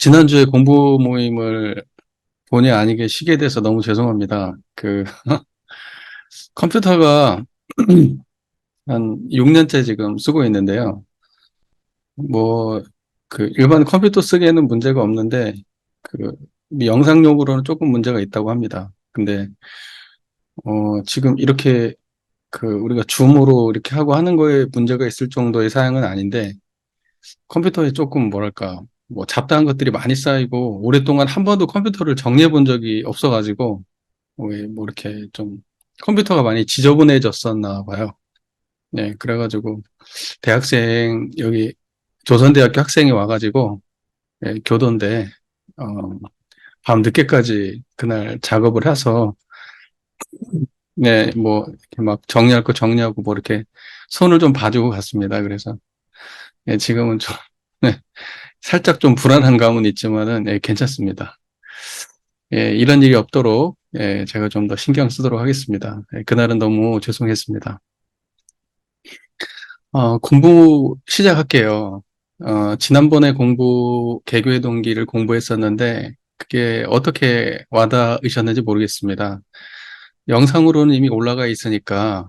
지난주에 공부 모임을 본의 아니게 쉬게 돼서 너무 죄송합니다. 컴퓨터가 한 6년째 지금 쓰고 있는데요. 뭐, 일반 컴퓨터 쓰기에는 문제가 없는데, 그, 영상용으로는 조금 문제가 있다고 합니다. 근데, 지금 이렇게, 우리가 줌으로 이렇게 하고 하는 거에 문제가 있을 정도의 사양은 아닌데, 컴퓨터에 조금 뭐랄까, 뭐 잡다한 것들이 많이 쌓이고, 오랫동안 한 번도 컴퓨터를 정리해 본 적이 없어가지고, 뭐 이렇게 좀 컴퓨터가 많이 지저분해졌었나 봐요. 네, 그래가지고 여기 조선대학교 학생이 와가지고 교도인데 어, 밤 늦게까지 그날 작업을 해서 네, 뭐 이렇게 막 정리할 거 정리하고 뭐 이렇게 손을 좀 봐주고 갔습니다. 그래서 지금은 좀 네, 살짝 좀 불안한 감은 있지만은 괜찮습니다. 이런 일이 없도록 제가 좀 더 신경 쓰도록 하겠습니다. 그날은 너무 죄송했습니다. 공부 시작할게요. 지난번에 개교의 동기를 공부했었는데, 그게 어떻게 와닿으셨는지 모르겠습니다. 영상으로는 이미 올라가 있으니까,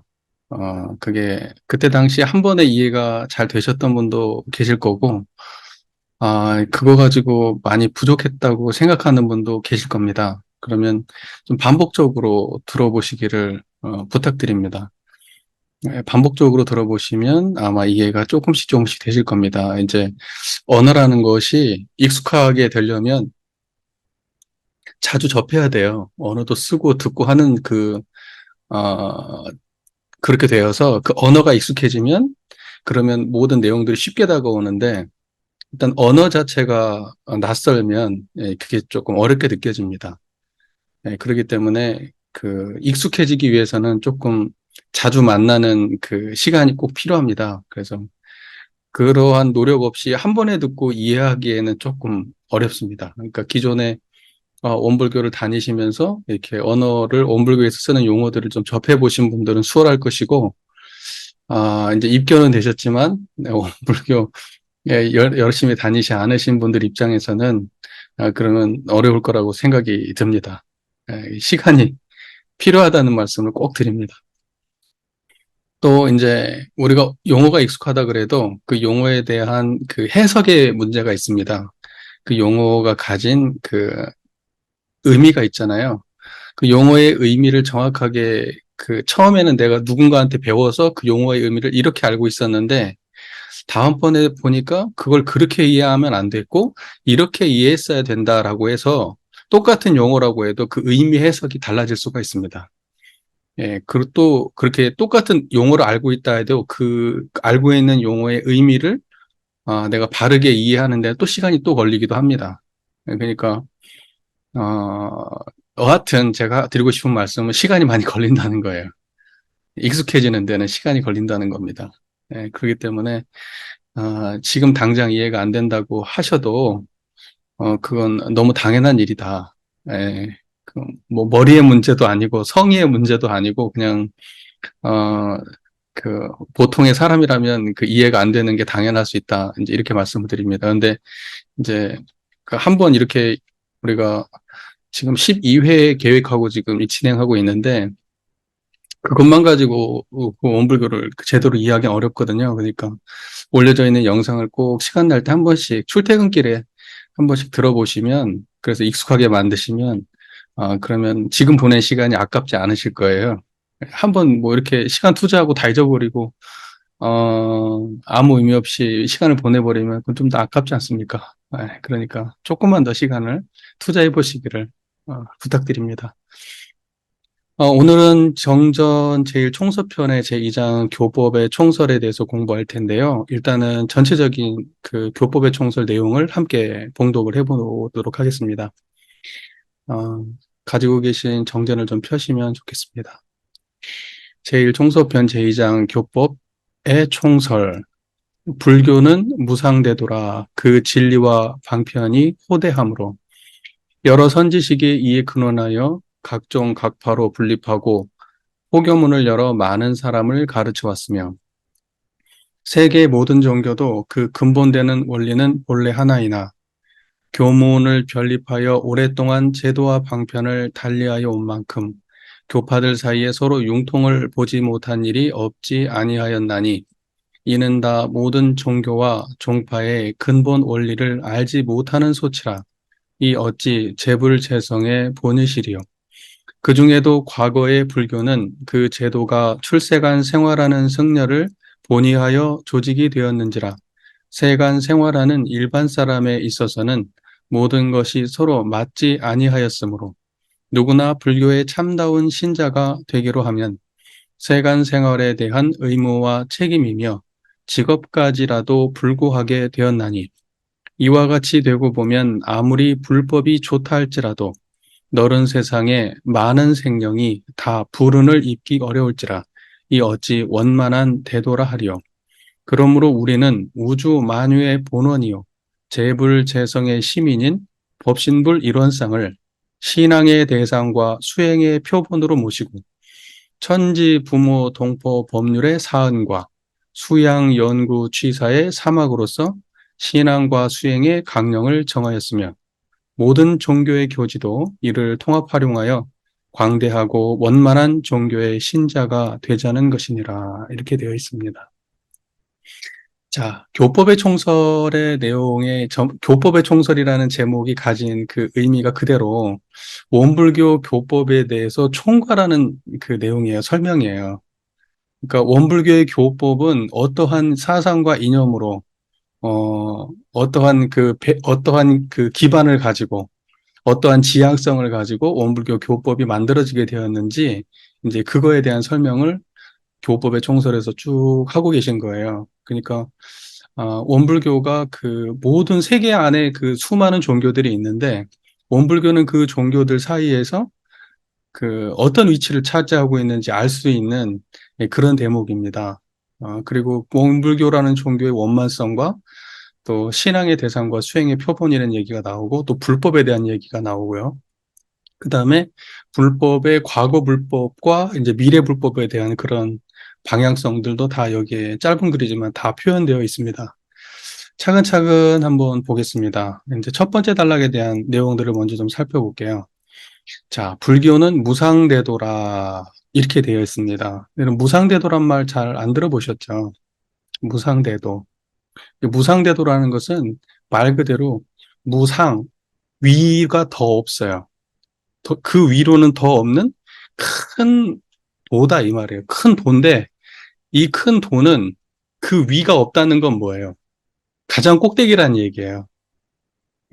그때 당시 한 번에 이해가 잘 되셨던 분도 계실 거고, 그거 가지고 많이 부족했다고 생각하는 분도 계실 겁니다. 그러면 좀 반복적으로 들어보시기를, 부탁드립니다. 반복적으로 들어보시면 아마 이해가 조금씩 조금씩 되실 겁니다. 이제 언어라는 것이 익숙하게 되려면 자주 접해야 돼요. 언어도 쓰고 듣고 하는 어, 그렇게 되어서 그 언어가 익숙해지면 그러면 모든 내용들이 쉽게 다가오는데 일단 언어 자체가 낯설면 그게 조금 어렵게 느껴집니다. 그렇기 때문에 익숙해지기 위해서는 조금 자주 만나는 그 시간이 꼭 필요합니다. 그래서 그러한 노력 없이 한 번에 듣고 이해하기에는 조금 어렵습니다. 그러니까 기존에 원불교를 다니시면서 이렇게 원불교에서 쓰는 용어들을 좀 접해 보신 분들은 수월할 것이고, 이제 입교는 되셨지만, 네, 원불교 열심히 다니지 않으신 분들 입장에서는, 그러면 어려울 거라고 생각이 듭니다. 시간이 필요하다는 말씀을 꼭 드립니다. 또 이제 우리가 용어가 익숙하다 그래도 그 용어에 대한 그 해석의 문제가 있습니다. 그 용어가 가진 그 의미가 있잖아요. 그 용어의 의미를 정확하게 처음에는 내가 누군가한테 배워서 그 용어의 의미를 이렇게 알고 있었는데 다음번에 보니까 그걸 그렇게 이해하면 안 됐고 이렇게 이해했어야 된다라고 해서 똑같은 용어라고 해도 그 의미 해석이 달라질 수가 있습니다. 그리고 또 그렇게 똑같은 용어를 알고 있다 해도 알고 있는 용어의 의미를 내가 바르게 이해하는데 또 시간이 또 걸리기도 합니다. 그러니까 어, 여하튼 제가 드리고 싶은 말씀은 시간이 많이 걸린다는 거예요. 익숙해지는 데는 시간이 걸린다는 겁니다. 그렇기 때문에 지금 당장 이해가 안 된다고 하셔도 그건 너무 당연한 일이다. 예, 뭐 머리의 문제도 아니고 성의의 문제도 아니고 그냥 어, 보통의 사람이라면 그 이해가 안 되는 게 당연할 수 있다. 이제 이렇게 말씀을 드립니다. 근데 이제 한번 이렇게 우리가 지금 12회 계획하고 지금 진행하고 있는데 그것만 가지고 그 원불교를 제대로 이해하기 어렵거든요. 그러니까 올려져 있는 영상을 꼭 시간 날 때 한 번씩 출퇴근길에 한 번씩 들어보시면 그래서 익숙하게 만드시면 그러면 지금 보낸 시간이 아깝지 않으실 거예요. 한번 뭐 이렇게 시간 투자하고 다 잊어버리고 아무 의미 없이 시간을 보내버리면 그건 좀 더 아깝지 않습니까? 그러니까 조금만 더 시간을 투자해 보시기를 부탁드립니다. 오늘은 정전 제1총서편의 제2장 교법의 총설에 대해서 공부할 텐데요. 일단은 전체적인 그 교법의 총설 내용을 함께 봉독을 해보도록 하겠습니다. 가지고 계신 정전을 좀 펴시면 좋겠습니다. 제1총서편 제2장 교법의 총설. 불교는 무상대도라 그 진리와 방편이 호대함으로 여러 선지식이 이에 근원하여 각종 각파로 분립하고 포교문을 열어 많은 사람을 가르쳐 왔으며 세계의 모든 종교도 그 근본되는 원리는 본래 하나이나 교문을 변립하여 오랫동안 제도와 방편을 달리하여 온 만큼 교파들 사이에 서로 융통을 보지 못한 일이 없지 아니하였나니 이는 다 모든 종교와 종파의 근본 원리를 알지 못하는 소치라. 이 어찌 재불재성의 본의시리요. 그 중에도 과거의 불교는 그 제도가 출세간 생활하는 승려를 본의하여 조직이 되었는지라. 세간 생활하는 일반 사람에 있어서는 모든 것이 서로 맞지 아니하였으므로 누구나 불교의 참다운 신자가 되기로 하면 세간 생활에 대한 의무와 책임이며 직업까지라도 불구하게 되었나니 이와 같이 되고 보면 아무리 불법이 좋다 할지라도 너른 세상에 많은 생령이 다 불운을 입기 어려울지라 이 어찌 원만한 대도라 하리요. 그러므로 우리는 우주 만유의 본원이요 재불재성의 시민인 법신불 일원상을 신앙의 대상과 수행의 표본으로 모시고 천지 부모 동포 법률의 사은과 수양 연구 취사의 사막으로서 신앙과 수행의 강령을 정하였으며 모든 종교의 교지도 이를 통합 활용하여 광대하고 원만한 종교의 신자가 되자는 것이니라 이렇게 되어 있습니다. 자, 교법의 총설의 내용의 교법의 총설이라는 제목이 가진 그 의미가 그대로 원불교 교법에 대해서 총괄하는 그 내용이에요. 설명이에요. 그러니까 원불교의 교법은 어떠한 사상과 이념으로 어떠한 그 기반을 가지고 어떠한 지향성을 가지고 원불교 교법이 만들어지게 되었는지 이제 그거에 대한 설명을 교법의 총설에서 쭉 하고 계신 거예요. 그러니까 원불교가 그 모든 세계 안에 그 수많은 종교들이 있는데 원불교는 그 종교들 사이에서 그 어떤 위치를 차지하고 있는지 알 수 있는 그런 대목입니다. 그리고 원불교라는 종교의 원만성과 또 신앙의 대상과 수행의 표본이라는 얘기가 나오고 또 불법에 대한 얘기가 나오고요. 그 다음에 불법의 과거 불법과 이제 미래 불법에 대한 그런 방향성들도 다 여기에 짧은 글이지만 다 표현되어 있습니다. 차근차근 한번 보겠습니다. 이제 첫 번째 단락에 대한 내용들을 먼저 좀 살펴볼게요. 자, 불교는 무상대도라 이렇게 되어 있습니다. 무상대도란 말 잘 안 들어보셨죠? 무상대도. 무상대도라는 것은 말 그대로 무상, 위가 더 없어요. 그 위로는 더 없는 큰 도다 이 말이에요. 큰 도인데 이 큰 도는 그 위가 없다는 건 뭐예요? 가장 꼭대기라는 얘기예요.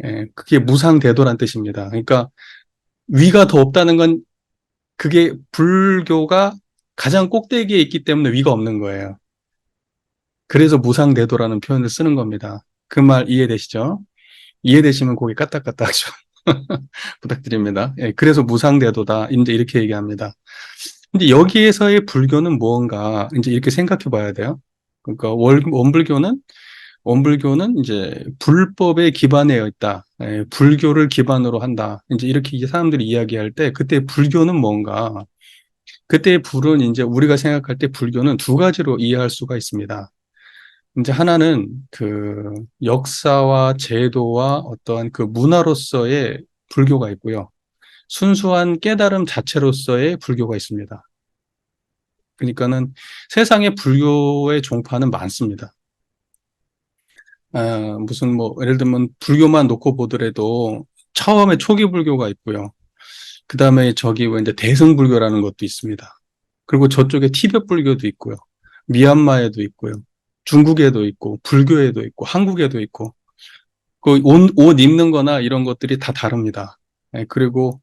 예, 그게 무상대도란 뜻입니다. 그러니까 위가 더 없다는 건 그게 불교가 가장 꼭대기에 있기 때문에 위가 없는 거예요. 그래서 무상대도라는 표현을 쓰는 겁니다. 그 말 이해되시죠? 이해되시면 고개 까딱까딱 좀 부탁드립니다. 예, 그래서 무상대도다. 이제 이렇게 얘기합니다. 근데 여기에서의 불교는 무언가 이제 이렇게 생각해 봐야 돼요. 그러니까 원불교는 이제 불법에 기반되어 있다. 예, 불교를 기반으로 한다. 이제 사람들이 이야기할 때 그때 불교는 뭔가 그때의 불은 이제 우리가 생각할 때 불교는 두 가지로 이해할 수가 있습니다. 이제 하나는 그 역사와 제도와 어떠한 그 문화로서의 불교가 있고요. 순수한 깨달음 자체로서의 불교가 있습니다. 그러니까는 세상에 불교의 종파는 많습니다. 무슨 뭐 예를 들면 불교만 놓고 보더라도 처음에 초기 불교가 있고요. 그 다음에 저기 뭐 이제 대승불교라는 것도 있습니다. 그리고 저쪽에 티베트 불교도 있고요. 미얀마에도 있고요. 중국에도 있고, 불교에도 있고, 한국에도 있고, 옷 입는 거나 이런 것들이 다 다릅니다. 예, 그리고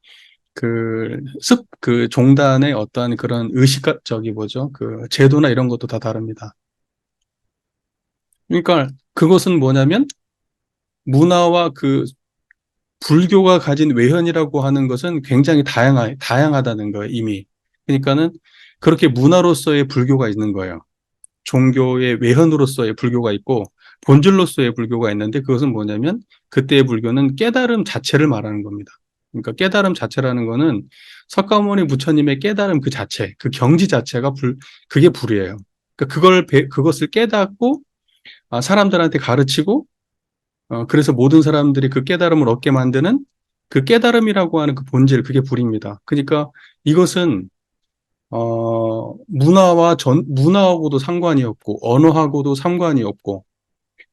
그 종단의 어떠한 그런 저기 뭐죠? 그 제도나 이런 것도 다 다릅니다. 그러니까 그것은 뭐냐면 문화와 그 불교가 가진 외현이라고 하는 것은 굉장히 다양하다는 거예요, 이미. 그러니까는 그렇게 문화로서의 불교가 있는 거예요. 종교의 외현으로서의 불교가 있고 본질로서의 불교가 있는데 그것은 뭐냐면 그때의 불교는 깨달음 자체를 말하는 겁니다. 그러니까 깨달음 자체라는 거는 석가모니 부처님의 깨달음 그 자체, 그 경지 자체가 그게 불이에요. 그러니까 그것을 깨닫고 사람들한테 가르치고 그래서 모든 사람들이 그 깨달음을 얻게 만드는 그 깨달음이라고 하는 그 본질, 그게 불입니다. 그러니까 이것은 문화하고도 상관이 없고, 언어하고도 상관이 없고,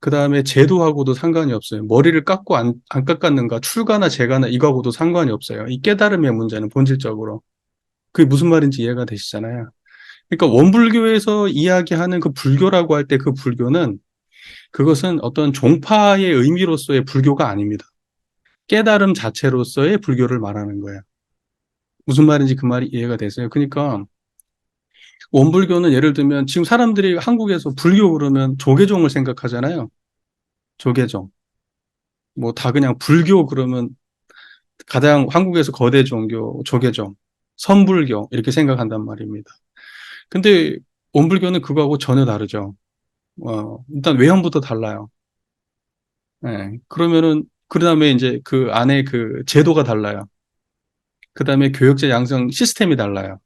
그 다음에 제도하고도 상관이 없어요. 머리를 깎고 안 깎았는가, 출가나 재가나 이거하고도 상관이 없어요. 이 깨달음의 문제는 본질적으로. 그게 무슨 말인지 이해가 되시잖아요. 그러니까 원불교에서 이야기하는 그 불교라고 할 때 그 불교는 그것은 어떤 종파의 의미로서의 불교가 아닙니다. 깨달음 자체로서의 불교를 말하는 거예요. 무슨 말인지 그 말이 이해가 되세요? 그러니까 원불교는 예를 들면 지금 사람들이 한국에서 불교 그러면 조계종을 생각하잖아요. 조계종. 뭐 다 그냥 불교 그러면 가장 한국에서 거대 종교 조계종, 선불교 이렇게 생각한단 말입니다. 근데 원불교는 그거하고 전혀 다르죠. 일단 외형부터 달라요. 예. 그러면은 그다음에 이제 그 안에 그 제도가 달라요. 그다음에 교육자 양성 시스템이 달라요.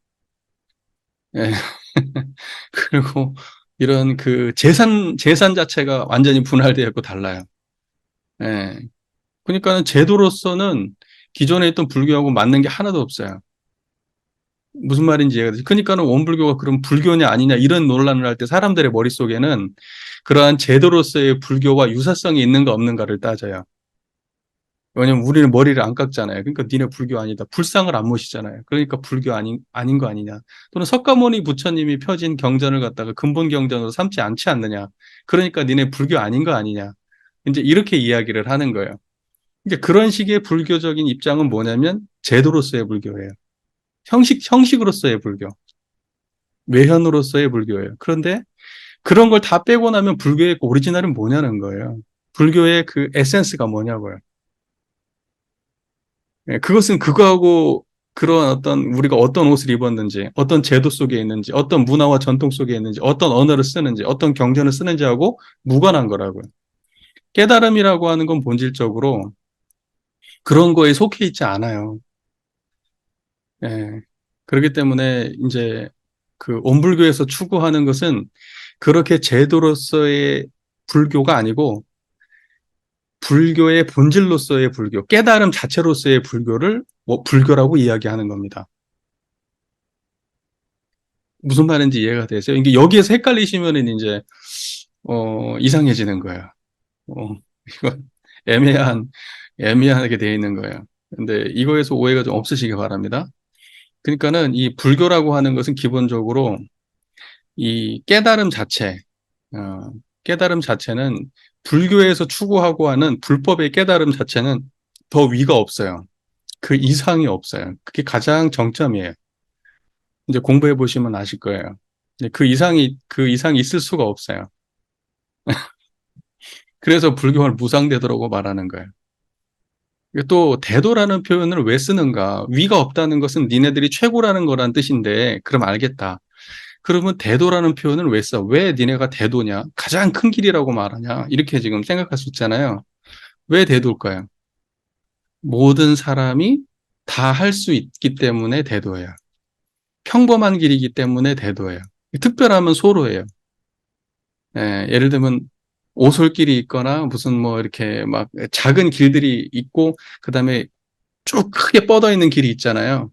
예. 그리고 이런 그 재산 자체가 완전히 분할되어 있고 달라요. 예. 그러니까는 제도로서는 기존에 있던 불교하고 맞는 게 하나도 없어요. 무슨 말인지 이해가 되죠? 그러니까는 원불교가 그럼 불교냐 아니냐 이런 논란을 할 때 사람들의 머릿속에는 그러한 제도로서의 불교와 유사성이 있는가 없는가를 따져요. 왜냐면 우리는 머리를 안 깎잖아요. 그러니까 니네 불교 아니다. 불상을 안 모시잖아요. 그러니까 불교 아닌 거 아니냐. 또는 석가모니 부처님이 펴진 경전을 갖다가 근본 경전으로 삼지 않지 않느냐. 그러니까 니네 불교 아닌 거 아니냐. 이제 이렇게 이야기를 하는 거예요. 이제 그런 식의 불교적인 입장은 뭐냐면 제도로서의 불교예요. 형식으로서의 불교. 외현으로서의 불교예요. 그런데 그런 걸 다 빼고 나면 불교의 오리지널은 뭐냐는 거예요. 불교의 그 에센스가 뭐냐고요. 예, 그것은 그거하고 그런 어떤 우리가 어떤 옷을 입었는지, 어떤 제도 속에 있는지, 어떤 문화와 전통 속에 있는지, 어떤 언어를 쓰는지, 어떤 경전을 쓰는지하고 무관한 거라고요. 깨달음이라고 하는 건 본질적으로 그런 거에 속해 있지 않아요. 예. 그렇기 때문에 이제 그 온불교에서 추구하는 것은 그렇게 제도로서의 불교가 아니고 불교의 본질로서의 불교, 깨달음 자체로서의 불교를 뭐 불교라고 이야기하는 겁니다. 무슨 말인지 이해가 되세요? 이게 여기에서 헷갈리시면은 이제 이상해지는 거예요. 이거 애매한 애매하게 되어 있는 거예요. 근데 이거에서 오해가 좀 없으시기 바랍니다. 그러니까는 이 불교라고 하는 것은 기본적으로 이 어, 깨달음 자체는 불교에서 추구하고 하는 불법의 깨달음 자체는 더 위가 없어요. 그 이상이 없어요. 그게 가장 정점이에요. 이제 공부해 보시면 아실 거예요. 그 이상이 있을 수가 없어요. 그래서 불교를 무상대도라고 말하는 거예요. 또 대도라는 표현을 왜 쓰는가? 위가 없다는 것은 니네들이 최고라는 거란 뜻인데 그럼 알겠다. 그러면 대도라는 표현을 왜 써? 왜 니네가 대도냐? 가장 큰 길이라고 말하냐? 이렇게 지금 생각할 수 있잖아요. 왜 대도일까요? 모든 사람이 다 할 수 있기 때문에 대도예요. 평범한 길이기 때문에 대도예요. 특별하면 소로예요. 예를 들면 오솔길이 있거나 무슨 뭐 이렇게 막 작은 길들이 있고 그다음에 쭉 크게 뻗어 있는 길이 있잖아요.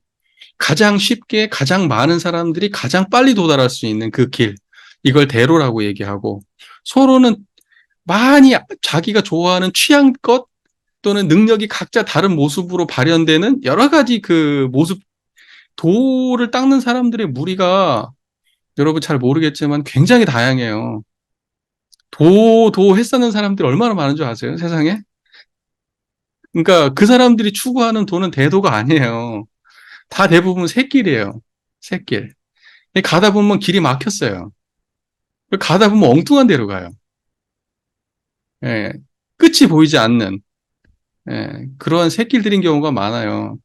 가장 쉽게 가장 많은 사람들이 가장 빨리 도달할 수 있는 그 길. 이걸 대로라고 얘기하고 소로는 많이 자기가 좋아하는 취향껏 또는 능력이 각자 다른 모습으로 발현되는 여러 가지 그 모습 도를 닦는 사람들의 무리가 여러분 잘 모르겠지만 굉장히 다양해요. 도 했었는 사람들이 얼마나 많은 줄 아세요? 세상에? 그러니까 그 사람들이 추구하는 도는 대도가 아니에요. 다 대부분 새길이에요. 새길. 가다 보면 길이 막혔어요. 가다 보면 엉뚱한 데로 가요. 예, 끝이 보이지 않는 그러한 새길들인 경우가 많아요.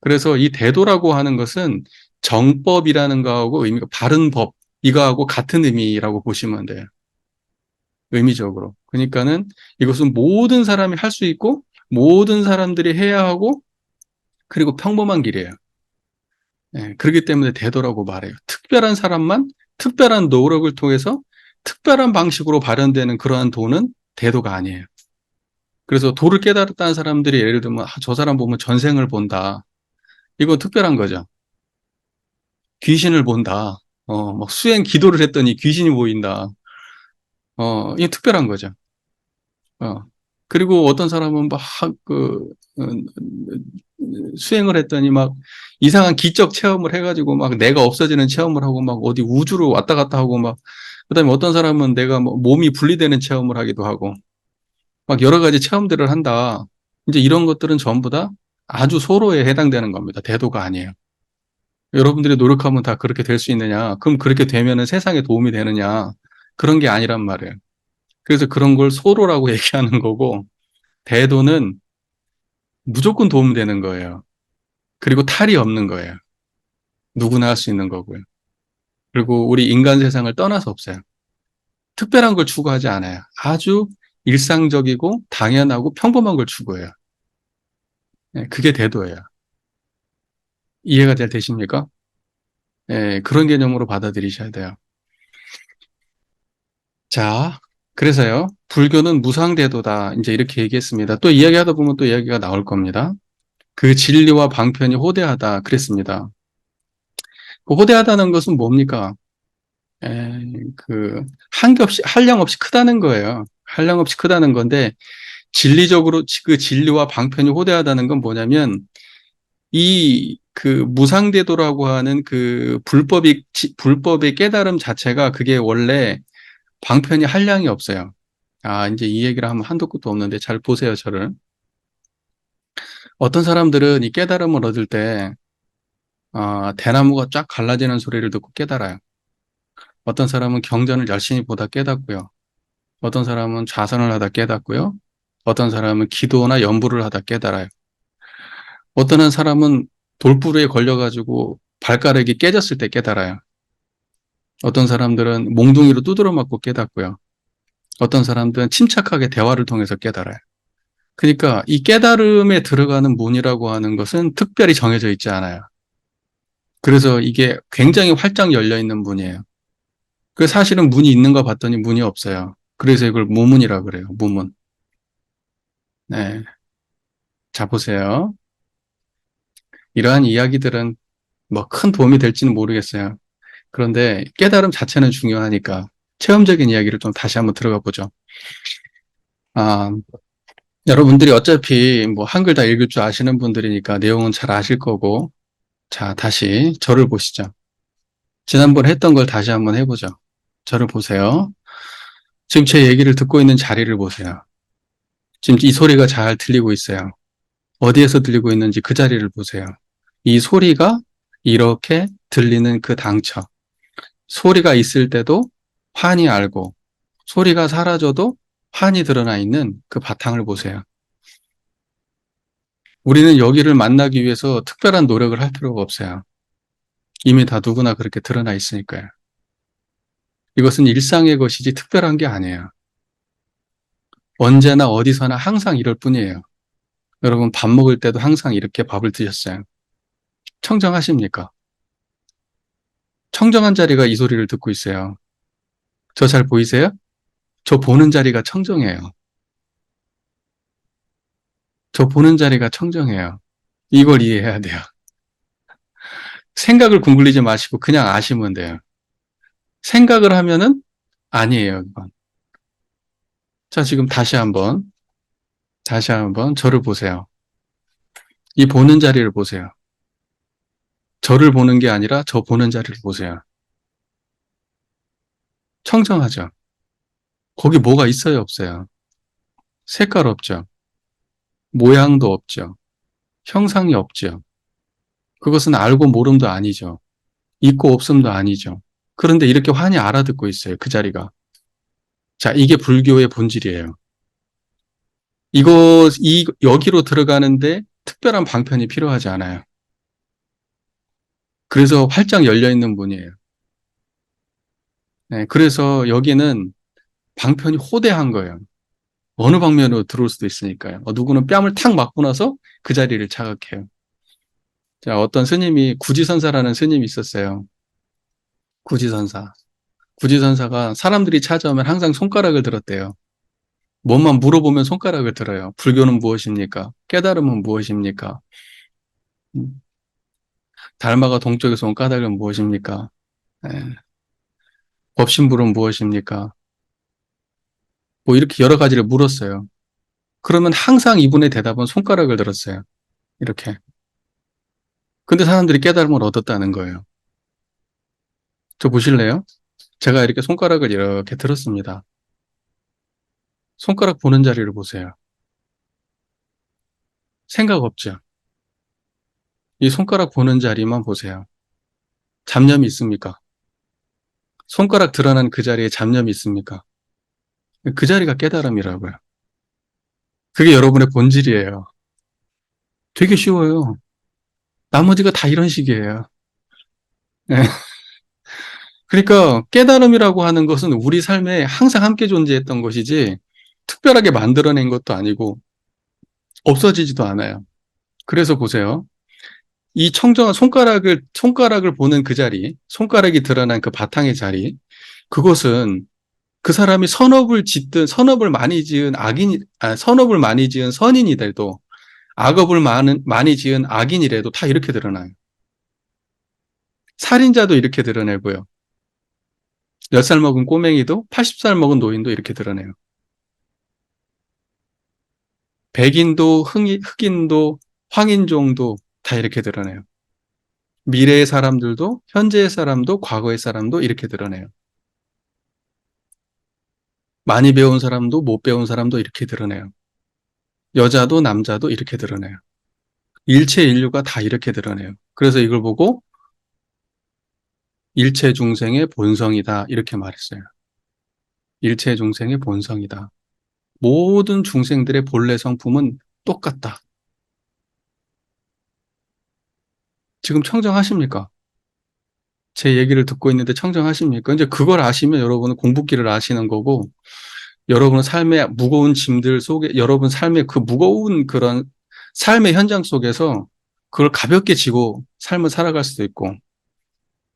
그래서 이 대도라고 하는 것은 정법이라는 거하고 의미가 바른 법 이거하고 같은 의미라고 보시면 돼요. 의미적으로. 그러니까는 이것은 모든 사람이 할 수 있고 모든 사람들이 해야 하고 그리고 평범한 길이에요. 그렇기 때문에 대도라고 말해요. 특별한 사람만 특별한 노력을 통해서 특별한 방식으로 발현되는 그러한 도는 대도가 아니에요. 그래서 도를 깨달았다는 사람들이 예를 들면, 아, 저 사람 보면 전생을 본다. 이건 특별한 거죠. 귀신을 본다. 막 수행 기도를 했더니 귀신이 보인다. 이게 특별한 거죠. 어. 그리고 어떤 사람은 막, 그, 수행을 했더니 막 이상한 기적 체험을 해가지고 막 내가 없어지는 체험을 하고 막 어디 우주로 왔다 갔다 하고 막, 그다음에 어떤 사람은 내가 뭐 몸이 분리되는 체험을 하기도 하고 막 여러 가지 체험들을 한다. 이제 이런 것들은 전부 다 아주 소로에 해당되는 겁니다. 대도가 아니에요. 여러분들이 노력하면 다 그렇게 될 수 있느냐? 그럼 그렇게 되면은 세상에 도움이 되느냐? 그런 게 아니란 말이에요. 그래서 그런 걸 소로라고 얘기하는 거고, 대도는 무조건 도움되는 거예요. 그리고 탈이 없는 거예요. 누구나 할 수 있는 거고요. 그리고 우리 인간 세상을 떠나서 없어요. 특별한 걸 추구하지 않아요. 아주 일상적이고 당연하고 평범한 걸 추구해요. 예, 그게 대도예요. 이해가 잘 되십니까? 예, 그런 개념으로 받아들이셔야 돼요. 자, 그래서요, 불교는 무상대도다. 이제 이렇게 얘기했습니다. 또 이야기하다 보면 또 이야기가 나올 겁니다. 그 진리와 방편이 호대하다. 그랬습니다. 그 호대하다는 것은 뭡니까? 한량 없이 크다는 거예요. 한량 없이 크다는 건데, 진리적으로 그 진리와 방편이 호대하다는 건 뭐냐면, 그 무상대도라고 하는 그 불법의 깨달음 자체가 그게 원래 방편이 한량이 없어요. 아, 이제 이 얘기를 하면 한도 끝도 없는데 잘 보세요, 저를. 어떤 사람들은 이 깨달음을 얻을 때, 대나무가 쫙 갈라지는 소리를 듣고 깨달아요. 어떤 사람은 경전을 열심히 보다 깨닫고요. 어떤 사람은 좌선을 하다 깨닫고요. 어떤 사람은 기도나 연부를 하다 깨달아요. 어떤 사람은 돌부리에 걸려가지고 발가락이 깨졌을 때 깨달아요. 어떤 사람들은 몽둥이로 두드려 맞고 깨닫고요. 어떤 사람들은 침착하게 대화를 통해서 깨달아요. 그러니까 이 깨달음에 들어가는 문이라고 하는 것은 특별히 정해져 있지 않아요. 그래서 이게 굉장히 활짝 열려 있는 문이에요. 그 사실은 문이 있는 거 봤더니 문이 없어요. 그래서 이걸 무문이라고 그래요. 무문. 네. 자, 보세요. 이러한 이야기들은 뭐 큰 도움이 될지는 모르겠어요. 그런데 깨달음 자체는 중요하니까 체험적인 이야기를 좀 다시 한번 들어가 보죠. 아, 여러분들이 어차피 뭐 한글 다 읽을 줄 아시는 분들이니까 내용은 잘 아실 거고, 자, 다시 저를 보시죠. 지난번에 했던 걸 다시 한번 해보죠. 저를 보세요. 지금 제 얘기를 듣고 있는 자리를 보세요. 지금 이 소리가 잘 들리고 있어요. 어디에서 들리고 있는지 그 자리를 보세요. 이 소리가 이렇게 들리는 그 당처. 소리가 있을 때도 환히 알고, 소리가 사라져도 환히 드러나 있는 그 바탕을 보세요. 우리는 여기를 만나기 위해서 특별한 노력을 할 필요가 없어요. 이미 다 누구나 그렇게 드러나 있으니까요. 이것은 일상의 것이지 특별한 게 아니에요. 언제나 어디서나 항상 이럴 뿐이에요. 여러분 밥 먹을 때도 항상 이렇게 밥을 드셨어요. 청정하십니까? 청정한 자리가 이 소리를 듣고 있어요. 저 잘 보이세요? 저 보는 자리가 청정해요. 저 보는 자리가 청정해요. 이걸 이해해야 돼요. 생각을 궁글리지 마시고 그냥 아시면 돼요. 생각을 하면은 아니에요, 이건. 자, 지금 다시 한번 저를 보세요. 이 보는 자리를 보세요. 저를 보는 게 아니라 저 보는 자리를 보세요. 청정하죠? 거기 뭐가 있어요, 없어요? 색깔 없죠? 모양도 없죠? 형상이 없죠? 그것은 알고 모름도 아니죠. 있고 없음도 아니죠. 그런데 이렇게 환히 알아듣고 있어요, 그 자리가. 자, 이게 불교의 본질이에요. 여기로 들어가는데 특별한 방편이 필요하지 않아요. 그래서 활짝 열려있는 문이에요. 네, 그래서 여기는 방편이 호대한 거예요. 어느 방면으로 들어올 수도 있으니까요. 누구는 뺨을 탁 맞고 나서 그 자리를 자극해요. 자, 어떤 스님이 구지선사라는 스님이 있었어요. 구지선사. 구지선사가 사람들이 찾아오면 항상 손가락을 들었대요. 뭐만 물어보면 손가락을 들어요. 불교는 무엇입니까? 깨달음은 무엇입니까? 음, 달마가 동쪽에서 온 까닭은 무엇입니까? 예, 법신불은 무엇입니까? 뭐 이렇게 여러 가지를 물었어요. 그러면 항상 이분의 대답은 손가락을 들었어요. 이렇게. 근데 사람들이 깨달음을 얻었다는 거예요. 저 보실래요? 제가 이렇게 손가락을 이렇게 들었습니다. 손가락 보는 자리를 보세요. 생각 없죠? 이 손가락 보는 자리만 보세요. 잡념이 있습니까? 손가락 드러난 그 자리에 잡념이 있습니까? 그 자리가 깨달음이라고요. 그게 여러분의 본질이에요. 되게 쉬워요. 나머지가 다 이런 식이에요. 네. 그러니까 깨달음이라고 하는 것은 우리 삶에 항상 함께 존재했던 것이지 특별하게 만들어낸 것도 아니고 없어지지도 않아요. 그래서 보세요. 이 청정한 손가락을 보는 그 자리, 손가락이 드러난 그 바탕의 자리, 그것은 그 사람이 선업을 짓든 선업을 많이 지은 선업을 많이 지은 선인이라도 악업을 많이 지은 악인이라도 다 이렇게 드러나요. 살인자도 이렇게 드러내고요. 10살 먹은 꼬맹이도 80살 먹은 노인도 이렇게 드러내요. 백인도 흑인도 황인종도 다 이렇게 드러내요. 미래의 사람들도 현재의 사람도 과거의 사람도 이렇게 드러내요. 많이 배운 사람도 못 배운 사람도 이렇게 드러내요. 여자도 남자도 이렇게 드러내요. 일체 인류가 다 이렇게 드러내요. 그래서 이걸 보고 일체 중생의 본성이다 이렇게 말했어요. 일체 중생의 본성이다. 모든 중생들의 본래 성품은 똑같다. 지금 청정하십니까? 제 얘기를 듣고 있는데 청정하십니까? 이제 그걸 아시면 여러분은 공부길을 아시는 거고, 여러분은 삶의 무거운 짐들 속에, 여러분 삶의 그 무거운 그런 삶의 현장 속에서 그걸 가볍게 지고 삶을 살아갈 수도 있고,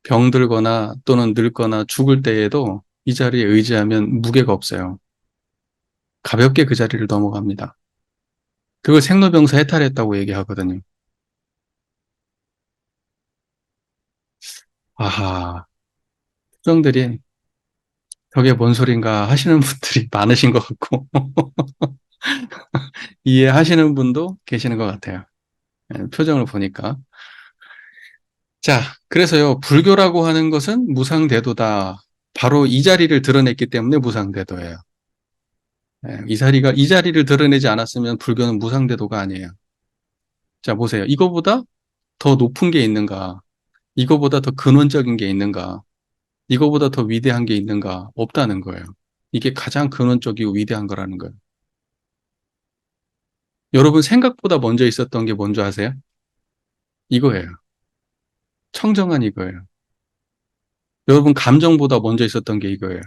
병들거나 또는 늙거나 죽을 때에도 이 자리에 의지하면 무게가 없어요. 가볍게 그 자리를 넘어갑니다. 그걸 생로병사 해탈했다고 얘기하거든요. 아하, 표정들이 저게 뭔 소린가 하시는 분들이 많으신 것 같고, 이해하시는 분도 계시는 것 같아요. 예, 표정을 보니까. 자, 그래서요, 불교라고 하는 것은 무상대도다. 바로 이 자리를 드러냈기 때문에 무상대도예요. 예, 이 자리를 드러내지 않았으면 불교는 무상대도가 아니에요. 자, 보세요. 이거보다 더 높은 게 있는가? 이거보다 더 근원적인 게 있는가? 이거보다 더 위대한 게 있는가? 없다는 거예요. 이게 가장 근원적이고 위대한 거라는 거예요. 여러분 생각보다 먼저 있었던 게 뭔지 아세요? 이거예요. 청정한 이거예요. 여러분 감정보다 먼저 있었던 게 이거예요.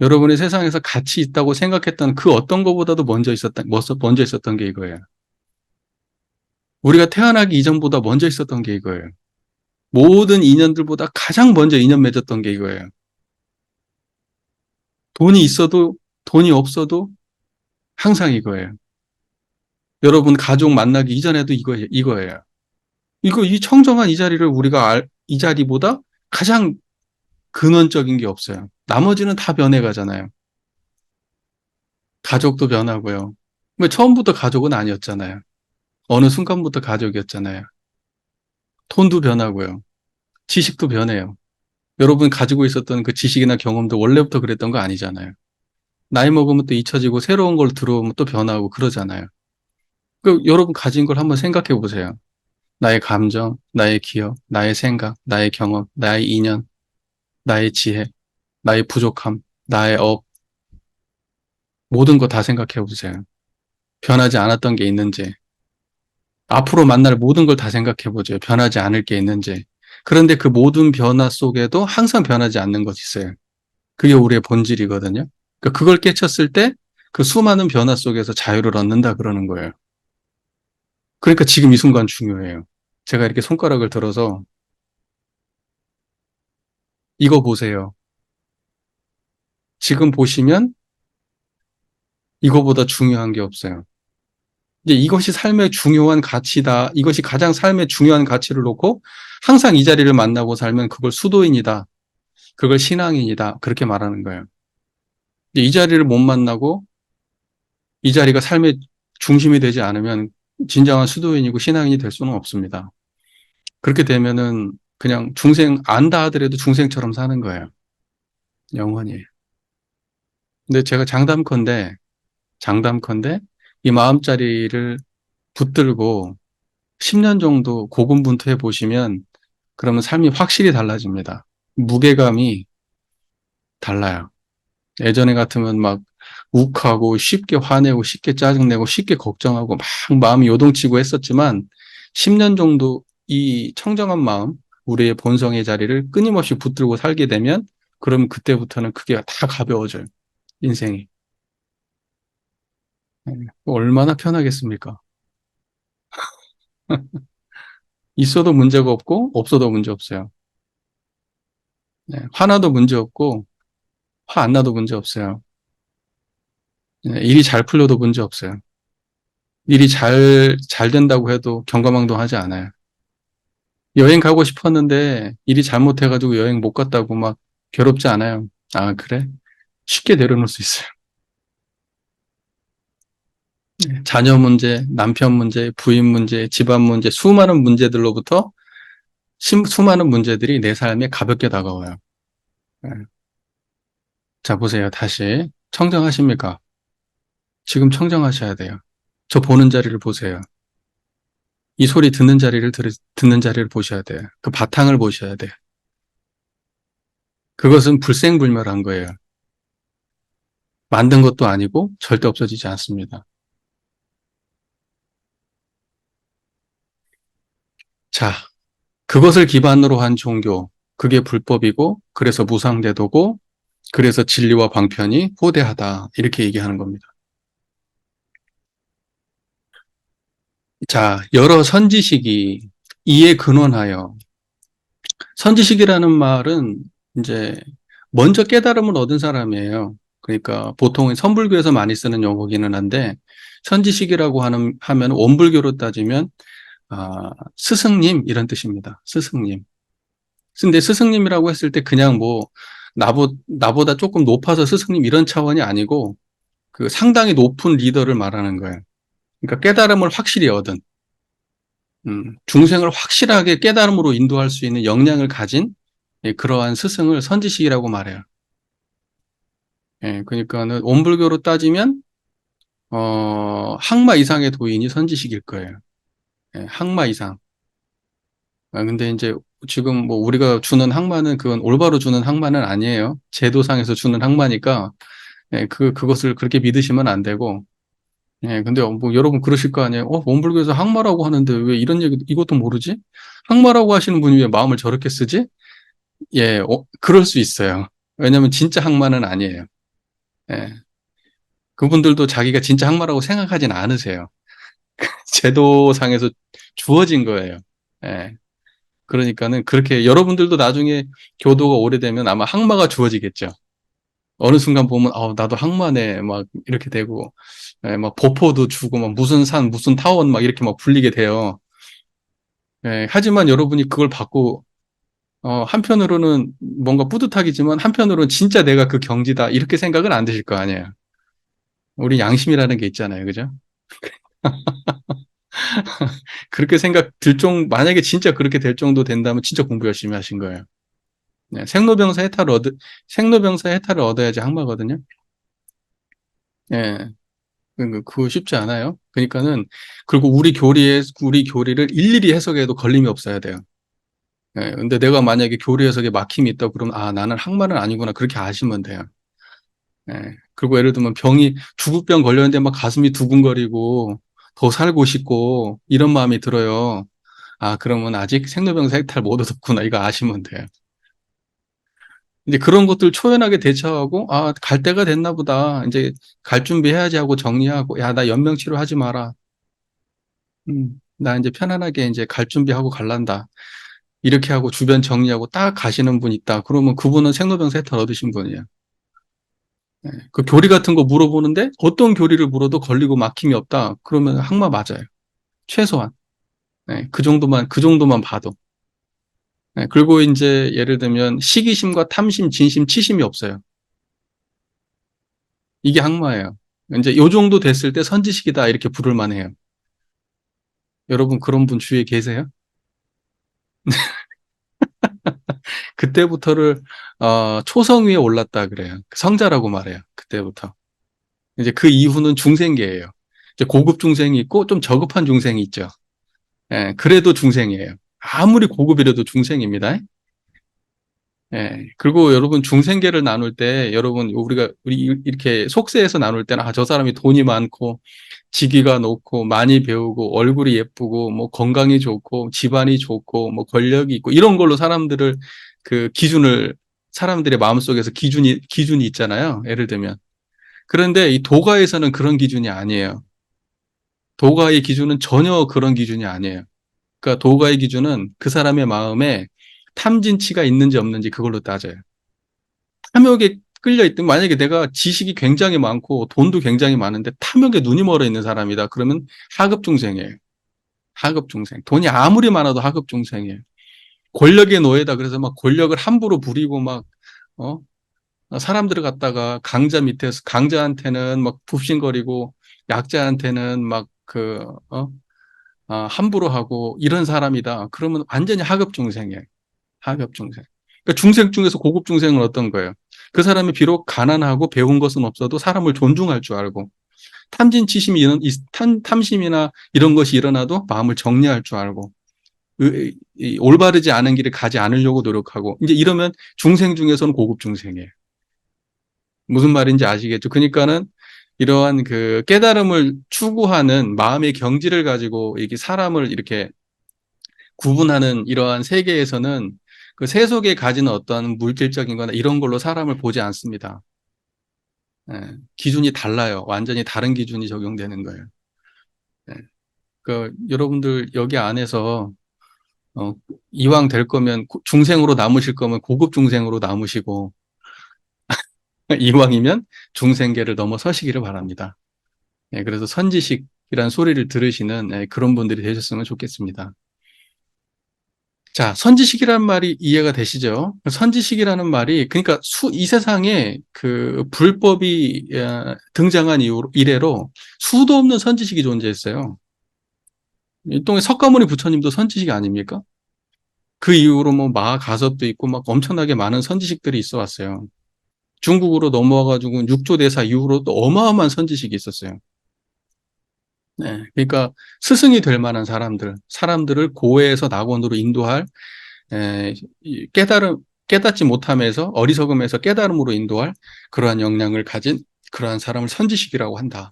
여러분이 세상에서 가치 있다고 생각했던 그 어떤 것보다도 먼저 있었던 게 이거예요. 우리가 태어나기 이전보다 먼저 있었던 게 이거예요. 모든 인연들보다 가장 먼저 인연 맺었던 게 이거예요. 돈이 있어도 돈이 없어도 항상 이거예요. 여러분 가족 만나기 이전에도 이거예요. 이 청정한 이 자리를 이 자리보다 가장 근원적인 게 없어요. 나머지는 다 변해가잖아요. 가족도 변하고요. 왜 처음부터 가족은 아니었잖아요. 어느 순간부터 가족이었잖아요. 톤도 변하고요. 지식도 변해요. 여러분 가지고 있었던 그 지식이나 경험도 원래부터 그랬던 거 아니잖아요. 나이 먹으면 또 잊혀지고 새로운 걸 들어오면 또 변하고 그러잖아요. 여러분 가진 걸 한번 생각해 보세요. 나의 감정, 나의 기억, 나의 생각, 나의 경험, 나의 인연, 나의 지혜, 나의 부족함, 나의 모든 거 다 생각해 보세요. 변하지 않았던 게 있는지, 앞으로 만날 모든 걸 다 생각해 보죠. 변하지 않을 게 있는지. 그런데 그 모든 변화 속에도 항상 변하지 않는 것이 있어요. 그게 우리의 본질이거든요. 그러니까 그걸 깨쳤을 때 그 수많은 변화 속에서 자유를 얻는다 그러는 거예요. 그러니까 지금 이 순간 중요해요. 제가 이렇게 손가락을 들어서 이거 보세요. 지금 보시면 이거보다 중요한 게 없어요. 이제 이것이 삶의 중요한 가치다. 이것이 가장 삶의 중요한 가치를 놓고 항상 이 자리를 만나고 살면 그걸 수도인이다. 그걸 신앙인이다. 그렇게 말하는 거예요. 이 자리를 못 만나고 이 자리가 삶의 중심이 되지 않으면 진정한 수도인이고 신앙인이 될 수는 없습니다. 그렇게 되면은 그냥 중생, 안다 하더라도 중생처럼 사는 거예요. 영원히. 근데 제가 장담컨대 이 마음자리를 붙들고 10년 정도 고군분투해 보시면 그러면 삶이 확실히 달라집니다. 무게감이 달라요. 예전에 같으면 막 욱하고 쉽게 화내고 쉽게 짜증내고 쉽게 걱정하고 막 마음이 요동치고 했었지만 10년 정도 이 청정한 마음, 우리의 본성의 자리를 끊임없이 붙들고 살게 되면 그럼 그때부터는 그게 다 가벼워져요. 인생이. 얼마나 편하겠습니까? 있어도 문제가 없고 없어도 문제 없어요. 네, 화나도 문제 없고 화 안 나도 문제 없어요. 네, 일이 잘 풀려도 문제 없어요. 일이 잘 된다고 해도 경거망동 하지 않아요. 여행 가고 싶었는데 일이 잘못해가지고 여행 못 갔다고 막 괴롭지 않아요. 아, 그래? 쉽게 내려놓을 수 있어요. 네, 자녀 문제, 남편 문제, 부인 문제, 집안 문제, 수많은 문제들로부터 수많은 문제들이 내 삶에 가볍게 다가와요. 네. 자, 보세요. 다시. 청정하십니까? 지금 청정하셔야 돼요. 저 보는 자리를 보세요. 이 소리 듣는 자리를 보셔야 돼요. 그 바탕을 보셔야 돼요. 그것은 불생불멸한 거예요. 만든 것도 아니고 절대 없어지지 않습니다. 자, 그것을 기반으로 한 종교, 그게 불법이고, 그래서 무상대도고, 그래서 진리와 방편이 호대하다. 이렇게 얘기하는 겁니다. 자, 여러 선지식이 이에 근원하여, 선지식이라는 말은 이제 먼저 깨달음을 얻은 사람이에요. 그러니까 보통 선불교에서 많이 쓰는 용어기는 한데, 선지식이라고 하면 원불교로 따지면 스승님 이런 뜻입니다. 스승님. 근데 스승님이라고 했을 때 그냥 뭐 나보다 조금 높아서 스승님 이런 차원이 아니고 그 상당히 높은 리더를 말하는 거예요. 그러니까 깨달음을 확실히 얻은 중생을 확실하게 깨달음으로 인도할 수 있는 역량을 가진 예, 그러한 스승을 선지식이라고 말해요. 예, 그러니까는 원불교로 따지면 항마 이상의 도인이 선지식일 거예요. 예, 항마 이상. 근데 이제 지금 뭐 우리가 주는 항마는 그건 올바로 주는 항마는 아니에요. 제도상에서 주는 항마니까 예, 그것을 그렇게 믿으시면 안 되고 예, 근데 뭐 여러분 그러실 거 아니에요. 원불교에서 항마라고 하는데 왜 이런 얘기 이것도 모르지? 항마라고 하시는 분이 왜 마음을 저렇게 쓰지? 예, 그럴 수 있어요. 왜냐면 진짜 항마는 아니에요. 예, 그분들도 자기가 진짜 항마라고 생각하진 않으세요. 제도상에서 주어진 거예요. 예. 그러니까는 그렇게 여러분들도 나중에 교도가 오래되면 아마 항마가 주어지겠죠. 어느 순간 보면 나도 항마네 막 이렇게 되고 예, 막 보포도 주고 막 무슨 산 무슨 타원 막 이렇게 막 불리게 돼요. 예, 하지만 여러분이 그걸 받고 한편으로는 뭔가 뿌듯하기지만 한편으로는 진짜 내가 그 경지다 이렇게 생각은 안 드실 거 아니에요. 우리 양심이라는 게 있잖아요, 그죠? 그렇게 만약에 진짜 그렇게 될 정도 된다면 진짜 공부 열심히 하신 거예요. 네, 생로병사 해탈을 얻어야지 항마거든요. 예, 그거 쉽지 않아요. 그러니까는, 그리고 우리 교리를 일일이 해석해도 걸림이 없어야 돼요. 예, 근데 내가 만약에 교리 해석에 막힘이 있다 그러면, 나는 항마는 아니구나. 그렇게 아시면 돼요. 예, 그리고 예를 들면 죽을병 걸렸는데 막 가슴이 두근거리고, 더 살고 싶고, 이런 마음이 들어요. 그러면 아직 생로병사 해탈 못 얻었구나. 이거 아시면 돼요. 이제 그런 것들 초연하게 대처하고, 갈 때가 됐나 보다. 이제 갈 준비해야지 하고 정리하고, 야, 나 연명치료 하지 마라. 나 이제 편안하게 이제 갈 준비하고 갈란다. 이렇게 하고 주변 정리하고 딱 가시는 분 있다. 그러면 그분은 생로병사 해탈 얻으신 분이에요. 그 교리 같은 거 물어보는데 어떤 교리를 물어도 걸리고 막힘이 없다. 그러면 항마 맞아요. 최소한. 그 정도만 봐도. 그리고 이제 예를 들면 시기심과 탐심, 진심, 치심이 없어요. 이게 항마예요. 이제 요 정도 됐을 때 선지식이다 이렇게 부를 만해요. 여러분 그런 분 주위에 계세요? 그때부터를 초성 위에 올랐다 그래요. 성자라고 말해요. 그때부터. 이제 그 이후는 중생계예요. 이제 고급 중생이 있고 좀 저급한 중생이 있죠. 그래도 중생이에요. 아무리 고급이라도 중생입니다. 그리고 여러분 중생계를 나눌 때 여러분 우리 이렇게 속세에서 나눌 때는 저 사람이 돈이 많고 직위가 높고 많이 배우고 얼굴이 예쁘고 뭐 건강이 좋고 집안이 좋고 뭐 권력이 있고 이런 걸로 사람들을 그 기준을 사람들의 마음속에서 기준이 있잖아요. 예를 들면. 그런데 이 도가에서는 그런 기준이 아니에요. 도가의 기준은 전혀 그런 기준이 아니에요. 그러니까 도가의 기준은 그 사람의 마음에 탐진치가 있는지 없는지 그걸로 따져요. 탐욕에 끌려 있든 만약에 내가 지식이 굉장히 많고 돈도 굉장히 많은데 탐욕에 눈이 멀어 있는 사람이다. 그러면 하급 중생이에요. 하급 중생. 돈이 아무리 많아도 하급 중생이에요. 권력의 노예다. 그래서 막 권력을 함부로 부리고 막 어? 사람들을 갖다가 강자 밑에서 강자한테는 막 굽신거리고 약자한테는 막 함부로 하고 이런 사람이다. 그러면 완전히 하급 중생이에요. 하급 중생. 그러니까 중생 중에서 고급 중생은 어떤 거예요? 그 사람이 비록 가난하고 배운 것은 없어도 사람을 존중할 줄 알고 탐진치심이 탐심이나 이런 것이 일어나도 마음을 정리할 줄 알고 올바르지 않은 길을 가지 않으려고 노력하고 이제 이러면 중생 중에서는 고급 중생이에요. 무슨 말인지 아시겠죠? 그러니까는 이러한 그 깨달음을 추구하는 마음의 경지를 가지고 이게 사람을 이렇게 구분하는 이러한 세계에서는 그 세속에 가지는 어떤 물질적인 거나 이런 걸로 사람을 보지 않습니다. 기준이 달라요. 완전히 다른 기준이 적용되는 거예요. 그 여러분들 여기 안에서 어, 이왕 될 거면 중생으로 남으실 거면 고급 중생으로 남으시고 이왕이면 중생계를 넘어서시기를 바랍니다. 그래서 선지식이란 소리를 들으시는 그런 분들이 되셨으면 좋겠습니다. 자, 선지식이라는 말이 이해가 되시죠? 선지식이라는 말이 그러니까 이 세상에 그 불법이 등장한 이래로 수도 없는 선지식이 존재했어요. 일종의 석가모니 부처님도 선지식 아닙니까? 그 이후로 뭐 마가섭도 있고 막 엄청나게 많은 선지식들이 있어 왔어요. 중국으로 넘어와가지고 육조대사 이후로 또 어마어마한 선지식이 있었어요. 그러니까 스승이 될 만한 사람들을 고해에서 낙원으로 인도할 깨닫지 못함에서 어리석음에서 깨달음으로 인도할 그러한 역량을 가진 그러한 사람을 선지식이라고 한다.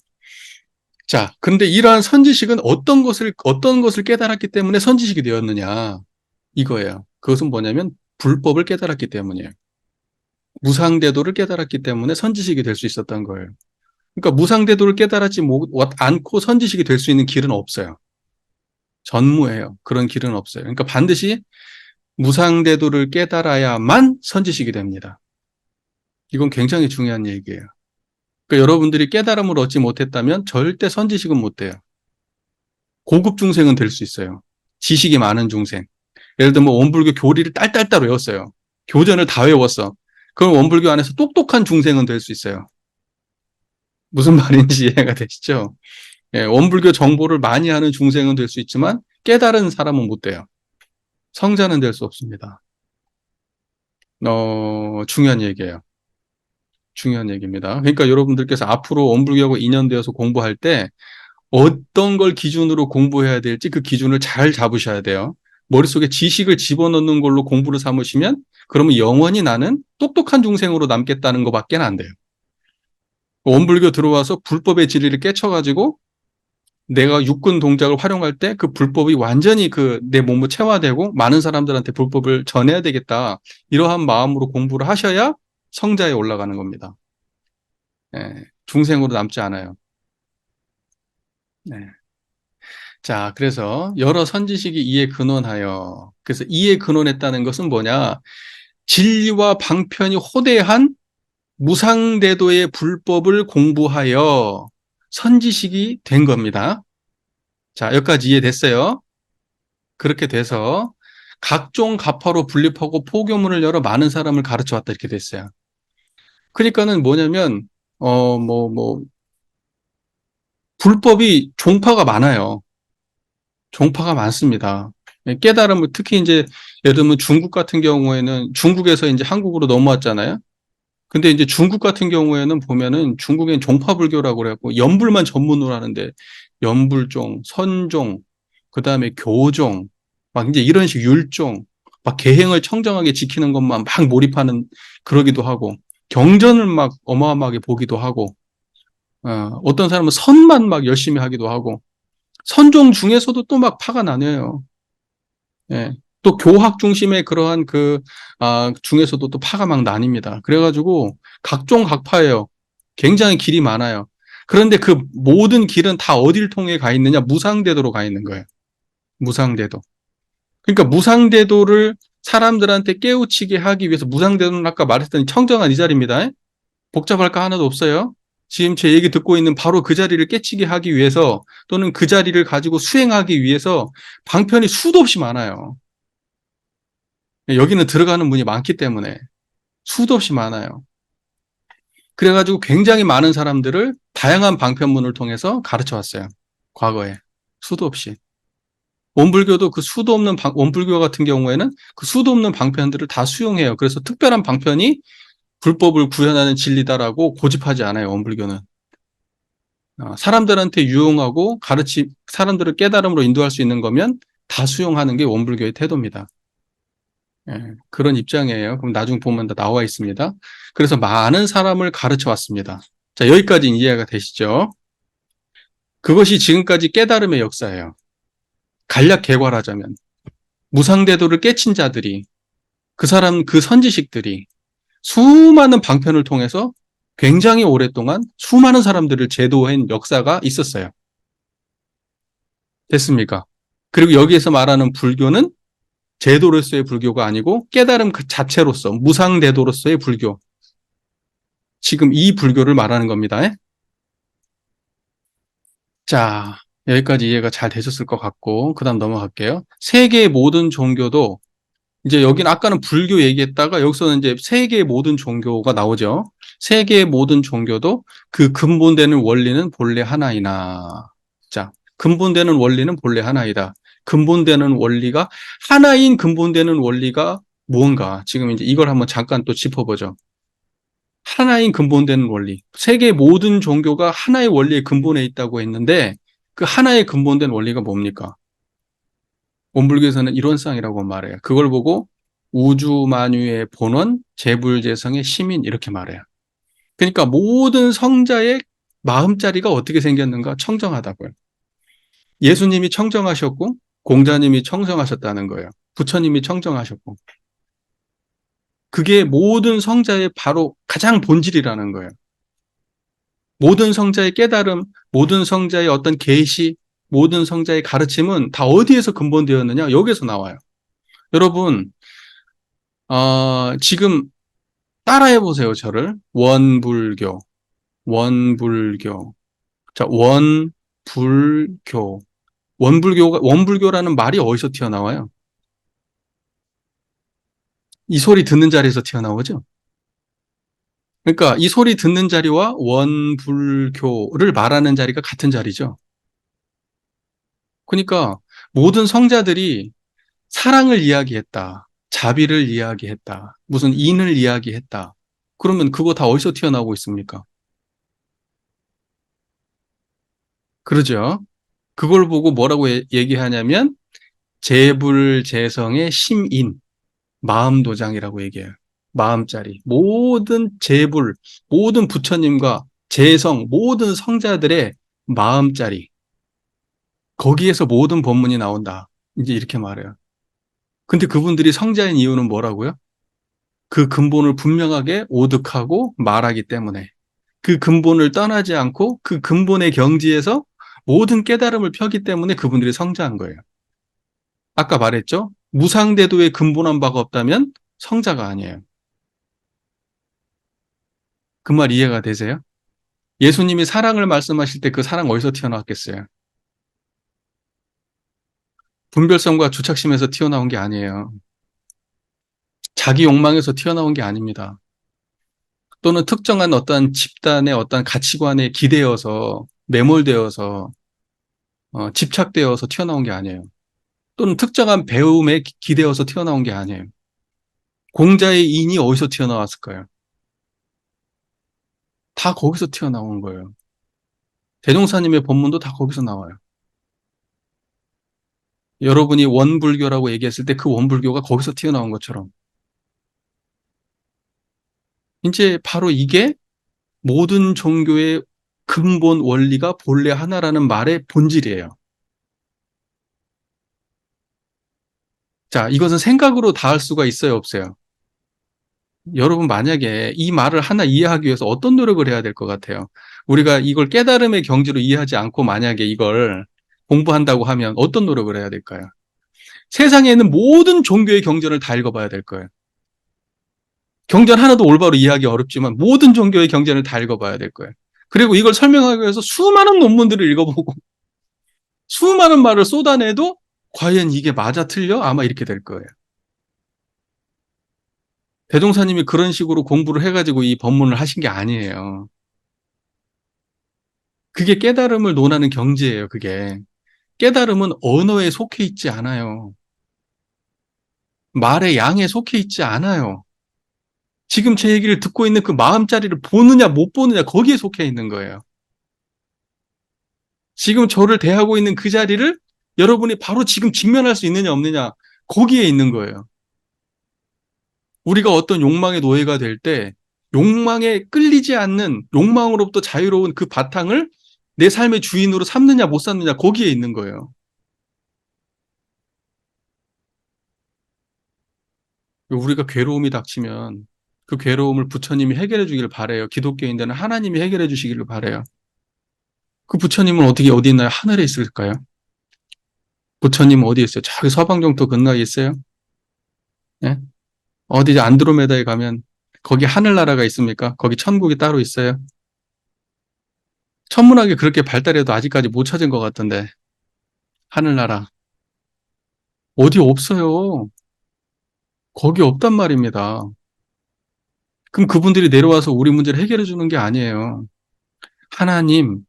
자, 근데 이러한 선지식은 어떤 것을 깨달았기 때문에 선지식이 되었느냐 이거예요. 그것은 뭐냐면 불법을 깨달았기 때문이에요. 무상대도를 깨달았기 때문에 선지식이 될 수 있었던 거예요. 그러니까 무상대도를 깨달았지 않고 선지식이 될 수 있는 길은 없어요. 전무해요. 그런 길은 없어요. 그러니까 반드시 무상대도를 깨달아야만 선지식이 됩니다. 이건 굉장히 중요한 얘기예요. 그러니까 여러분들이 깨달음을 얻지 못했다면 절대 선지식은 못 돼요. 고급 중생은 될 수 있어요. 지식이 많은 중생. 예를 들면 원불교 교리를 딸딸딸 외웠어요. 교전을 다 외웠어. 그럼 원불교 안에서 똑똑한 중생은 될 수 있어요. 무슨 말인지 이해가 되시죠? 원불교 정보를 많이 하는 중생은 될 수 있지만 깨달은 사람은 못 돼요. 성자는 될 수 없습니다. 중요한 얘기예요. 중요한 얘기입니다. 그러니까 여러분들께서 앞으로 원불교하고 인연되어서 공부할 때 어떤 걸 기준으로 공부해야 될지 그 기준을 잘 잡으셔야 돼요. 머릿속에 지식을 집어넣는 걸로 공부를 삼으시면 그러면 영원히 나는 똑똑한 중생으로 남겠다는 것밖에 안 돼요. 원불교 들어와서 불법의 진리를 깨쳐가지고 내가 육군 동작을 활용할 때 그 불법이 완전히 내 몸으로 체화되고 많은 사람들한테 불법을 전해야 되겠다. 이러한 마음으로 공부를 하셔야 성자에 올라가는 겁니다. 중생으로 남지 않아요. 네. 자, 그래서 여러 선지식이 이에 근원하여. 그래서 이에 근원했다는 것은 뭐냐? 진리와 방편이 호대한 무상대도의 불법을 공부하여 선지식이 된 겁니다. 자, 여기까지 이해됐어요? 그렇게 돼서 각종 가파로 분립하고 포교문을 열어 많은 사람을 가르쳐 왔다 이렇게 됐어요. 그러니까는 뭐냐면 불법이 종파가 많아요. 종파가 많습니다. 깨달음을 특히 이제 예를 들면 중국 같은 경우에는 중국에서 이제 한국으로 넘어왔잖아요. 근데 이제 중국 같은 경우에는 보면은 중국엔 종파불교라고 그래갖고 연불만 전문으로 하는데 연불종, 선종, 그다음에 교종, 막 이제 이런 식 율종, 막 계행을 청정하게 지키는 것만 막 몰입하는 그러기도 하고 경전을 막 어마어마하게 보기도 하고 어떤 사람은 선만 막 열심히 하기도 하고 선종 중에서도 또 막 파가 나뉘어요. 예. 또 교학 중심의 그러한 중에서도 또 파가 막 나뉩니다. 그래가지고 각종 각파예요. 굉장히 길이 많아요. 그런데 그 모든 길은 다 어딜 통해 가 있느냐? 무상대도로 가 있는 거예요. 무상대도. 그러니까 무상대도를 사람들한테 깨우치게 하기 위해서 무상대도는 아까 말했던 청정한 이 자리입니다. 복잡할 거 하나도 없어요. 지금 제 얘기 듣고 있는 바로 그 자리를 깨치게 하기 위해서 또는 그 자리를 가지고 수행하기 위해서 방편이 수도 없이 많아요. 여기는 들어가는 문이 많기 때문에 수도 없이 많아요. 그래가지고 굉장히 많은 사람들을 다양한 방편문을 통해서 가르쳐 왔어요. 과거에. 수도 없이. 원불교도 그 수도 없는 원불교 같은 경우에는 그 수도 없는 방편들을 다 수용해요. 그래서 특별한 방편이 불법을 구현하는 진리다라고 고집하지 않아요. 원불교는. 사람들한테 유용하고 사람들을 깨달음으로 인도할 수 있는 거면 다 수용하는 게 원불교의 태도입니다. 예, 그런 입장이에요. 그럼 나중 보면 다 나와 있습니다. 그래서 많은 사람을 가르쳐 왔습니다. 자, 여기까지 이해가 되시죠? 그것이 지금까지 깨달음의 역사예요. 간략 개괄하자면 무상대도를 깨친 자들이 그 선지식들이 수많은 방편을 통해서 굉장히 오랫동안 수많은 사람들을 제도한 역사가 있었어요. 됐습니까? 그리고 여기에서 말하는 불교는 제도로서의 불교가 아니고 깨달음 그 자체로서 무상대도로서의 불교. 지금 이 불교를 말하는 겁니다. 자, 여기까지 이해가 잘 되셨을 것 같고 그 다음 넘어갈게요. 세계의 모든 종교도 이제 여기는 아까는 불교 얘기했다가 여기서는 이제 세계의 모든 종교가 나오죠. 세계의 모든 종교도 그 근본되는 원리는 본래 하나이나. 자, 근본되는 원리는 본래 하나이다. 근본되는 원리가 하나인 근본되는 원리가 무언가. 지금 이제 이걸 한번 잠깐 또 짚어보죠. 하나인 근본되는 원리. 세계의 모든 종교가 하나의 원리의 근본에 있다고 했는데 그 하나의 근본된 원리가 뭡니까? 원불교에서는 이론상이라고 말해요. 그걸 보고 우주만유의 본원, 재불재성의 시민 이렇게 말해요. 그러니까 모든 성자의 마음자리가 어떻게 생겼는가 청정하다고요. 예수님이 청정하셨고 공자님이 청정하셨다는 거예요. 부처님이 청정하셨고 그게 모든 성자의 바로 가장 본질이라는 거예요. 모든 성자의 깨달음, 모든 성자의 어떤 계시, 모든 성자의 가르침은 다 어디에서 근본되었느냐? 여기에서 나와요. 여러분, 지금 따라해 보세요, 저를. 원불교, 원불교. 자, 원불교. 원불교라는 말이 어디서 튀어나와요? 이 소리 듣는 자리에서 튀어나오죠? 그러니까 이 소리 듣는 자리와 원불교를 말하는 자리가 같은 자리죠. 그러니까 모든 성자들이 사랑을 이야기했다. 자비를 이야기했다. 무슨 인을 이야기했다. 그러면 그거 다 어디서 튀어나오고 있습니까? 그러죠. 그걸 보고 뭐라고 얘기하냐면 재불재성의 심인, 마음도장이라고 얘기해요. 마음자리. 모든 재불, 모든 부처님과 재성, 모든 성자들의 마음자리. 거기에서 모든 법문이 나온다. 이제 이렇게 말해요. 근데 그분들이 성자인 이유는 뭐라고요? 그 근본을 분명하게 오득하고 말하기 때문에 그 근본을 떠나지 않고 그 근본의 경지에서 모든 깨달음을 펴기 때문에 그분들이 성자한 거예요. 아까 말했죠? 무상대도에 근본한 바가 없다면 성자가 아니에요. 그 말 이해가 되세요? 예수님이 사랑을 말씀하실 때 그 사랑 어디서 튀어나왔겠어요? 분별성과 주착심에서 튀어나온 게 아니에요. 자기 욕망에서 튀어나온 게 아닙니다. 또는 특정한 어떤 집단의 어떤 가치관에 기대어서 매몰되어서 집착되어서 튀어나온 게 아니에요. 또는 특정한 배움에 기대어서 튀어나온 게 아니에요. 공자의 인이 어디서 튀어나왔을까요? 다 거기서 튀어나온 거예요. 대종사님의 본문도 다 거기서 나와요. 여러분이 원불교라고 얘기했을 때 그 원불교가 거기서 튀어나온 것처럼. 이제 바로 이게 모든 종교의 근본 원리가 본래 하나라는 말의 본질이에요. 자, 이것은 생각으로 닿을 수가 있어요, 없어요? 여러분, 만약에 이 말을 하나 이해하기 위해서 어떤 노력을 해야 될 것 같아요? 우리가 이걸 깨달음의 경지로 이해하지 않고 만약에 이걸 공부한다고 하면 어떤 노력을 해야 될까요? 세상에 있는 모든 종교의 경전을 다 읽어봐야 될 거예요. 경전 하나도 올바로 이해하기 어렵지만 모든 종교의 경전을 다 읽어봐야 될 거예요. 그리고 이걸 설명하기 위해서 수많은 논문들을 읽어보고 수많은 말을 쏟아내도 과연 이게 맞아 틀려? 아마 이렇게 될 거예요. 대종사님이 그런 식으로 공부를 해가지고 이 법문을 하신 게 아니에요. 그게 깨달음을 논하는 경지예요, 그게. 깨달음은 언어에 속해 있지 않아요. 말의 양에 속해 있지 않아요. 지금 제 얘기를 듣고 있는 그 마음자리를 보느냐 못 보느냐 거기에 속해 있는 거예요. 지금 저를 대하고 있는 그 자리를 여러분이 바로 지금 직면할 수 있느냐 없느냐 거기에 있는 거예요. 우리가 어떤 욕망의 노예가 될 때 욕망에 끌리지 않는 욕망으로부터 자유로운 그 바탕을 내 삶의 주인으로 삼느냐 못 삼느냐 거기에 있는 거예요. 우리가 괴로움이 닥치면 그 괴로움을 부처님이 해결해 주기를 바래요. 기독교인들은 하나님이 해결해 주시기를 바래요. 그 부처님은 어떻게 어디 있나요? 하늘에 있을까요? 부처님은 어디 있어요? 저기 서방정토 근나에 있어요? 예? 어디 안드로메다에 가면 거기 하늘나라가 있습니까? 거기 천국이 따로 있어요? 천문학이 그렇게 발달해도 아직까지 못 찾은 것 같던데 하늘나라 어디 없어요. 거기 없단 말입니다. 그럼 그분들이 내려와서 우리 문제를 해결해 주는 게 아니에요. 하나님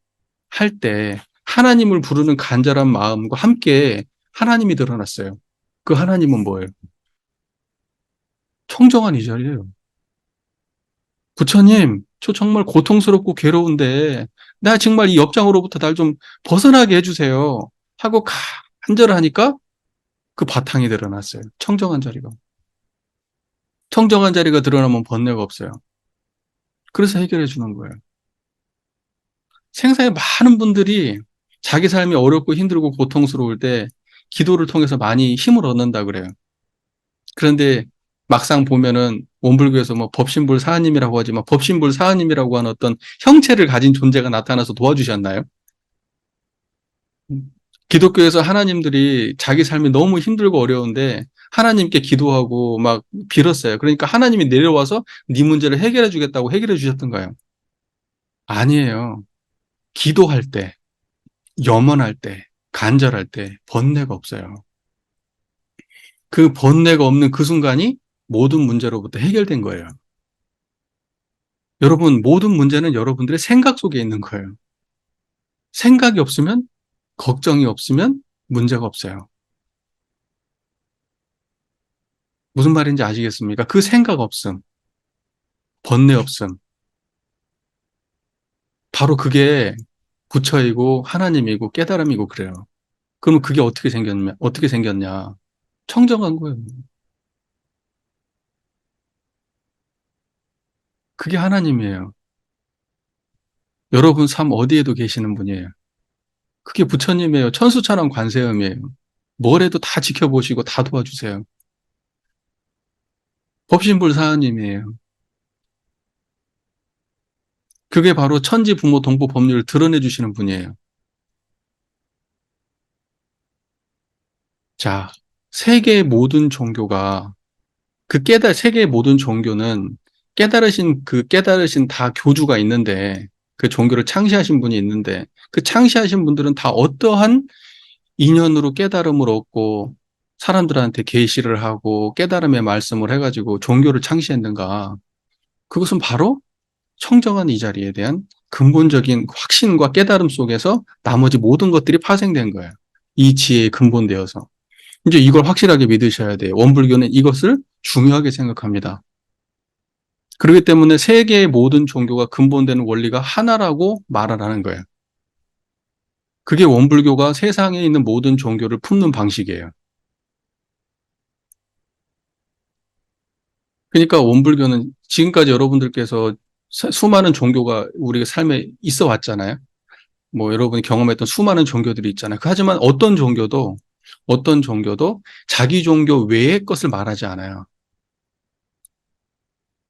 할 때 하나님을 부르는 간절한 마음과 함께 하나님이 드러났어요. 그 하나님은 뭐예요? 청정한 이 자리예요. 부처님, 저 정말 고통스럽고 괴로운데 나 정말 이 업장으로부터 날 좀 벗어나게 해주세요. 하고 간절하니까 그 바탕이 드러났어요. 청정한 자리가. 청정한 자리가 드러나면 번뇌가 없어요. 그래서 해결해 주는 거예요. 생사에 많은 분들이 자기 삶이 어렵고 힘들고 고통스러울 때 기도를 통해서 많이 힘을 얻는다 그래요. 그런데 막상 보면은 원불교에서 뭐 법신불 사하님이라고 하지만 법신불 사하님이라고 하는 어떤 형체를 가진 존재가 나타나서 도와주셨나요? 기독교에서 하나님들이 자기 삶이 너무 힘들고 어려운데 하나님께 기도하고 막 빌었어요. 그러니까 하나님이 내려와서 네 문제를 해결해 주겠다고 해결해 주셨던가요? 아니에요. 기도할 때, 염원할 때, 간절할 때 번뇌가 없어요. 그 번뇌가 없는 그 순간이 모든 문제로부터 해결된 거예요. 여러분, 모든 문제는 여러분들의 생각 속에 있는 거예요. 생각이 없으면, 걱정이 없으면 문제가 없어요. 무슨 말인지 아시겠습니까? 그 생각 없음, 번뇌 없음. 바로 그게 부처이고 하나님이고 깨달음이고 그래요. 그러면 그게 어떻게 생겼냐? 청정한 거예요. 그게 하나님이에요. 여러분 삶 어디에도 계시는 분이에요. 그게 부처님이에요. 천수천왕 관세음이에요. 뭘 해도 다 지켜보시고 다 도와주세요. 법신불사하님이에요. 그게 바로 천지 부모 동부 법률을 드러내 주시는 분이에요. 자, 세계의 모든 종교가 세계의 모든 종교는 깨달으신 다 교주가 있는데, 그 종교를 창시하신 분이 있는데, 그 창시하신 분들은 다 어떠한 인연으로 깨달음을 얻고, 사람들한테 계시를 하고, 깨달음의 말씀을 해가지고 종교를 창시했는가. 그것은 바로 청정한 이 자리에 대한 근본적인 확신과 깨달음 속에서 나머지 모든 것들이 파생된 거예요. 이 지혜에 근본되어서. 이제 이걸 확실하게 믿으셔야 돼요. 원불교는 이것을 중요하게 생각합니다. 그렇기 때문에 세계의 모든 종교가 근본되는 원리가 하나라고 말을 하는 거예요. 그게 원불교가 세상에 있는 모든 종교를 품는 방식이에요. 그러니까 원불교는 지금까지 여러분들께서 수많은 종교가 우리가 삶에 있어 왔잖아요. 뭐 여러분이 경험했던 수많은 종교들이 있잖아요. 하지만 어떤 종교도 자기 종교 외의 것을 말하지 않아요.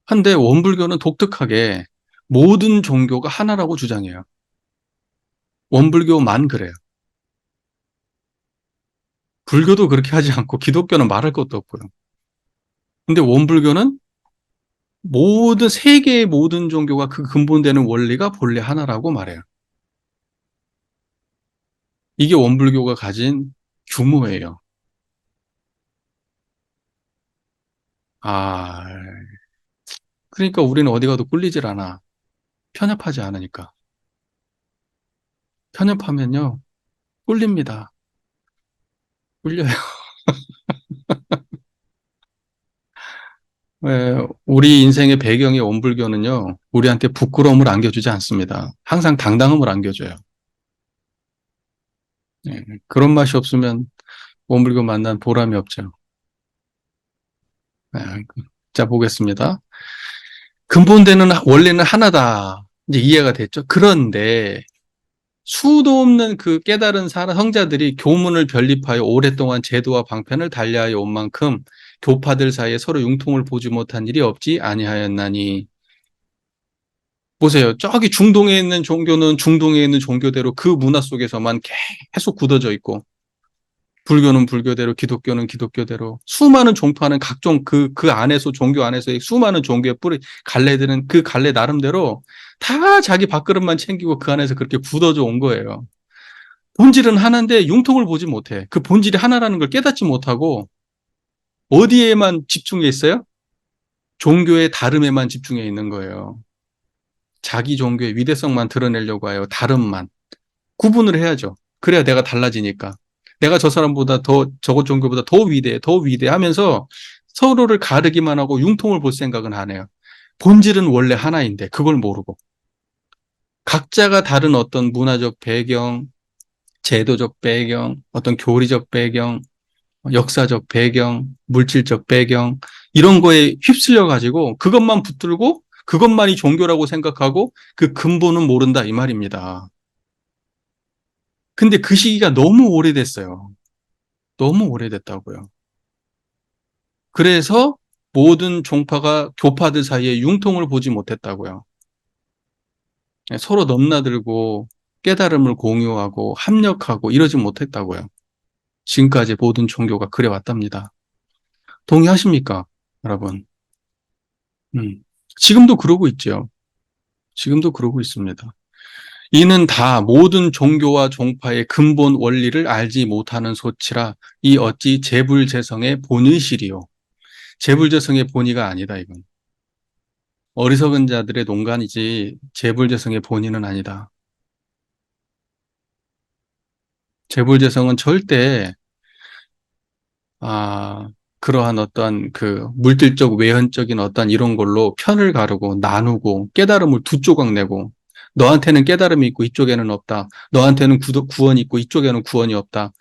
한데 원불교는 독특하게 모든 종교가 하나라고 주장해요. 원불교만 그래요. 불교도 그렇게 하지 않고 기독교는 말할 것도 없고요. 근데 원불교는 세계의 모든 종교가 그 근본되는 원리가 본래 하나라고 말해요. 이게 원불교가 가진 규모예요. 아, 그러니까 우리는 어디 가도 꿀리질 않아. 편협하지 않으니까. 편협하면요, 꿀립니다. 꿀려요. 우리 인생의 배경의 원불교는요, 우리한테 부끄러움을 안겨주지 않습니다. 항상 당당함을 안겨줘요. 그런 맛이 없으면 원불교 만난 보람이 없죠. 예, 자, 보겠습니다. 근본되는 원리는 하나다. 이제 이해가 됐죠. 그런데 수도 없는 그 깨달은 성자들이 교문을 변립하여 오랫동안 제도와 방편을 달리하여 온 만큼 교파들 사이에 서로 융통을 보지 못한 일이 없지 아니하였나니. 보세요. 저기 중동에 있는 종교는 중동에 있는 종교대로 그 문화 속에서만 계속 굳어져 있고, 불교는 불교대로, 기독교는 기독교대로, 수많은 종파는 각종 그 안에서, 종교 안에서의 수많은 종교의 뿌리, 갈래들은 그 갈래 나름대로 다 자기 밥그릇만 챙기고 그 안에서 그렇게 굳어져 온 거예요. 본질은 하나인데 융통을 보지 못해. 그 본질이 하나라는 걸 깨닫지 못하고 어디에만 집중해 있어요? 종교의 다름에만 집중해 있는 거예요. 자기 종교의 위대성만 드러내려고 해요. 다름만. 구분을 해야죠. 그래야 내가 달라지니까. 내가 저 사람보다 저것 종교보다 더 위대해 하면서 서로를 가르기만 하고 융통을 볼 생각은 안 해요. 본질은 원래 하나인데 그걸 모르고. 각자가 다른 어떤 문화적 배경, 제도적 배경, 어떤 교리적 배경, 역사적 배경, 물질적 배경, 이런 거에 휩쓸려 가지고 그것만 붙들고 그것만이 종교라고 생각하고 그 근본은 모른다 이 말입니다. 근데 그 시기가 너무 오래됐어요. 너무 오래됐다고요. 그래서 모든 종파가 교파들 사이에 융통을 보지 못했다고요. 서로 넘나들고 깨달음을 공유하고 합력하고 이러지 못했다고요. 지금까지 모든 종교가 그래 왔답니다. 동의하십니까, 여러분? 음. 지금도 그러고 있죠. 지금도 그러고 있습니다. 이는 다 모든 종교와 종파의 근본 원리를 알지 못하는 소치라 이 어찌 재불재성의 본의실이요. 재불재성의 본의가 아니다, 이건. 어리석은 자들의 농간이지 재불재성의 본의는 아니다. 재불재성은 절대 아, 그러한 어떤 그 물질적 외현적인 어떤 이런 걸로 편을 가르고 나누고 깨달음을 두 조각 내고 너한테는 깨달음이 있고 이쪽에는 없다. 너한테는 구원이 있고 이쪽에는 구원이 없다.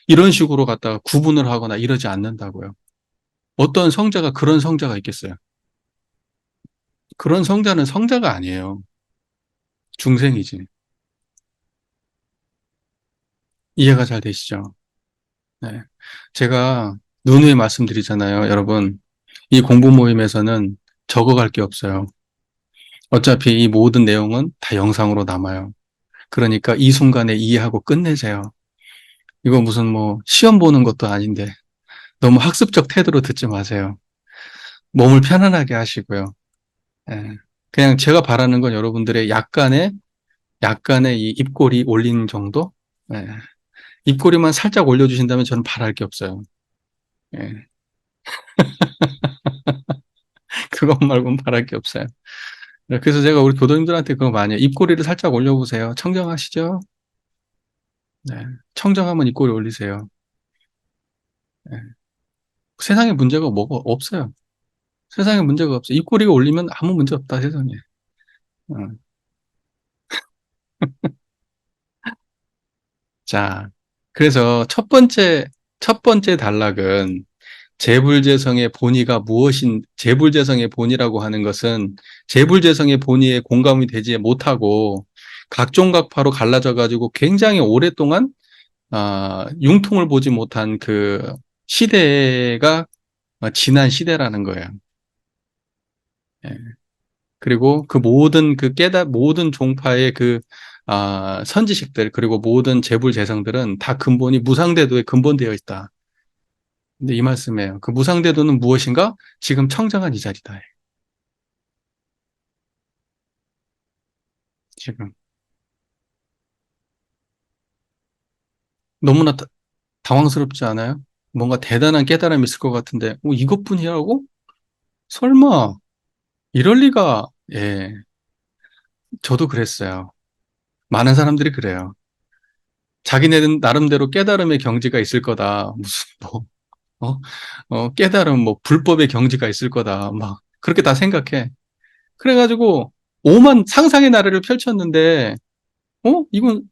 이런 식으로 갖다가 구분을 하거나 이러지 않는다고요. 어떤 성자가 그런 성자가 있겠어요? 그런 성자는 성자가 아니에요. 중생이지. 이해가 잘 되시죠? 네. 제가 누누이 말씀드리잖아요. 여러분, 이 공부 모임에서는 적어갈 게 없어요. 어차피 이 모든 내용은 다 영상으로 남아요. 그러니까 이 순간에 이해하고 끝내세요. 이거 무슨 뭐 시험 보는 것도 아닌데 너무 학습적 태도로 듣지 마세요. 몸을 편안하게 하시고요. 예. 그냥 제가 바라는 건 여러분들의 약간의 이 입꼬리 올린 정도? 예. 입꼬리만 살짝 올려주신다면 저는 바랄 게 없어요. 예. 그것 말고는 바랄 게 없어요. 그래서 제가 우리 교도님들한테 그거 많이 해요. 입꼬리를 살짝 올려보세요. 청정하시죠? 네. 청정하면 입꼬리 올리세요. 네. 세상에 문제가 뭐가 없어요. 세상에 문제가 없어요. 입꼬리가 올리면 아무 문제 없다, 세상에. 어. 자, 그래서 첫 번째 단락은 재불재성의 본의가 재불재성의 본의라고 하는 것은 재불재성의 본의에 공감이 되지 못하고 각종각파로 갈라져 가지고 굉장히 오랫동안 융통을 보지 못한 그 시대가 지난 시대라는 거예요. 예. 그리고 그 모든 종파의 선지식들, 그리고 모든 재불재성들은 다 근본이 무상대도에 근본되어 있다. 근데 이 말씀이에요. 그 무상대도는 무엇인가? 지금 청정한 이 자리다. 지금. 너무나 당황스럽지 않아요? 뭔가 대단한 깨달음이 있을 것 같은데, 이것뿐이라고? 설마, 이럴 리가, 예, 저도 그랬어요. 많은 사람들이 그래요. 자기네는 나름대로 깨달음의 경지가 있을 거다. 무슨, 어? 깨달음, 불법의 경지가 있을 거다. 막, 그렇게 다 생각해. 그래가지고, 오만 상상의 나래를 펼쳤는데, 이건,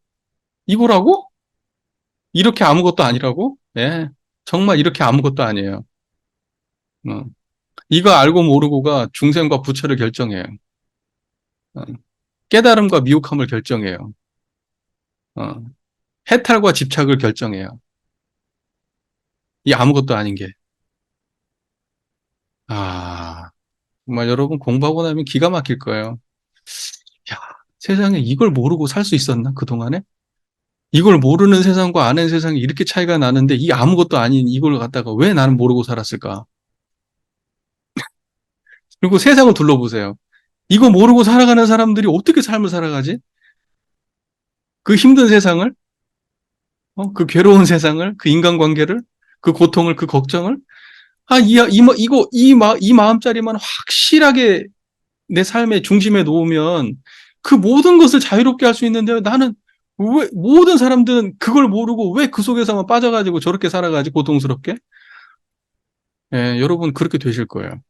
이거라고? 이렇게 아무것도 아니라고? 예. 정말 이렇게 아무것도 아니에요. 어. 이거 알고 모르고가 중생과 부처를 결정해요. 어. 깨달음과 미혹함을 결정해요. 어. 해탈과 집착을 결정해요. 이 아무것도 아닌 게. 아, 정말 여러분 공부하고 나면 기가 막힐 거예요. 야, 세상에 이걸 모르고 살 수 있었나, 그동안에? 이걸 모르는 세상과 아는 세상이 이렇게 차이가 나는데 이 아무것도 아닌 이걸 갖다가 왜 나는 모르고 살았을까? 그리고 세상을 둘러보세요. 이거 모르고 살아가는 사람들이 어떻게 삶을 살아가지? 그 힘든 세상을, 그 괴로운 세상을, 그 인간관계를, 그 고통을, 그 걱정을, 이 마음자리만 확실하게 내 삶의 중심에 놓으면 그 모든 것을 자유롭게 할 수 있는데 나는 왜, 모든 사람들은 그걸 모르고 왜 그 속에서만 빠져가지고 저렇게 살아가지, 고통스럽게? 예, 여러분 그렇게 되실 거예요.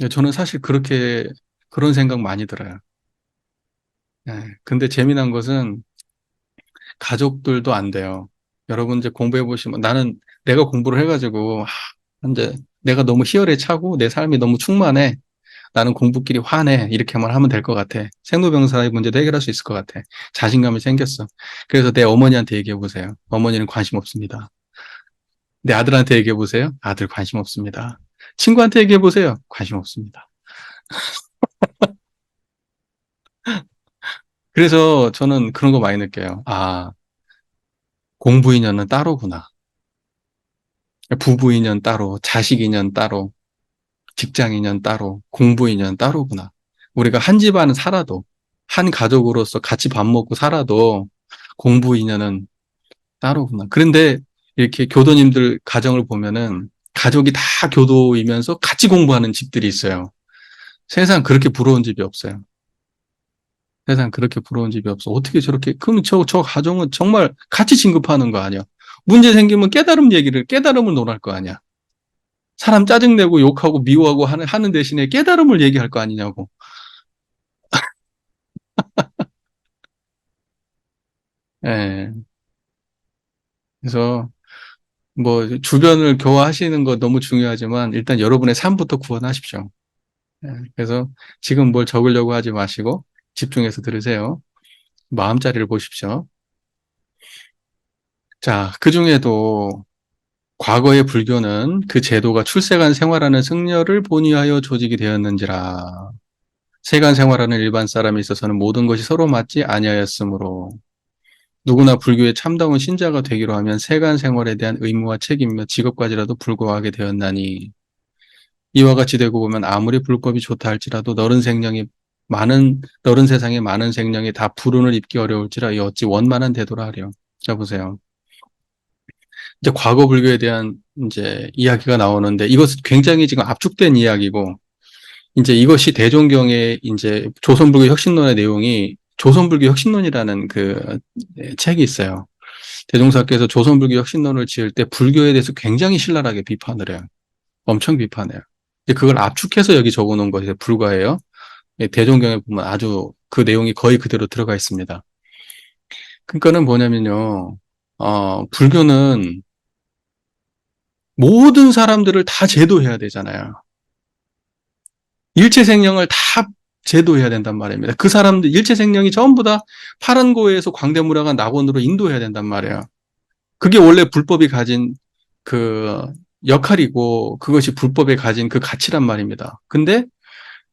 예, 저는 사실 그런 생각 많이 들어요. 예, 근데 재미난 것은 가족들도 안 돼요. 여러분 이제 공부해 보시면 내가 공부를 해가지고 이제 내가 너무 희열에 차고 내 삶이 너무 충만해. 나는 공부끼리 화내. 이렇게만 하면 될 것 같아. 생로병사의 문제도 해결할 수 있을 것 같아. 자신감이 생겼어. 그래서 내 어머니한테 얘기해 보세요. 어머니는 관심 없습니다. 내 아들한테 얘기해 보세요. 아들 관심 없습니다. 친구한테 얘기해 보세요. 관심 없습니다. 그래서 저는 그런 거 많이 느껴요. 공부 인연은 따로구나. 부부 인연 따로, 자식 인연 따로, 직장 인연 따로, 공부 인연 따로구나. 우리가 한 집안은 살아도, 한 가족으로서 같이 밥 먹고 살아도 공부 인연은 따로구나. 그런데 이렇게 교도님들 가정을 보면은 가족이 다 교도이면서 같이 공부하는 집들이 있어요. 세상 그렇게 부러운 집이 없어요. 세상 그렇게 부러운 집이 없어. 어떻게 저렇게, 그럼 저 가정은 정말 같이 진급하는 거 아니야? 문제 생기면 깨달음을 논할 거 아니야? 사람 짜증내고 욕하고 미워하고 하는 대신에 깨달음을 얘기할 거 아니냐고. 예. 그래서 주변을 교화하시는 거 너무 중요하지만 일단 여러분의 삶부터 구원하십시오. 예. 그래서 지금 뭘 적으려고 하지 마시고 집중해서 들으세요. 마음자리를 보십시오. 자, 그 중에도 과거의 불교는 그 제도가 출세간 생활하는 승려를 본의하여 조직이 되었는지라. 세간 생활하는 일반 사람에 있어서는 모든 것이 서로 맞지 아니하였으므로 누구나 불교의 참다운 신자가 되기로 하면 세간 생활에 대한 의무와 책임며 직업까지라도 불구하게 되었나니. 이와 같이 되고 보면 아무리 불법이 좋다 할지라도 너른 세상에 많은 생명이 다 불운을 입기 어려울지라 이 어찌 원만한 대도라 하려. 자, 보세요. 이제 과거 불교에 대한 이제 이야기가 나오는데 이것은 굉장히 지금 압축된 이야기고 이제 이것이 대종경의 이제 조선불교 혁신론의 내용이 조선불교 혁신론이라는 그 책이 있어요. 대종사께서 조선불교 혁신론을 지을 때 불교에 대해서 굉장히 신랄하게 비판을 해요. 엄청 비판해요. 이제 그걸 압축해서 여기 적어 놓은 것에 불과해요. 대종경에 보면 아주 그 내용이 거의 그대로 들어가 있습니다. 그러니까는 뭐냐면요. 불교는 모든 사람들을 다 제도해야 되잖아요. 일체 생명을 다 제도해야 된단 말입니다. 그 사람들, 일체 생명이 전부 다 파란고에서 광대무량한 낙원으로 인도해야 된단 말이에요. 그게 원래 불법이 가진 그 역할이고 그것이 불법에 가진 그 가치란 말입니다. 근데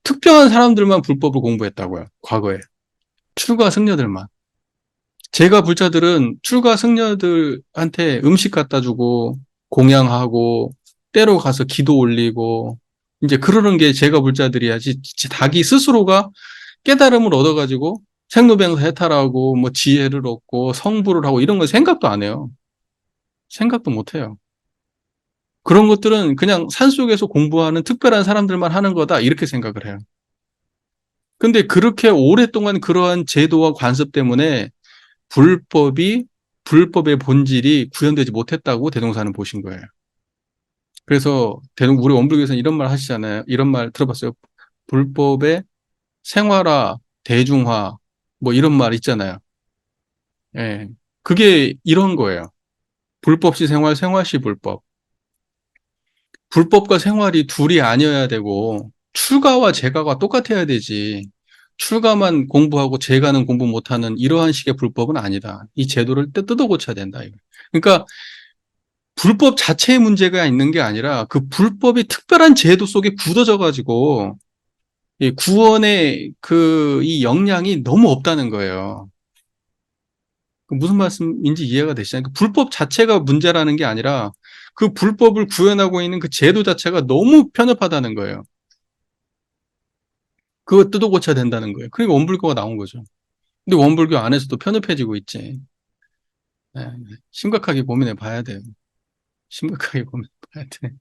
특별한 사람들만 불법을 공부했다고요. 과거에. 출가 승려들만. 제가 불자들은 출가 승려들한테 음식 갖다 주고 공양하고 때로 가서 기도 올리고 이제 그러는 게 제가 불자들이야지 자기 스스로가 깨달음을 얻어가지고 생로병사 해탈하고 뭐 지혜를 얻고 성불을 하고 이런 건 생각도 안 해요. 생각도 못 해요. 그런 것들은 그냥 산속에서 공부하는 특별한 사람들만 하는 거다 이렇게 생각을 해요. 근데 그렇게 오랫동안 그러한 제도와 관습 때문에 불법이 불법의 본질이 구현되지 못했다고 대동사는 보신 거예요. 그래서 우리 원불교에서는 이런 말 하시잖아요. 이런 말 들어봤어요. 불법의 생활화, 대중화, 뭐 이런 말 있잖아요. 예. 그게 이런 거예요. 불법시 생활, 생활시 불법. 불법과 생활이 둘이 아니어야 되고, 출가와 재가가 똑같아야 되지. 출가만 공부하고 재가는 공부 못하는 이러한 식의 불법은 아니다. 이 제도를 뜯어 고쳐야 된다. 그러니까 불법 자체의 문제가 있는 게 아니라 그 불법이 특별한 제도 속에 굳어져 가지고 이 구원의 그 이 역량이 너무 없다는 거예요. 무슨 말씀인지 이해가 되시나요? 그 불법 자체가 문제라는 게 아니라 그 불법을 구현하고 있는 그 제도 자체가 너무 편협하다는 거예요. 그거 뜯어 고쳐야 된다는 거예요. 그러니까 원불교가 나온 거죠. 근데 원불교 안에서도 편협해지고 있지. 네, 심각하게 고민해 봐야 돼요. 심각하게 고민해 봐야 돼.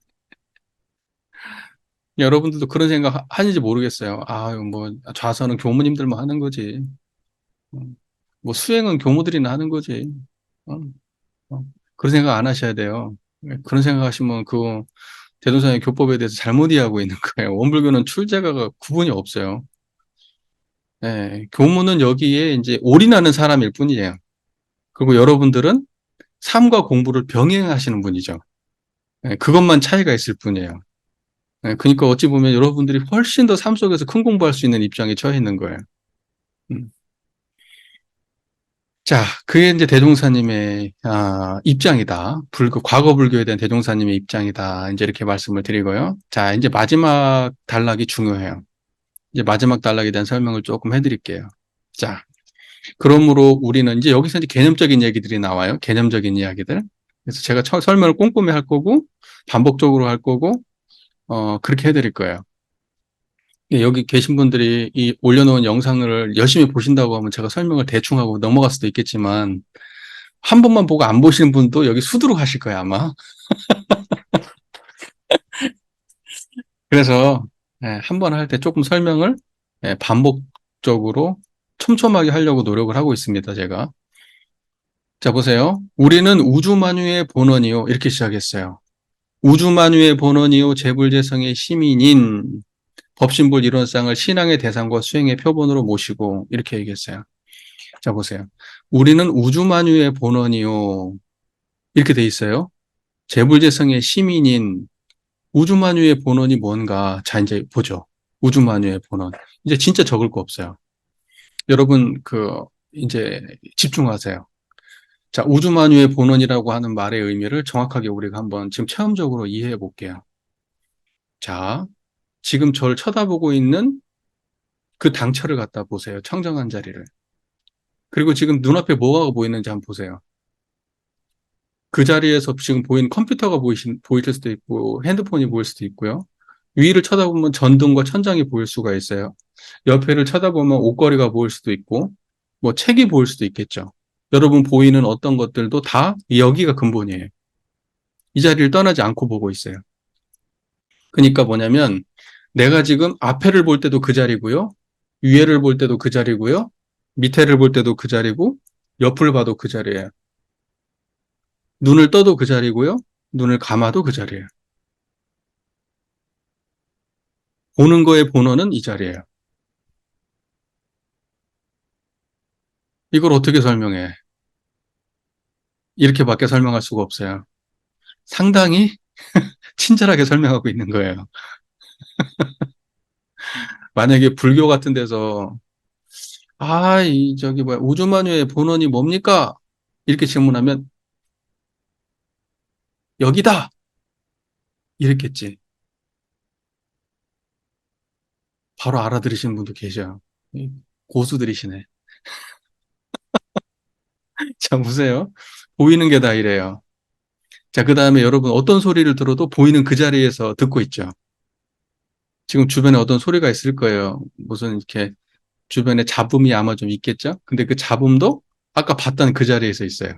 여러분들도 그런 생각 하는지 모르겠어요. 아유, 뭐, 좌선은 교무님들만 하는 거지. 어, 뭐, 수행은 교무들이나 하는 거지. 어, 그런 생각 안 하셔야 돼요. 네, 그런 생각 하시면 그 대도사의 교법에 대해서 잘못 이해하고 있는 거예요. 원불교는 출제가가 구분이 없어요. 예, 교무는 여기에 이제 올인하는 사람일 뿐이에요. 그리고 여러분들은 삶과 공부를 병행하시는 분이죠. 예, 그것만 차이가 있을 뿐이에요. 예, 그러니까 어찌 보면 여러분들이 훨씬 더 삶 속에서 큰 공부할 수 있는 입장에 처해 있는 거예요. 음. 자, 그게 이제 대종사님의 입장이다. 과거 불교에 대한 대종사님의 입장이다. 이제 이렇게 말씀을 드리고요. 자, 이제 마지막 단락이 중요해요. 이제 마지막 단락에 대한 설명을 조금 해드릴게요. 자, 그러므로 우리는 이제 여기서 이제 개념적인 얘기들이 나와요. 개념적인 이야기들. 그래서 제가 설명을 꼼꼼히 할 거고, 반복적으로 할 거고, 그렇게 해드릴 거예요. 여기 계신 분들이 이 올려놓은 영상을 열심히 보신다고 하면 제가 설명을 대충 하고 넘어갈 수도 있겠지만, 한 번만 보고 안 보시는 분도 여기 수두룩 하실 거예요, 아마. 그래서, 한 번 할 때 조금 설명을 반복적으로 촘촘하게 하려고 노력을 하고 있습니다, 제가. 자, 보세요. 우리는 우주만유의 본원이요. 이렇게 시작했어요. 우주만유의 본원이요. 재불재성의 시민인 법신불 이론상을 신앙의 대상과 수행의 표본으로 모시고 이렇게 얘기했어요. 자, 보세요. 우리는 우주만유의 본원이요. 이렇게 돼 있어요. 재불재성의 시민인 우주만유의 본원이 뭔가. 자, 이제 보죠. 우주만유의 본원. 이제 진짜 적을 거 없어요. 여러분, 이제 집중하세요. 자, 우주만유의 본원이라고 하는 말의 의미를 정확하게 우리가 한번 지금 체험적으로 이해해 볼게요. 자, 지금 저를 쳐다보고 있는 그 당처를 갖다 보세요. 청정한 자리를. 그리고 지금 눈앞에 뭐가 보이는지 한번 보세요. 그 자리에서 지금 보이는 컴퓨터가 보이실 수도 있고, 핸드폰이 보일 수도 있고요. 위를 쳐다보면 전등과 천장이 보일 수가 있어요. 옆에를 쳐다보면 옷걸이가 보일 수도 있고, 뭐 책이 보일 수도 있겠죠. 여러분 보이는 어떤 것들도 다 여기가 근본이에요. 이 자리를 떠나지 않고 보고 있어요. 그러니까 뭐냐면 내가 지금 앞에를 볼 때도 그 자리고요. 위에를 볼 때도 그 자리고요. 밑에를 볼 때도 그 자리고 옆을 봐도 그 자리예요. 눈을 떠도 그 자리고요. 눈을 감아도 그 자리예요. 보는 거의 본원은 이 자리예요. 이걸 어떻게 설명해? 이렇게밖에 설명할 수가 없어요. 상당히 친절하게 설명하고 있는 거예요. 만약에 불교 같은 데서 이 저기 뭐야 우주만유의 본원이 뭡니까? 이렇게 질문하면 여기다 이랬겠지. 바로 알아들으시는 분도 계셔. 고수들이시네. 자, 보세요. 보이는 게 다 이래요. 자, 그 다음에 여러분 어떤 소리를 들어도 보이는 그 자리에서 듣고 있죠. 지금 주변에 어떤 소리가 있을 거예요. 무슨 이렇게 주변에 잡음이 아마 좀 있겠죠? 근데 그 잡음도 아까 봤던 그 자리에서 있어요.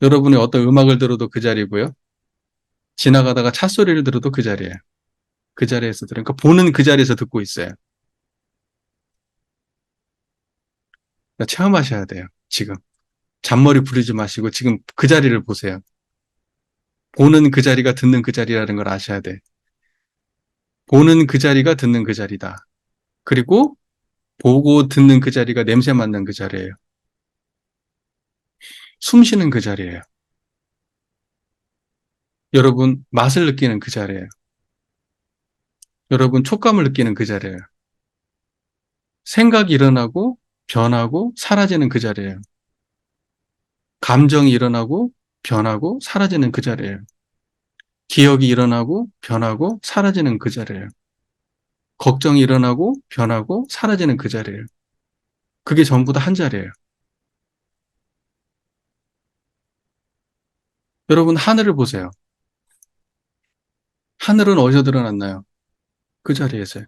여러분이 어떤 음악을 들어도 그 자리고요. 지나가다가 차 소리를 들어도 그 자리예요. 그 자리에서 들으니까 그러니까 보는 그 자리에서 듣고 있어요. 그러니까 체험하셔야 돼요. 지금. 잔머리 부리지 마시고 지금 그 자리를 보세요. 보는 그 자리가 듣는 그 자리라는 걸 아셔야 돼. 보는 그 자리가 듣는 그 자리다. 그리고 보고 듣는 그 자리가 냄새 맡는 그 자리예요. 숨 쉬는 그 자리예요. 여러분 맛을 느끼는 그 자리예요. 여러분 촉감을 느끼는 그 자리예요. 생각이 일어나고 변하고 사라지는 그 자리예요. 감정이 일어나고 변하고 사라지는 그 자리예요. 기억이 일어나고 변하고 사라지는 그 자리예요. 걱정이 일어나고 변하고 사라지는 그 자리예요. 그게 전부 다 한 자리예요. 여러분 하늘을 보세요. 하늘은 어디서 드러났나요? 그 자리에서요.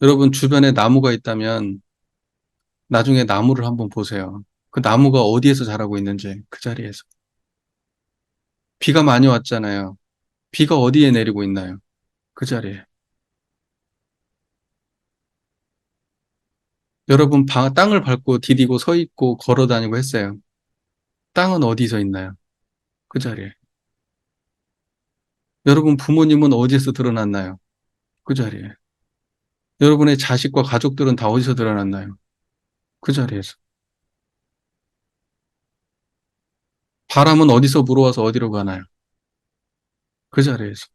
여러분 주변에 나무가 있다면 나중에 나무를 한번 보세요. 그 나무가 어디에서 자라고 있는지 그 자리에서. 비가 많이 왔잖아요. 비가 어디에 내리고 있나요? 그 자리에. 여러분 땅을 밟고 디디고 서 있고 걸어 다니고 했어요. 땅은 어디서 있나요? 그 자리에. 여러분 부모님은 어디에서 드러났나요? 그 자리에. 여러분의 자식과 가족들은 다 어디서 드러났나요? 그 자리에서. 바람은 어디서 불어와서 어디로 가나요? 그 자리에서.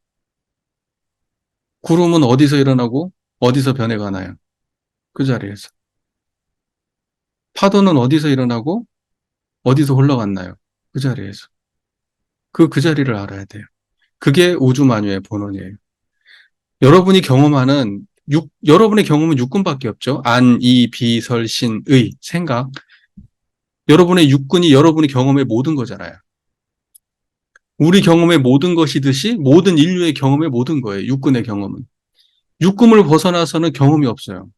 구름은 어디서 일어나고 어디서 변해가나요? 그 자리에서. 파도는 어디서 일어나고 어디서 흘러갔나요? 그 자리에서. 그 자리를 알아야 돼요. 그게 우주만유의 본원이에요. 여러분이 경험하는 여러분의 경험은 육군밖에 없죠. 안, 이, 비, 설, 신, 의, 생각. 여러분의 육군이 여러분이 경험의 모든 거잖아요. 우리 경험의 모든 것이듯이 모든 인류의 경험의 모든 거예요. 육군의 경험은. 육군을 벗어나서는 경험이 없어요.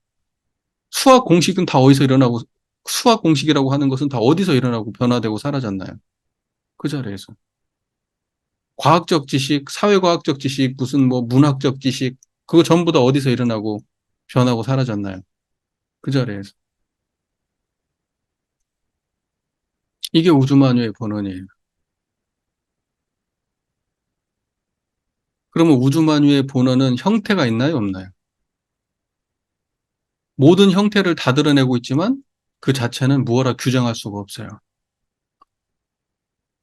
수학 공식은 다 어디서 일어나고 수학 공식이라고 하는 것은 다 어디서 일어나고 변화되고 사라졌나요? 그 자리에서. 과학적 지식, 사회과학적 지식, 무슨 뭐 문학적 지식, 그거 전부 다 어디서 일어나고 변하고 사라졌나요? 그 자리에서. 이게 우주만유의 본원이에요. 그러면 우주만유의 본원은 형태가 있나요, 없나요? 모든 형태를 다 드러내고 있지만 그 자체는 무어라 규정할 수가 없어요.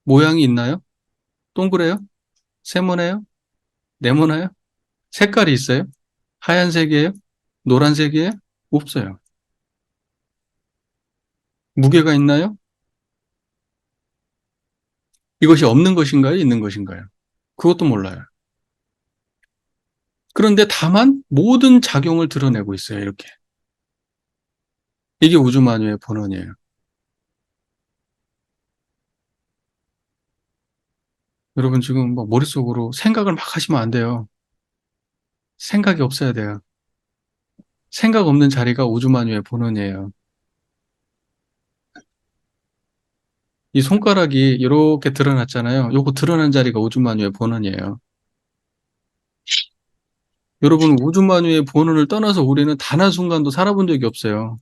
모양이 있나요? 동그래요? 세모나요? 네모나요? 색깔이 있어요? 하얀색이에요? 노란색이에요? 없어요. 무게가 있나요? 이것이 없는 것인가요? 있는 것인가요? 그것도 몰라요. 그런데 다만 모든 작용을 드러내고 있어요. 이렇게. 이게 우주만유의 본원이에요. 여러분 지금 뭐 머릿속으로 생각을 막 하시면 안 돼요. 생각이 없어야 돼요. 생각 없는 자리가 우주만유의 본원이에요. 이 손가락이 이렇게 드러났잖아요. 요거 드러난 자리가 우주만유의 본원이에요. 여러분 우주만유의 본원을 떠나서 우리는 단 한순간도 살아본 적이 없어요.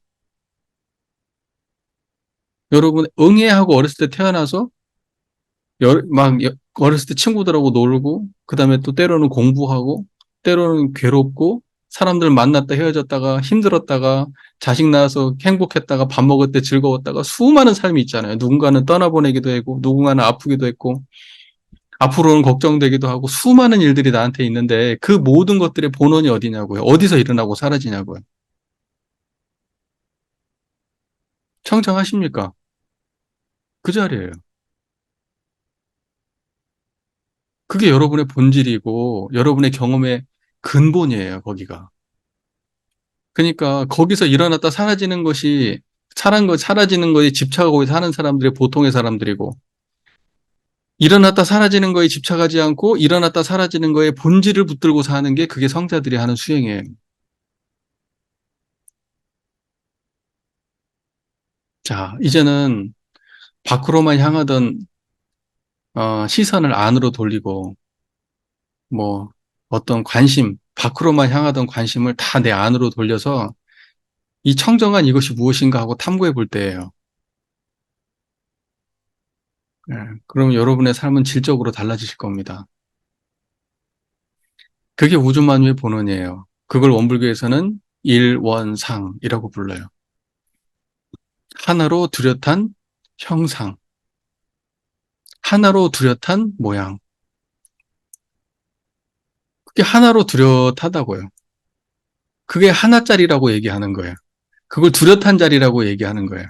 여러분 응애하고 어렸을 때 태어나서 어렸을 때 친구들하고 놀고 그다음에 또 때로는 공부하고 때로는 괴롭고 사람들 만났다 헤어졌다가 힘들었다가 자식 낳아서 행복했다가 밥 먹을 때 즐거웠다가 수많은 삶이 있잖아요. 누군가는 떠나보내기도 하고 누군가는 아프기도 했고 앞으로는 걱정되기도 하고 수많은 일들이 나한테 있는데 그 모든 것들의 본원이 어디냐고요. 어디서 일어나고 사라지냐고요. 청정하십니까? 그 자리예요. 그게 여러분의 본질이고 여러분의 경험의 근본이에요, 거기가. 그러니까 거기서 일어났다 사라지는 것이 사라지는 거에 집착하고 사는 사람들이 보통의 사람들이고 일어났다 사라지는 거에 집착하지 않고 일어났다 사라지는 거에 본질을 붙들고 사는 게 그게 성자들이 하는 수행이에요. 자, 이제는 밖으로만 향하던 시선을 안으로 돌리고 뭐 어떤 관심, 밖으로만 향하던 관심을 다 내 안으로 돌려서 이 청정한 이것이 무엇인가 하고 탐구해 볼 때예요. 예, 그러면 여러분의 삶은 질적으로 달라지실 겁니다. 그게 우주만유의 본원이에요. 그걸 원불교에서는 일원상이라고 불러요. 하나로 뚜렷한 형상, 하나로 뚜렷한 모양. 그게 하나로 뚜렷하다고요. 그게 하나짜리라고 얘기하는 거예요. 그걸 뚜렷한 자리라고 얘기하는 거예요.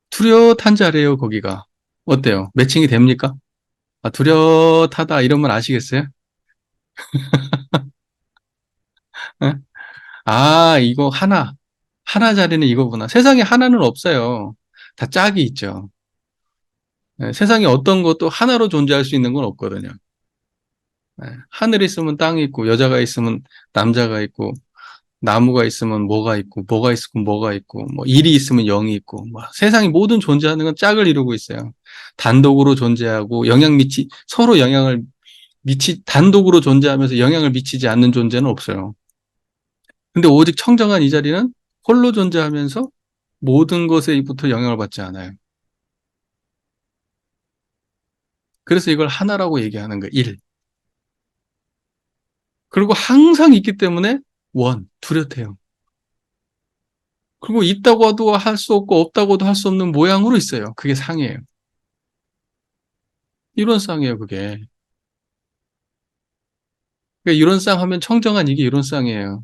뚜렷한 자리예요, 거기가. 어때요? 매칭이 됩니까? 아, 뚜렷하다 이러면 아시겠어요? 예? 아, 이거 하나. 하나 자리는 이거구나. 세상에 하나는 없어요. 다 짝이 있죠. 예, 세상에 어떤 것도 하나로 존재할 수 있는 건 없거든요. 예, 하늘이 있으면 땅이 있고, 여자가 있으면 남자가 있고, 나무가 있으면 뭐가 있고, 뭐가 있으면 뭐가 있고, 뭐 일이 있으면 영이 있고, 뭐 세상이 모든 존재하는 건 짝을 이루고 있어요. 단독으로 존재하고 서로 영향을 단독으로 존재하면서 영향을 미치지 않는 존재는 없어요. 근데 오직 청정한 이 자리는 홀로 존재하면서 모든 것에부터 영향을 받지 않아요. 그래서 이걸 하나라고 얘기하는 거예요. 일. 그리고 항상 있기 때문에 뚜렷해요. 그리고 있다고도 할 수 없고 없다고도 할 수 없는 모양으로 있어요. 그게 상이에요. 이론상이에요, 그게. 그러니까 이론상 하면 청정한 이게 이론상이에요.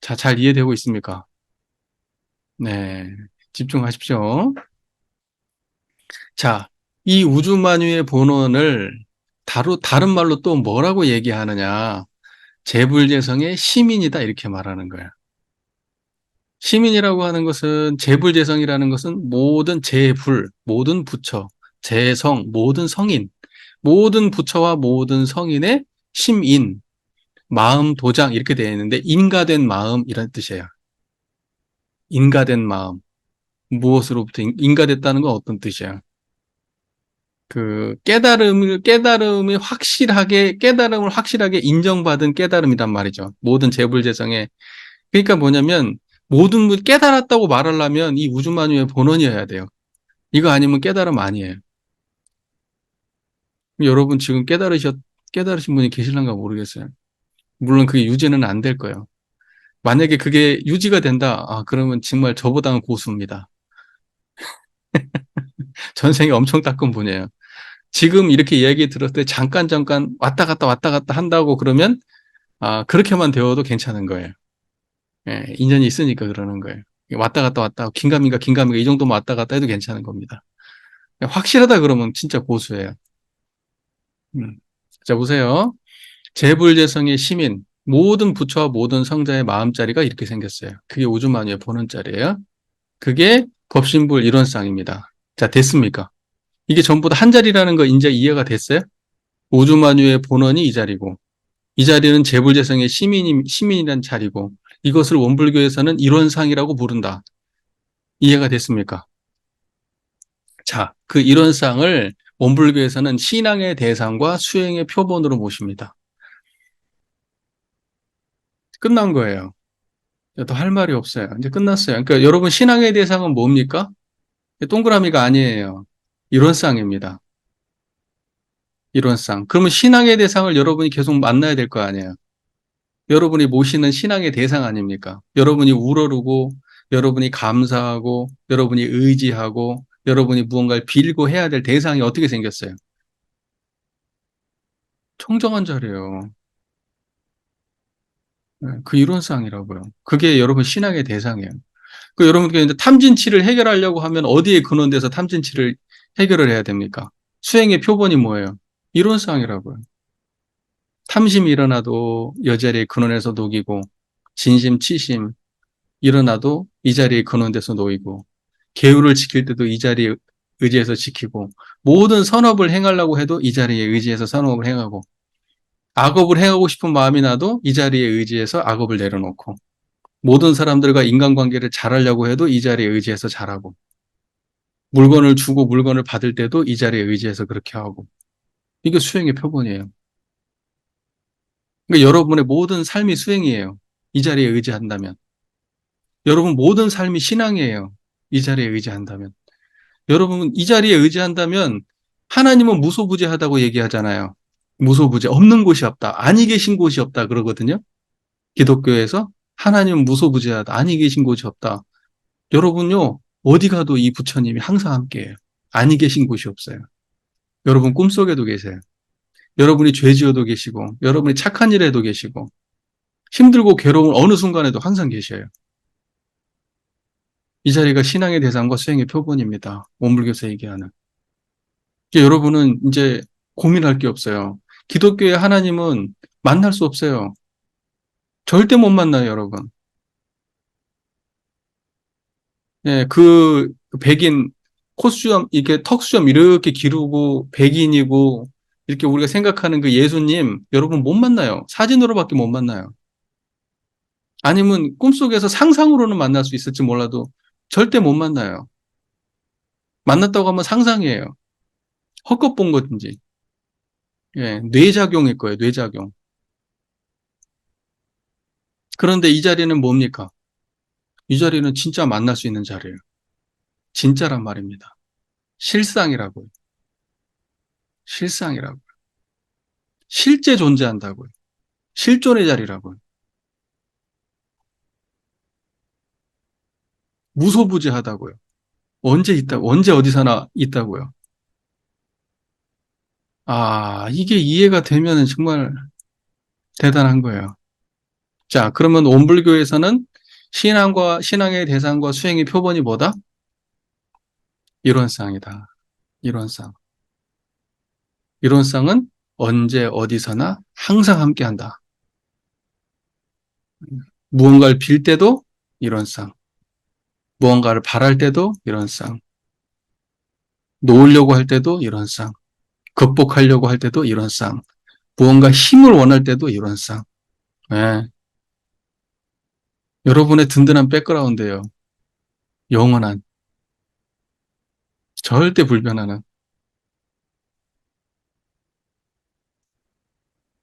자, 잘 이해되고 있습니까? 네. 집중하십시오. 자, 이 우주만유의 본원을 다른 말로 또 뭐라고 얘기하느냐. 재불재성의 시민이다, 이렇게 말하는 거야. 시민이라고 하는 것은 재불재성이라는 것은 모든 재불, 모든 부처, 재성, 모든 성인, 모든 부처와 모든 성인의 심인, 마음 도장 이렇게 되어 있는데 인가된 마음 이런 뜻이에요. 인가된 마음. 무엇으로부터 인가됐다는 건 어떤 뜻이야? 그 깨달음을 확실하게 인정받은 깨달음이란 말이죠. 모든 재불재성에. 그러니까 뭐냐면 모든 걸 깨달았다고 말하려면 이 우주만유의 본원이어야 돼요. 이거 아니면 깨달음 아니에요. 여러분 지금 깨달으신 분이 계실런가 모르겠어요. 물론 그게 유지는 안 될 거예요. 만약에 그게 유지가 된다, 그러면 정말 저보다는 고수입니다. 전생에 엄청 닦은 분이에요. 지금 이렇게 얘기 들었을 때 잠깐 왔다 갔다 한다고 그러면, 그렇게만 되어도 괜찮은 거예요. 예, 인연이 있으니까 그러는 거예요. 왔다 갔다, 긴가민가 이 정도만 왔다 갔다 해도 괜찮은 겁니다. 확실하다 그러면 진짜 고수예요. 음. 자, 보세요. 재불재성의 시민, 모든 부처와 모든 성자의 마음자리가 이렇게 생겼어요. 그게 우주만유의 본원자리예요. 그게 법신불 이론상입니다. 자, 됐습니까? 이게 전부 다 한 자리라는 거 이제 이해가 됐어요? 우주만유의 본원이 이 자리고, 이 자리는 재불재성의 시민이란 자리고, 이것을 원불교에서는 이론상이라고 부른다. 이해가 됐습니까? 자, 그 이론상을 원불교에서는 신앙의 대상과 수행의 표본으로 모십니다. 끝난 거예요. 더 할 말이 없어요. 이제 끝났어요. 그러니까 여러분 신앙의 대상은 뭡니까? 동그라미가 아니에요. 이론상입니다. 이론상. 그러면 신앙의 대상을 여러분이 계속 만나야 될 거 아니에요. 여러분이 모시는 신앙의 대상 아닙니까? 여러분이 우러르고, 여러분이 감사하고, 여러분이 의지하고, 여러분이 무언가를 빌고 해야 될 대상이 어떻게 생겼어요? 청정한 자리예요. 네, 그 이론상이라고요. 그게 여러분 신앙의 대상이에요. 그 여러분께 이제 탐진치를 해결하려고 하면 어디에 근원돼서 탐진치를 해결을 해야 됩니까? 수행의 표본이 뭐예요? 이론상이라고요. 탐심이 일어나도 여자리에 근원에서 녹이고, 진심, 치심 일어나도 이 자리에 근원돼서 놓이고, 계율을 지킬 때도 이 자리에 의지해서 지키고, 모든 선업을 행하려고 해도 이 자리에 의지해서 선업을 행하고, 악업을 행하고 싶은 마음이 나도 이 자리에 의지해서 악업을 내려놓고, 모든 사람들과 인간관계를 잘하려고 해도 이 자리에 의지해서 잘하고, 물건을 주고 물건을 받을 때도 이 자리에 의지해서 그렇게 하고, 이게 수행의 표본이에요. 그러니까 여러분의 모든 삶이 수행이에요. 이 자리에 의지한다면. 여러분 모든 삶이 신앙이에요. 이 자리에 의지한다면. 여러분 이 자리에 의지한다면 하나님은 무소부재하다고 얘기하잖아요. 무소부재, 없는 곳이 없다. 아니 계신 곳이 없다 그러거든요. 기독교에서 하나님은 무소부재하다. 아니 계신 곳이 없다. 여러분요, 어디 가도 이 부처님이 항상 함께해요. 아니 계신 곳이 없어요. 여러분 꿈속에도 계세요. 여러분이 죄 지어도 계시고, 여러분이 착한 일 해도 계시고, 힘들고 괴로운 어느 순간에도 항상 계셔요. 이 자리가 신앙의 대상과 수행의 표본입니다. 원불교에서 얘기하는. 이제 여러분은 이제 고민할 게 없어요. 기독교의 하나님은 만날 수 없어요. 절대 못 만나요, 여러분. 예, 그 백인 콧수염, 이렇게 턱수염 이렇게 기르고 백인이고 이렇게 우리가 생각하는 그 예수님 여러분 못 만나요. 사진으로밖에 못 만나요. 아니면 꿈속에서 상상으로는 만날 수 있을지 몰라도 절대 못 만나요. 만났다고 하면 상상이에요. 헛것 본 건지. 예, 뇌작용일 거예요, 뇌작용. 그런데 이 자리는 뭡니까? 이 자리는 진짜 만날 수 있는 자리예요. 진짜란 말입니다. 실상이라고요. 실상이라고요. 실제 존재한다고요. 실존의 자리라고요. 무소부지하다고요. 언제 있다고, 언제 어디서나 있다고요. 아, 이게 이해가 되면 정말 대단한 거예요. 자, 그러면 원불교에서는 신앙과, 신앙의 대상과 수행의 표본이 뭐다? 이론상이다. 이론상. 이론상은 언제 어디서나 항상 함께 한다. 무언가를 빌 때도 이론상. 무언가를 바랄 때도 이론상. 놓으려고 할 때도 이론상. 극복하려고 할 때도 이론상. 무언가 힘을 원할 때도 이론상. 예. 여러분의 든든한 백그라운드예요. 영원한. 절대 불변하는.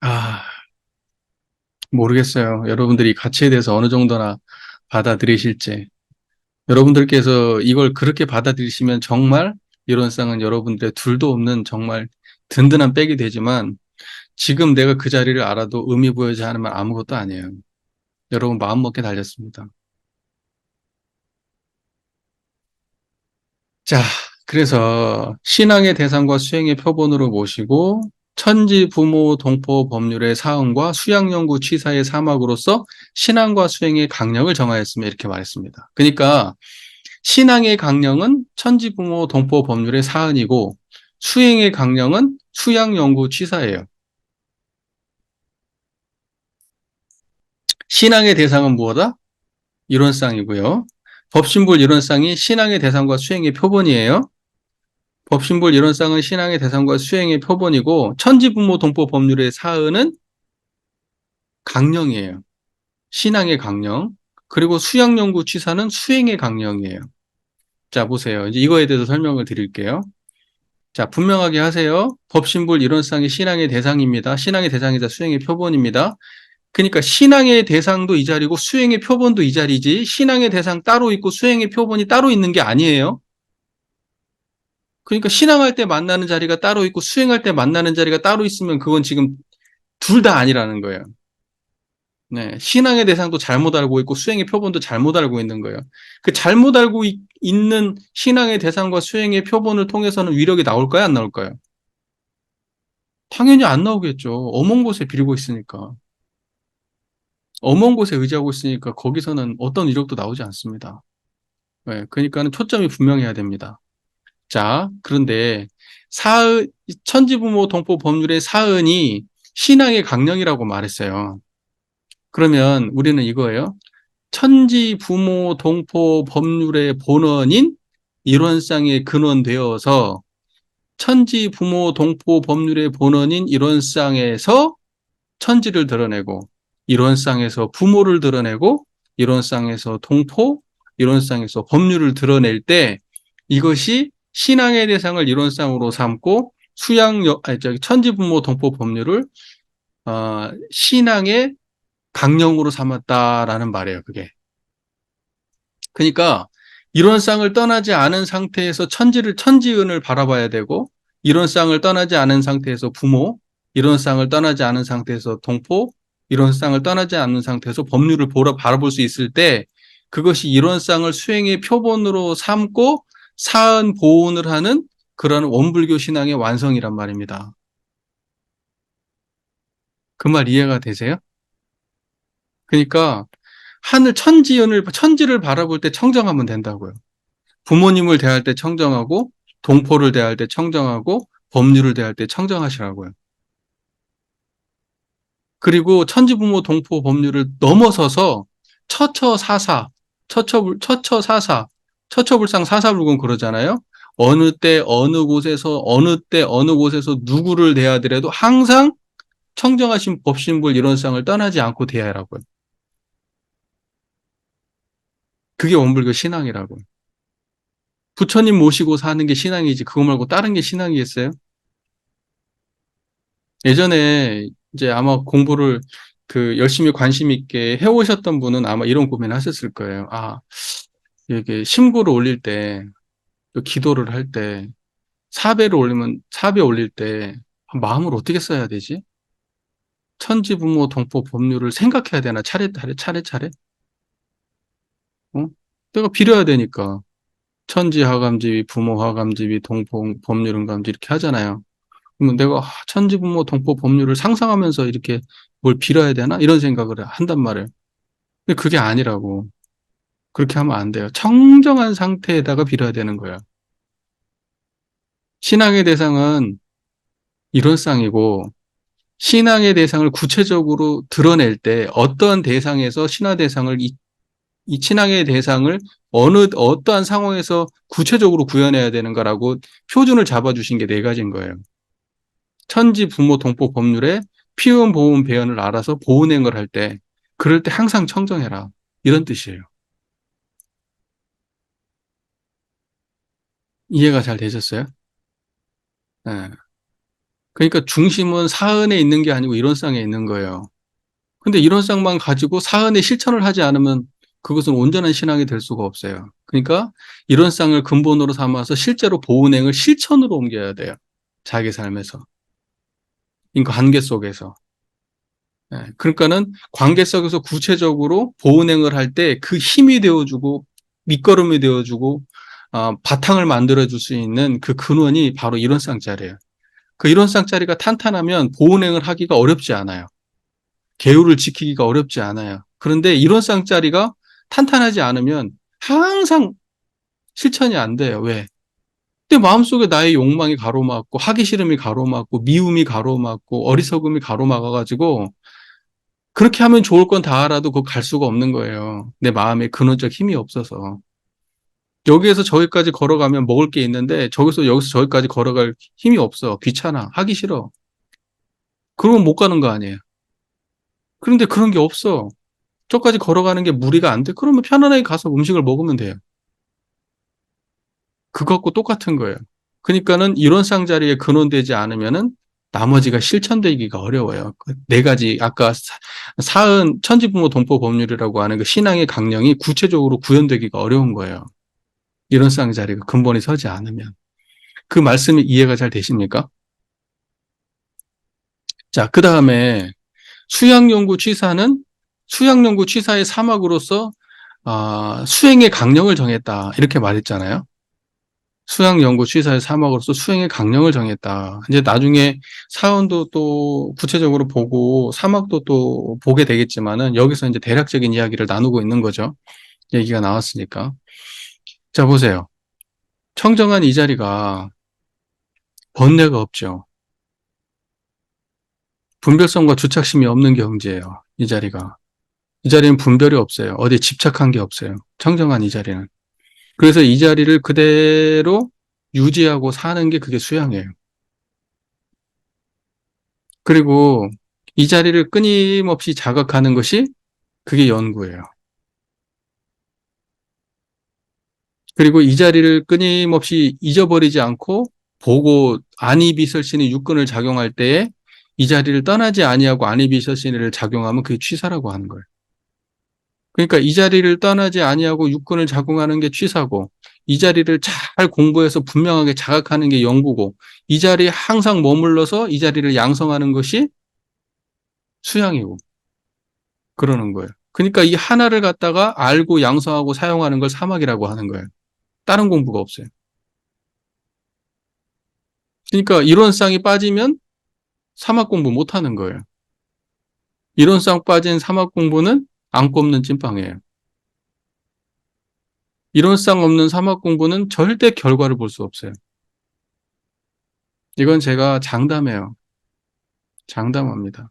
아, 모르겠어요. 여러분들이 가치에 대해서 어느 정도나 받아들이실지. 여러분들께서 이걸 그렇게 받아들이시면 정말 이론상은 여러분들의 둘도 없는 정말 든든한 백이 되지만 지금 내가 그 자리를 알아도 의미 부여하지 않으면 아무것도 아니에요. 여러분 마음 먹게 달렸습니다. 자, 그래서 신앙의 대상과 수행의 표본으로 모시고 천지 부모 동포 법률의 사응과 수양 연구 취사의 사막으로서 신앙과 수행의 강령을 정하였으며 이렇게 말했습니다. 그러니까 신앙의 강령은 천지 부모 동포 법률의 사은이고 수행의 강령은 수양 연구 취사예요. 신앙의 대상은 무엇이다? 이론상이고요. 법신불 이론상이 신앙의 대상과 수행의 표본이에요. 법신불 이론상은 신앙의 대상과 수행의 표본이고 천지부모 동포 법률의 사은은 강령이에요. 신앙의 강령. 그리고 수양연구 취사는 수행의 강령이에요. 자, 보세요. 이제 이거에 대해서 설명을 드릴게요. 자, 분명하게 하세요. 법신불 이론상이 신앙의 대상입니다. 신앙의 대상이자 수행의 표본입니다. 그러니까 신앙의 대상도 이 자리고 수행의 표본도 이 자리지 신앙의 대상 따로 있고 수행의 표본이 따로 있는 게 아니에요. 그러니까 신앙할 때 만나는 자리가 따로 있고 수행할 때 만나는 자리가 따로 있으면 그건 지금 둘 다 아니라는 거예요. 네, 신앙의 대상도 잘못 알고 있고 수행의 표본도 잘못 알고 있는 거예요. 그 잘못 알고 있는 신앙의 대상과 수행의 표본을 통해서는 위력이 나올까요? 안 나올까요? 당연히 안 나오겠죠. 엄한 곳에 빌고 있으니까. 엄한 곳에 의지하고 있으니까 거기서는 어떤 위력도 나오지 않습니다. 네, 그러니까는 초점이 분명해야 됩니다. 자, 그런데 천지부모 동포 법률의 사은이 신앙의 강령이라고 말했어요. 그러면 우리는 이거예요. 천지부모 동포 법률의 본원인 일원상에 근원되어서 천지부모 동포 법률의 본원인 일원상에서 천지를 드러내고 일원상에서 부모를 드러내고 일원상에서 동포, 일원상에서 법률을 드러낼 때 이것이 신앙의 대상을 일원상으로 삼고 천지부모 동포 법률을 신앙의 강령으로 삼았다라는 말이에요. 그게. 그러니까 일원상을 떠나지 않은 상태에서 천지은을 바라봐야 되고 일원상을 떠나지 않은 상태에서 부모, 일원상을 떠나지 않은 상태에서 동포, 일원상을 떠나지 않은 상태에서 법률을 바라볼 수 있을 때 그것이 일원상을 수행의 표본으로 삼고 사은 보온을 하는 그런 원불교 신앙의 완성이란 말입니다. 그 말 이해가 되세요? 그러니까 천지를 바라볼 때 청정하면 된다고요. 부모님을 대할 때 청정하고 동포를 대할 때 청정하고 법률을 대할 때 청정하시라고요. 그리고 천지부모 동포 법률을 넘어서서 처처사사, 처처사사, 처처불상 사사불공 그러잖아요. 어느 때 어느 곳에서 누구를 대하더라도 항상 청정하신 법신불 이론상을 떠나지 않고 대하라고요. 그게 원불교 신앙이라고요. 부처님 모시고 사는 게 신앙이지 그거 말고 다른 게 신앙이겠어요? 예전에 이제 아마 공부를 열심히 관심 있게 해오셨던 분은 아마 이런 고민을 하셨을 거예요. 아, 이게 심구를 올릴 때, 또 기도를 할 때, 사배를 올리면, 사배 올릴 때, 마음을 어떻게 써야 되지? 천지부모 동포 법률을 생각해야 되나? 차례차례? 어? 내가 빌어야 되니까. 천지하감지비, 부모하감지비, 동포 법률은감지 이렇게 하잖아요. 그러면 내가 천지부모 동포 법률을 상상하면서 이렇게 뭘 빌어야 되나? 이런 생각을 한단 말이에요. 근데 그게 아니라고. 그렇게 하면 안 돼요. 청정한 상태에다가 빌어야 되는 거예요. 신앙의 대상은 일원상이고 신앙의 대상을 구체적으로 드러낼 때 어떤 대상에서 이 신앙의 대상을 어떠한 상황에서 구체적으로 구현해야 되는가라고 표준을 잡아주신 게 네 가지인 거예요. 천지, 부모, 동포, 법률에 피운, 보온, 배연을 알아서 보온행을 할 때, 그럴 때 항상 청정해라. 이런 뜻이에요. 이해가 잘 되셨어요? 네. 그러니까 중심은 사은에 있는 게 아니고 이론상에 있는 거예요. 근데 이론상만 가지고 사은의 실천을 하지 않으면 그것은 온전한 신앙이 될 수가 없어요. 그러니까 이론상을 근본으로 삼아서 실제로 보은행을 실천으로 옮겨야 돼요. 자기 삶에서. 그러니까 관계 속에서. 예, 그러니까는 관계 속에서 구체적으로 보은행을 할 때 그 힘이 되어주고 밑거름이 되어주고 바탕을 만들어줄 수 있는 그 근원이 바로 이론상자리예요. 그 이론상자리가 탄탄하면 보은행을 하기가 어렵지 않아요. 계율을 지키기가 어렵지 않아요. 그런데 이론상자리가 탄탄하지 않으면 항상 실천이 안 돼요. 왜? 근데 마음속에 나의 욕망이 가로막고 하기 싫음이 가로막고 미움이 가로막고 어리석음이 가로막아가지고 그렇게 하면 좋을 건 다 알아도 그거 갈 수가 없는 거예요. 내 마음에 근원적 힘이 없어서. 여기에서 저기까지 걸어가면 먹을 게 있는데 여기서 저기까지 걸어갈 힘이 없어. 귀찮아. 하기 싫어. 그러면 못 가는 거 아니에요. 그런데 그런 게 없어. 저까지 걸어가는 게 무리가 안 돼. 그러면 편안하게 가서 음식을 먹으면 돼요. 그것과 똑같은 거예요. 그러니까는 이론상 자리에 근원되지 않으면은 나머지가 실천되기가 어려워요. 그 네 가지 아까 사은 천지부모 동포 법률이라고 하는 그 신앙의 강령이 구체적으로 구현되기가 어려운 거예요. 이론상 자리가 근본이 서지 않으면. 그 말씀이 이해가 잘 되십니까? 자, 그 다음에 수양연구 취사는 수양연구 취사의 사막으로서 수행의 강령을 정했다. 이렇게 말했잖아요. 수양연구 취사의 사막으로서 수행의 강령을 정했다. 이제 나중에 사원도 또 구체적으로 보고 사막도 또 보게 되겠지만은 여기서 이제 대략적인 이야기를 나누고 있는 거죠. 얘기가 나왔으니까. 자, 보세요. 청정한 이 자리가 번뇌가 없죠. 분별성과 주착심이 없는 경지예요. 이 자리가. 이 자리는 분별이 없어요. 어디에 집착한 게 없어요. 청정한 이 자리는. 그래서 이 자리를 그대로 유지하고 사는 게 그게 수양이에요. 그리고 이 자리를 끊임없이 자각하는 것이 그게 연구예요. 그리고 이 자리를 끊임없이 잊어버리지 않고 보고 안이비설신의 육근을 작용할 때에 이 자리를 떠나지 아니하고 안이비설신을 작용하면 그게 취사라고 하는 거예요. 그러니까 이 자리를 떠나지 아니하고 육근을 작용하는 게 취사고 이 자리를 잘 공부해서 분명하게 자각하는 게 연구고 이 자리에 항상 머물러서 이 자리를 양성하는 것이 수양이고 그러는 거예요. 그러니까 이 하나를 갖다가 알고 양성하고 사용하는 걸 사막이라고 하는 거예요. 다른 공부가 없어요. 그러니까 이론상이 빠지면 사막 공부 못 하는 거예요. 이론상 빠진 사막 공부는 안 꼽는 찐빵이에요. 이론상 없는 사막 공부는 절대 결과를 볼 수 없어요. 이건 제가 장담해요. 장담합니다.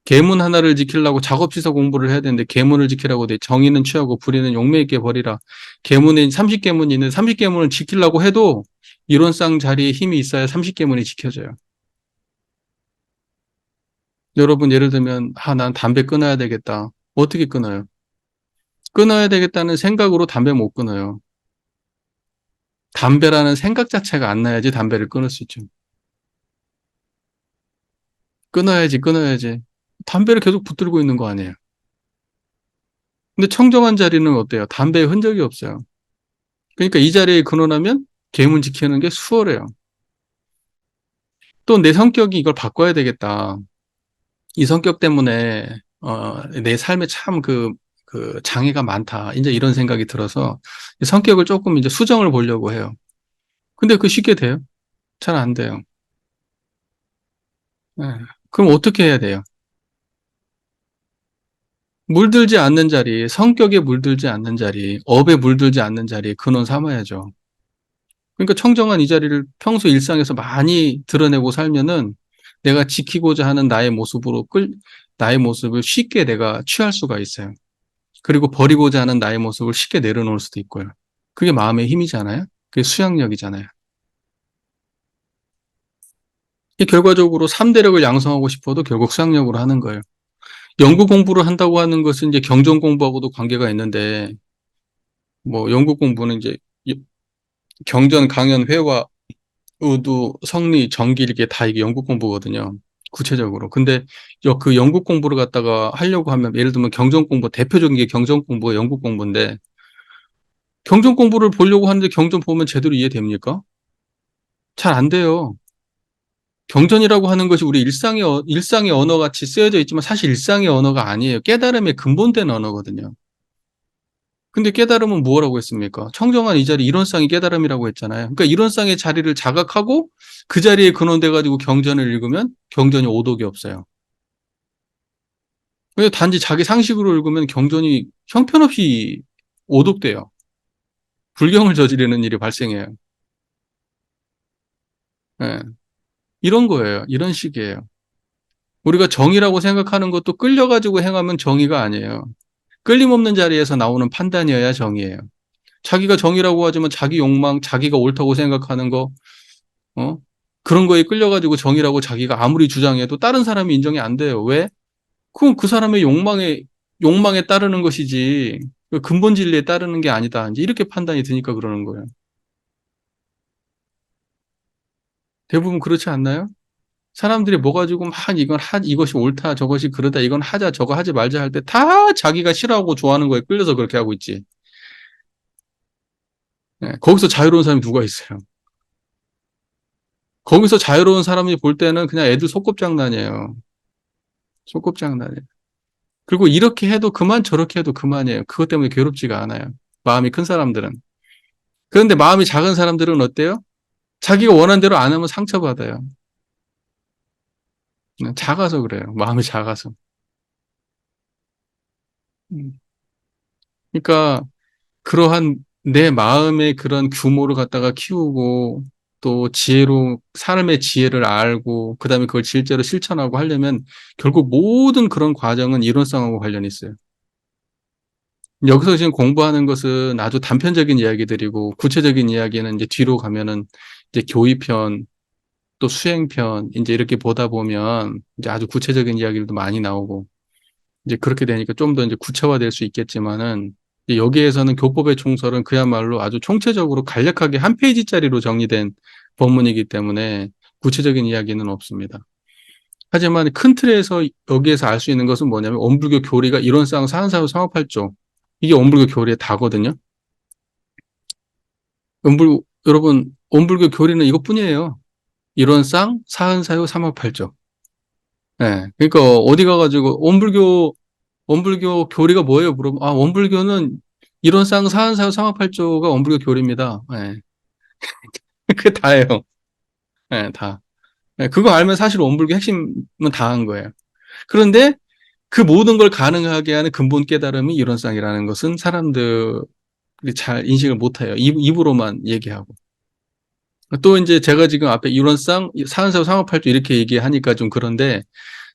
계문 하나를 지키려고 작업시서 공부를 해야 되는데 계문을 지키라고 돼. 정의는 취하고 불의는 용매 있게 버리라. 계문에 30계문이 있는데 30계문을 지키려고 해도 이론상 자리에 힘이 있어야 30계문이 지켜져요. 여러분 예를 들면 난 담배 끊어야 되겠다. 어떻게 끊어요? 끊어야 되겠다는 생각으로 담배 못 끊어요. 담배라는 생각 자체가 안 나야지 담배를 끊을 수 있죠. 끊어야지, 끊어야지. 담배를 계속 붙들고 있는 거 아니에요. 근데 청정한 자리는 어때요? 담배의 흔적이 없어요. 그러니까 이 자리에 근원하면 계문 지키는 게 수월해요. 또 내 성격이 이걸 바꿔야 되겠다. 이 성격 때문에 내 삶에 참 그 장애가 많다. 이제 이런 생각이 들어서 성격을 조금 이제 수정을 보려고 해요. 근데 그 쉽게 돼요? 잘 안 돼요. 네. 그럼 어떻게 해야 돼요? 물들지 않는 자리, 성격에 물들지 않는 자리, 업에 물들지 않는 자리 근원 삼아야죠. 그러니까 청정한 이 자리를 평소 일상에서 많이 드러내고 살면은 내가 지키고자 하는 나의 모습을 쉽게 내가 취할 수가 있어요. 그리고 버리고자 하는 나의 모습을 쉽게 내려놓을 수도 있고요. 그게 마음의 힘이잖아요. 그게 수양력이잖아요. 이 결과적으로 3대력을 양성하고 싶어도 결국 수양력으로 하는 거예요. 연구 공부를 한다고 하는 것은 이제 경전 공부하고도 관계가 있는데, 뭐 연구 공부는 이제 경전 강연 회화 의도, 성리, 정기 이게 다 이게 영국 공부거든요. 구체적으로. 근데 그 영국 공부를 갖다가 하려고 하면 예를 들면 경전 공부 대표적인 게 경전 공부가 영국 공부인데 경전 공부를 보려고 하는데 경전 보면 제대로 이해됩니까? 잘 안 돼요. 경전이라고 하는 것이 우리 일상의 언어 같이 쓰여져 있지만 사실 일상의 언어가 아니에요. 깨달음의 근본된 언어거든요. 근데 깨달음은 뭐라고 했습니까? 청정한 이 자리 이론상의 깨달음이라고 했잖아요. 그러니까 이론상의 자리를 자각하고 그 자리에 근원돼 가지고 경전을 읽으면 경전이 오독이 없어요. 왜 단지 자기 상식으로 읽으면 경전이 형편없이 오독돼요. 불경을 저지르는 일이 발생해요. 예. 이런 거예요. 이런 식이에요. 우리가 정의라고 생각하는 것도 끌려가지고 행하면 정의가 아니에요. 끌림없는 자리에서 나오는 판단이어야 정의예요. 자기가 정의라고 하지만 자기 욕망, 자기가 옳다고 생각하는 거, 어? 그런 거에 끌려가지고 정의라고 자기가 아무리 주장해도 다른 사람이 인정이 안 돼요. 왜? 그건 그 사람의 욕망에 따르는 것이지, 그 근본 진리에 따르는 게 아니다. 이제 이렇게 판단이 드니까 그러는 거예요. 대부분 그렇지 않나요? 사람들이 뭐 가지고 막 이것이 옳다, 저것이 그러다, 이건 하자, 저거 하지 말자 할 때 다 자기가 싫어하고 좋아하는 거에 끌려서 그렇게 하고 있지. 예, 거기서 자유로운 사람이 누가 있어요? 거기서 자유로운 사람이 볼 때는 그냥 애들 소꿉장난이에요. 소꿉장난이에요. 그리고 이렇게 해도 그만 저렇게 해도 그만이에요. 그것 때문에 괴롭지가 않아요. 마음이 큰 사람들은. 그런데 마음이 작은 사람들은 어때요? 자기가 원하는 대로 안 하면 상처받아요. 그냥 작아서 그래요. 마음이 작아서. 음. 그러니까 그러한 내 마음의 그런 규모를 갖다가 키우고 또 삶의 지혜를 알고 그다음에 그걸 실제로 실천하고 하려면 결국 모든 그런 과정은 이론성하고 관련이 있어요. 여기서 지금 공부하는 것은 아주 단편적인 이야기들이고 구체적인 이야기는 이제 뒤로 가면은 이제 교의편 또 수행편 이제 이렇게 보다 보면 이제 아주 구체적인 이야기들도 많이 나오고 이제 그렇게 되니까 좀 더 이제 구체화될 수 있겠지만은 여기에서는 교법의 총설은 그야말로 아주 총체적으로 간략하게 한 페이지짜리로 정리된 법문이기 때문에 구체적인 이야기는 없습니다. 하지만 큰 틀에서 여기에서 알 수 있는 것은 뭐냐면 원불교 교리가 이론상 사한사유 상업팔조 이게 원불교 교리의 다거든요. 여러분 원불교 교리는 이것뿐이에요. 이론상 사한사유 삼합팔조. 예. 그러니까 어디 가가지고 원불교 교리가 뭐예요? 물어보면, 원불교는 이론상 사한사유 삼합팔조가 원불교 교리입니다. 예. 그게 다예요. 예, 다. 예, 그거 알면 사실 원불교 핵심은 다 한 거예요. 그런데 그 모든 걸 가능하게 하는 근본 깨달음이 이론상이라는 것은 사람들이 잘 인식을 못해요. 입으로만 얘기하고. 또 이제 제가 지금 앞에 이론상, 사한사유 삼합팔조 이렇게 얘기하니까 좀 그런데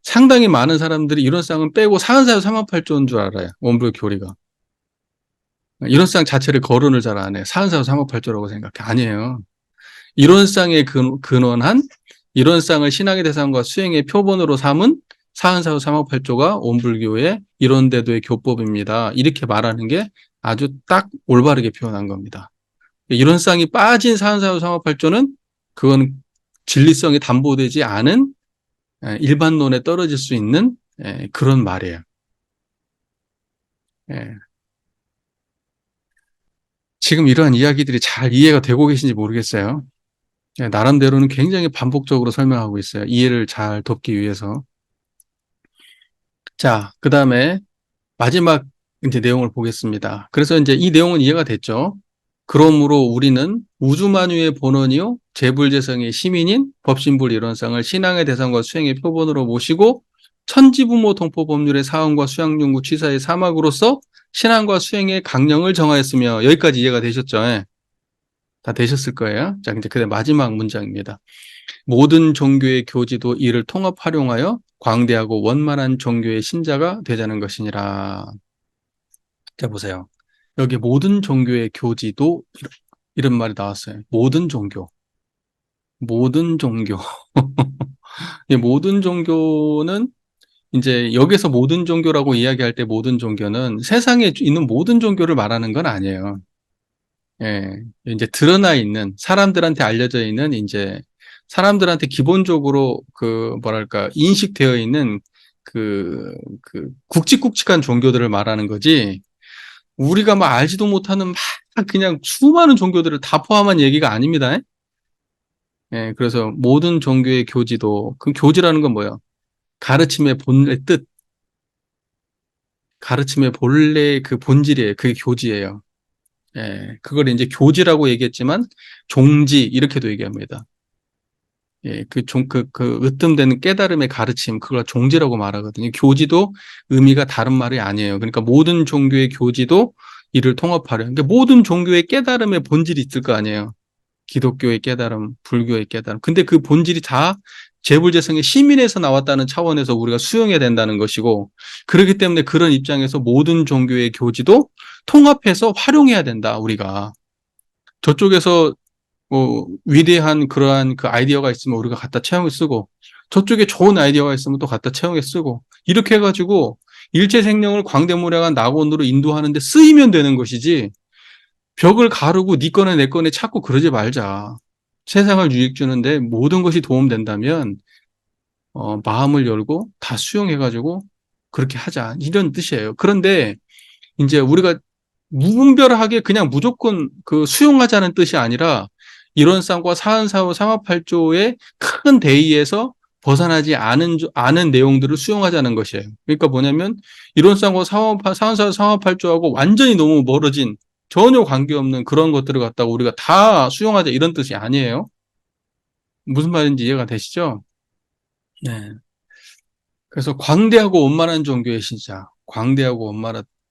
상당히 많은 사람들이 이론상은 빼고 사한사유 삼합팔조인 줄 알아요. 원불교 교리가. 이론상 자체를 거론을 잘 안 해. 사한사후 삼업팔조라고 생각해. 아니에요. 이론상에 근원한 이론상을 신앙의 대상과 수행의 표본으로 삼은 사한사후 삼업팔조가 원불교의 이론대도의 교법입니다. 이렇게 말하는 게 아주 딱 올바르게 표현한 겁니다. 이론상이 빠진 사한사후 삼업팔조는 그건 진리성이 담보되지 않은 일반론에 떨어질 수 있는 그런 말이에요. 예. 지금 이러한 이야기들이 잘 이해가 되고 계신지 모르겠어요. 나름대로는 굉장히 반복적으로 설명하고 있어요. 이해를 잘 돕기 위해서. 자, 그 다음에 마지막 이제 내용을 보겠습니다. 그래서 이제 이 내용은 이해가 됐죠. 그러므로 우리는 우주만유의 본원이요 재불재성의 시민인 법신불 이론상을 신앙의 대상과 수행의 표본으로 모시고 천지부모 통포법률의 사원과 수양용구 취사의 사막으로서 신앙과 수행의 강령을 정하였으며 여기까지 이해가 되셨죠? 예. 다 되셨을 거예요. 자, 이제 그 마지막 문장입니다. 모든 종교의 교지도 이를 통합 활용하여 광대하고 원만한 종교의 신자가 되자는 것이니라. 자, 보세요. 여기 모든 종교의 교지도 이런 말이 나왔어요. 모든 종교. 모든 종교. 이 모든 종교는 이제 여기서 모든 종교라고 이야기할 때 모든 종교는 세상에 있는 모든 종교를 말하는 건 아니에요. 예, 이제 드러나 있는 사람들한테 알려져 있는 이제 사람들한테 기본적으로 그 뭐랄까 인식되어 있는 그 굵직굵직한 종교들을 말하는 거지 우리가 막 알지도 못하는 막 그냥 수많은 종교들을 다 포함한 얘기가 아닙니다. 예, 그래서 모든 종교의 교지도 그 교지라는 건 뭐예요? 가르침의 본래 뜻, 가르침의 본래 그 본질이에요. 그게 교지예요. 예, 그걸 이제 교지라고 얘기했지만 종지 이렇게도 얘기합니다. 예, 으뜸되는 깨달음의 가르침, 그걸 종지라고 말하거든요. 교지도 의미가 다른 말이 아니에요. 그러니까 모든 종교의 교지도 이를 통합하려. 그러니까 모든 종교의 깨달음의 본질이 있을 거 아니에요. 기독교의 깨달음, 불교의 깨달음. 근데 그 본질이 다 재불재성의 시민에서 나왔다는 차원에서 우리가 수용해야 된다는 것이고, 그렇기 때문에 그런 입장에서 모든 종교의 교지도 통합해서 활용해야 된다, 우리가. 저쪽에서 뭐 위대한 그러한 그 아이디어가 있으면 우리가 갖다 채용해 쓰고, 저쪽에 좋은 아이디어가 있으면 또 갖다 채용해 쓰고, 이렇게 해가지고 일체 생명을 광대무량한 낙원으로 인도하는데 쓰이면 되는 것이지, 벽을 가르고 네 거네 내 거네 찾고 그러지 말자. 세상을 유익 주는데 모든 것이 도움된다면 마음을 열고 다 수용해가지고 그렇게 하자, 이런 뜻이에요. 그런데 이제 우리가 무분별하게 그냥 무조건 그 수용하자는 뜻이 아니라, 이론상과 사은사후 상하팔조의 큰 대의에서 벗어나지 않은 내용들을 수용하자는 것이에요. 그러니까 뭐냐면, 이론상과 사은사후 상하팔조하고 완전히 너무 멀어진, 전혀 관계없는 그런 것들을 갖다가 우리가 다 수용하자, 이런 뜻이 아니에요. 무슨 말인지 이해가 되시죠? 네. 그래서 광대하고 원만한 종교의 신자, 광대하고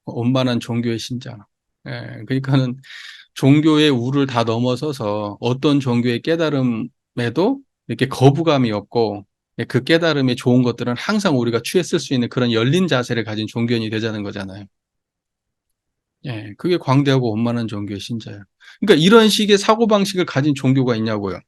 원만한 종교의 신자. 예, 그러니까는 종교의 우를 다 넘어서서 어떤 종교의 깨달음에도 이렇게 거부감이 없고, 예, 그 깨달음의 좋은 것들은 항상 우리가 취했을 수 있는 그런 열린 자세를 가진 종교인이 되자는 거잖아요. 예, 그게 광대하고 원만한 종교의 신자예요. 그러니까 이런 식의 사고방식을 가진 종교가 있냐고요.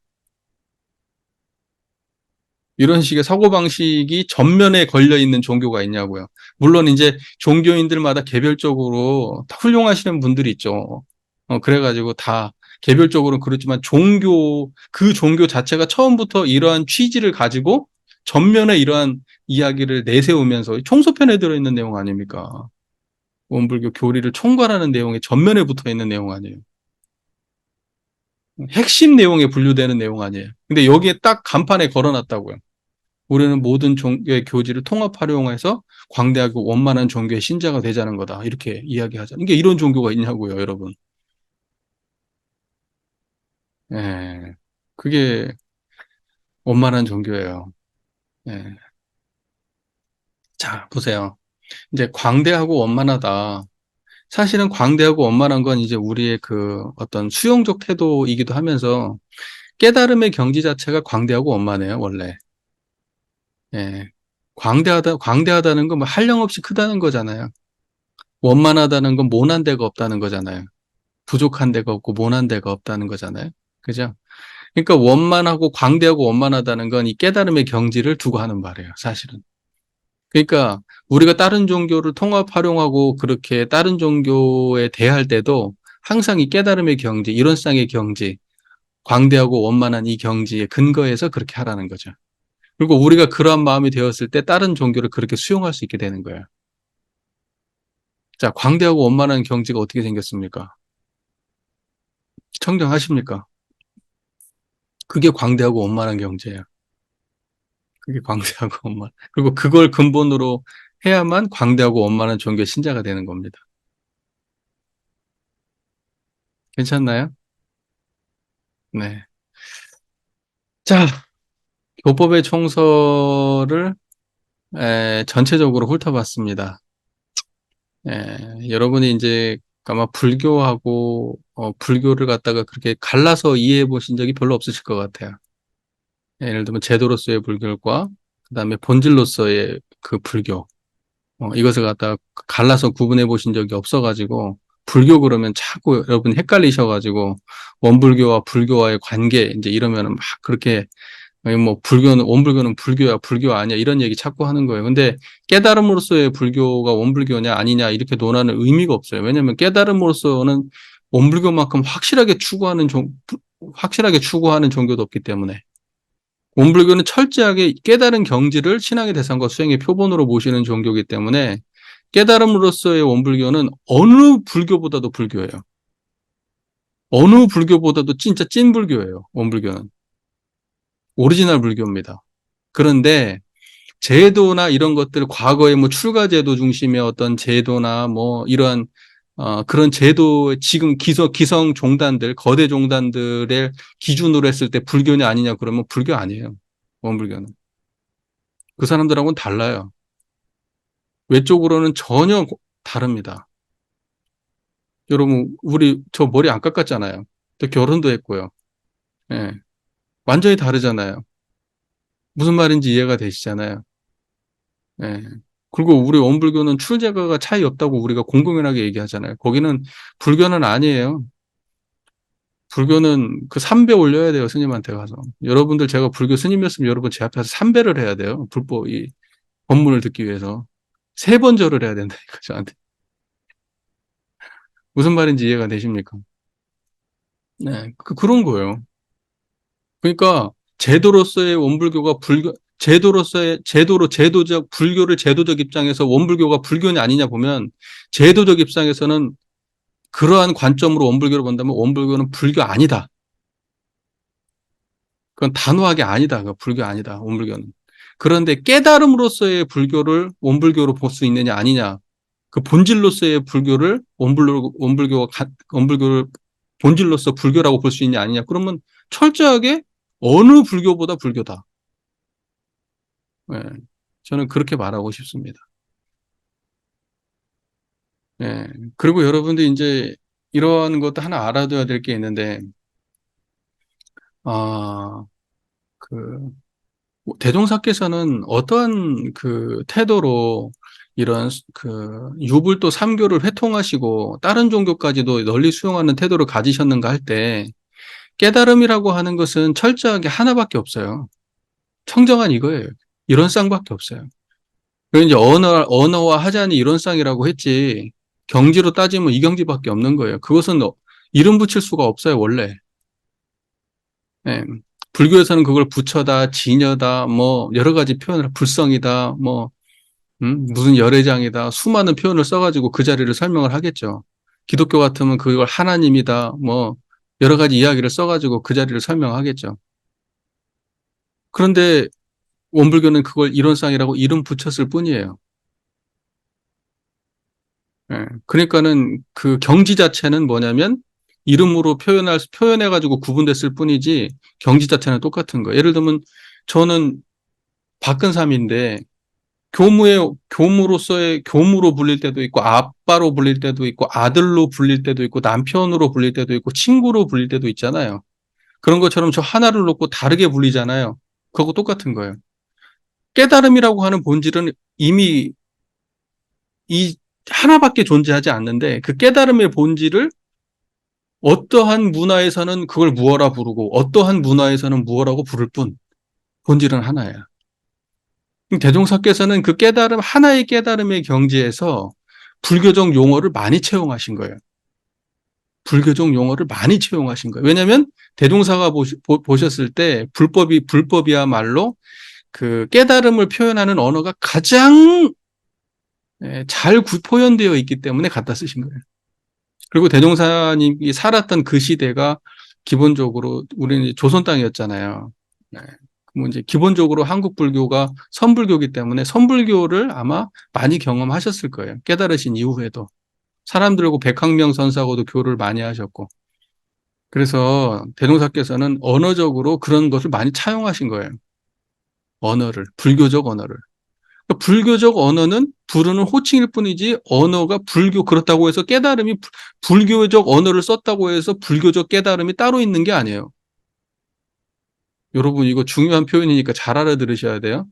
이런 식의 사고방식이 전면에 걸려 있는 종교가 있냐고요. 물론 이제 종교인들마다 개별적으로 다 훌륭하시는 분들이 있죠. 그래가지고 다 개별적으로 그렇지만 그 종교 자체가 처음부터 이러한 취지를 가지고 전면에 이러한 이야기를 내세우면서, 총소편에 들어있는 내용 아닙니까? 원불교 교리를 총괄하는 내용이 전면에 붙어 있는 내용 아니에요. 핵심 내용에 분류되는 내용 아니에요. 근데 여기에 딱 간판에 걸어놨다고요. 우리는 모든 종교의 교지를 통합 활용해서 광대하고 원만한 종교의 신자가 되자는 거다, 이렇게 이야기하자. 이게 이런 종교가 있냐고요, 여러분. 예. 그게 원만한 종교예요. 예. 자, 보세요. 이제 광대하고 원만하다. 사실은 광대하고 원만한 건 이제 우리의 그 어떤 수용적 태도이기도 하면서, 깨달음의 경지 자체가 광대하고 원만해요, 원래. 예. 광대하다는 건 뭐 한량없이 크다는 거잖아요. 원만하다는 건 모난 데가 없다는 거잖아요. 부족한 데가 없고 모난 데가 없다는 거잖아요. 그죠? 그러니까 원만하고 광대하고 원만하다는 건 이 깨달음의 경지를 두고 하는 말이에요, 사실은. 그러니까 우리가 다른 종교를 통합 활용하고 그렇게 다른 종교에 대할 때도 항상 이 깨달음의 경지, 이론상의 경지, 광대하고 원만한 이 경지에 근거해서 그렇게 하라는 거죠. 그리고 우리가 그러한 마음이 되었을 때 다른 종교를 그렇게 수용할 수 있게 되는 거예요. 자, 광대하고 원만한 경지가 어떻게 생겼습니까? 청정하십니까? 그게 광대하고 원만한 경지예요. 그게 광대하고 원만. 그리고 그걸 근본으로 해야만 광대하고 원만한 종교의 신자가 되는 겁니다. 괜찮나요? 네. 자, 교법의 총서를 전체적으로 훑어봤습니다. 여러분이 이제 아마 불교를 갖다가 그렇게 갈라서 이해해 보신 적이 별로 없으실 것 같아요. 예를 들면 제도로서의 불교과 그다음에 본질로서의 그 불교, 이것을 갖다가 갈라서 구분해 보신 적이 없어가지고, 불교 그러면 자꾸 여러분 헷갈리셔가지고 원불교와 불교와의 관계 이제 이러면은 막 그렇게, 뭐 원불교는 불교야 불교 아니야 이런 얘기 자꾸 하는 거예요. 근데 깨달음으로서의 불교가 원불교냐 아니냐 이렇게 논하는 의미가 없어요. 왜냐하면 깨달음으로서는 원불교만큼 확실하게 추구하는 종교도 없기 때문에. 원불교는 철저하게 깨달은 경지를 신앙의 대상과 수행의 표본으로 모시는 종교이기 때문에, 깨달음으로서의 원불교는 어느 불교보다도 불교예요. 어느 불교보다도 진짜 찐 불교예요, 원불교는. 오리지널 불교입니다. 그런데 제도나 이런 것들, 과거에 뭐 출가제도 중심의 어떤 제도나 뭐 이러한 그런 제도, 지금 기성 종단들, 거대 종단들의 기준으로 했을 때 불교냐 아니냐 그러면 불교 아니에요, 원불교는. 그 사람들하고는 달라요. 외적으로는 전혀 다릅니다. 여러분, 저 머리 안 깎았잖아요. 또 결혼도 했고요. 예. 완전히 다르잖아요. 무슨 말인지 이해가 되시잖아요. 예. 그리고 우리 원불교는 출제가가 차이 없다고 우리가 공공연하게 얘기하잖아요. 거기는 불교는 아니에요. 불교는 그 3배 올려야 돼요, 스님한테 가서. 여러분들 제가 불교 스님이었으면 여러분 제 앞에서 3배를 해야 돼요. 불법, 이 법문을 듣기 위해서. 3번 절을 해야 된다니까, 저한테. 무슨 말인지 이해가 되십니까? 네, 그런 거예요. 그러니까 제도로서의 원불교가 제도적, 불교를 제도적 입장에서 원불교가 불교냐 아니냐 보면 제도적 입장에서는 그러한 관점으로 원불교를 본다면 원불교는 불교 아니다. 그건 단호하게 아니다. 그 불교 아니다. 원불교는. 그런데 깨달음으로서의 불교를 원불교로 볼 수 있느냐 아니냐. 그 본질로서의 불교를 원불교를 본질로서 불교라고 볼 수 있냐 아니냐. 그러면 철저하게 어느 불교보다 불교다. 예, 저는 그렇게 말하고 싶습니다. 예, 그리고 여러분들 이제 이러한 것도 하나 알아둬야 될 게 있는데, 아, 그, 대종사께서는 어떠한 그 태도로 이런 그 유불도 삼교를 회통하시고 다른 종교까지도 널리 수용하는 태도를 가지셨는가 할 때 깨달음이라고 하는 것은 철저하게 하나밖에 없어요. 청정한 이거예요. 이런 쌍밖에 없어요. 그리고 이제 언어와 하자니 이런 쌍이라고 했지 경지로 따지면 이경지밖에 없는 거예요. 그것은 이름 붙일 수가 없어요, 원래. 예. 불교에서는 그걸 부처다, 진여다, 뭐 여러 가지 표현을 불성이다, 뭐 무슨 열애장이다, 수많은 표현을 써가지고 그 자리를 설명을 하겠죠. 기독교 같으면 그걸 하나님이다, 뭐 여러 가지 이야기를 써가지고 그 자리를 설명하겠죠. 그런데 원불교는 그걸 이론상이라고 이름 붙였을 뿐이에요. 예. 그러니까는 그 경지 자체는 뭐냐면 이름으로 표현해가지고 구분됐을 뿐이지 경지 자체는 똑같은 거예요. 예를 들면 저는 박근삼인데 교무로서의 교무로 불릴 때도 있고 아빠로 불릴 때도 있고 아들로 불릴 때도 있고 남편으로 불릴 때도 있고 친구로 불릴 때도 있잖아요. 그런 것처럼 저 하나를 놓고 다르게 불리잖아요. 그거 똑같은 거예요. 깨달음이라고 하는 본질은 이미 이 하나밖에 존재하지 않는데 그 깨달음의 본질을 어떠한 문화에서는 그걸 무어라 부르고 어떠한 문화에서는 무어라고 부를 뿐 본질은 하나예요. 대종사께서는 그 깨달음, 하나의 깨달음의 경지에서 불교적 용어를 많이 채용하신 거예요. 불교적 용어를 많이 채용하신 거예요. 왜냐하면 대종사가 보셨을 때 불법이야말로 그 깨달음을 표현하는 언어가 가장 잘 표현되어 있기 때문에 갖다 쓰신 거예요. 그리고 대종사님이 살았던 그 시대가 기본적으로 우리는 조선 땅이었잖아요. 네. 뭐 이제 기본적으로 한국 불교가 선불교이기 때문에 선불교를 아마 많이 경험하셨을 거예요. 깨달으신 이후에도. 사람들하고 백학명 선사하고도 교를 많이 하셨고. 그래서 대종사께서는 언어적으로 그런 것을 많이 차용하신 거예요. 언어를, 불교적 언어를. 그러니까 불교적 언어는 부르는 호칭일 뿐이지 언어가 그렇다고 해서 깨달음이 불교적 언어를 썼다고 해서 불교적 깨달음이 따로 있는 게 아니에요. 여러분 이거 중요한 표현이니까 잘 알아들으셔야 돼요.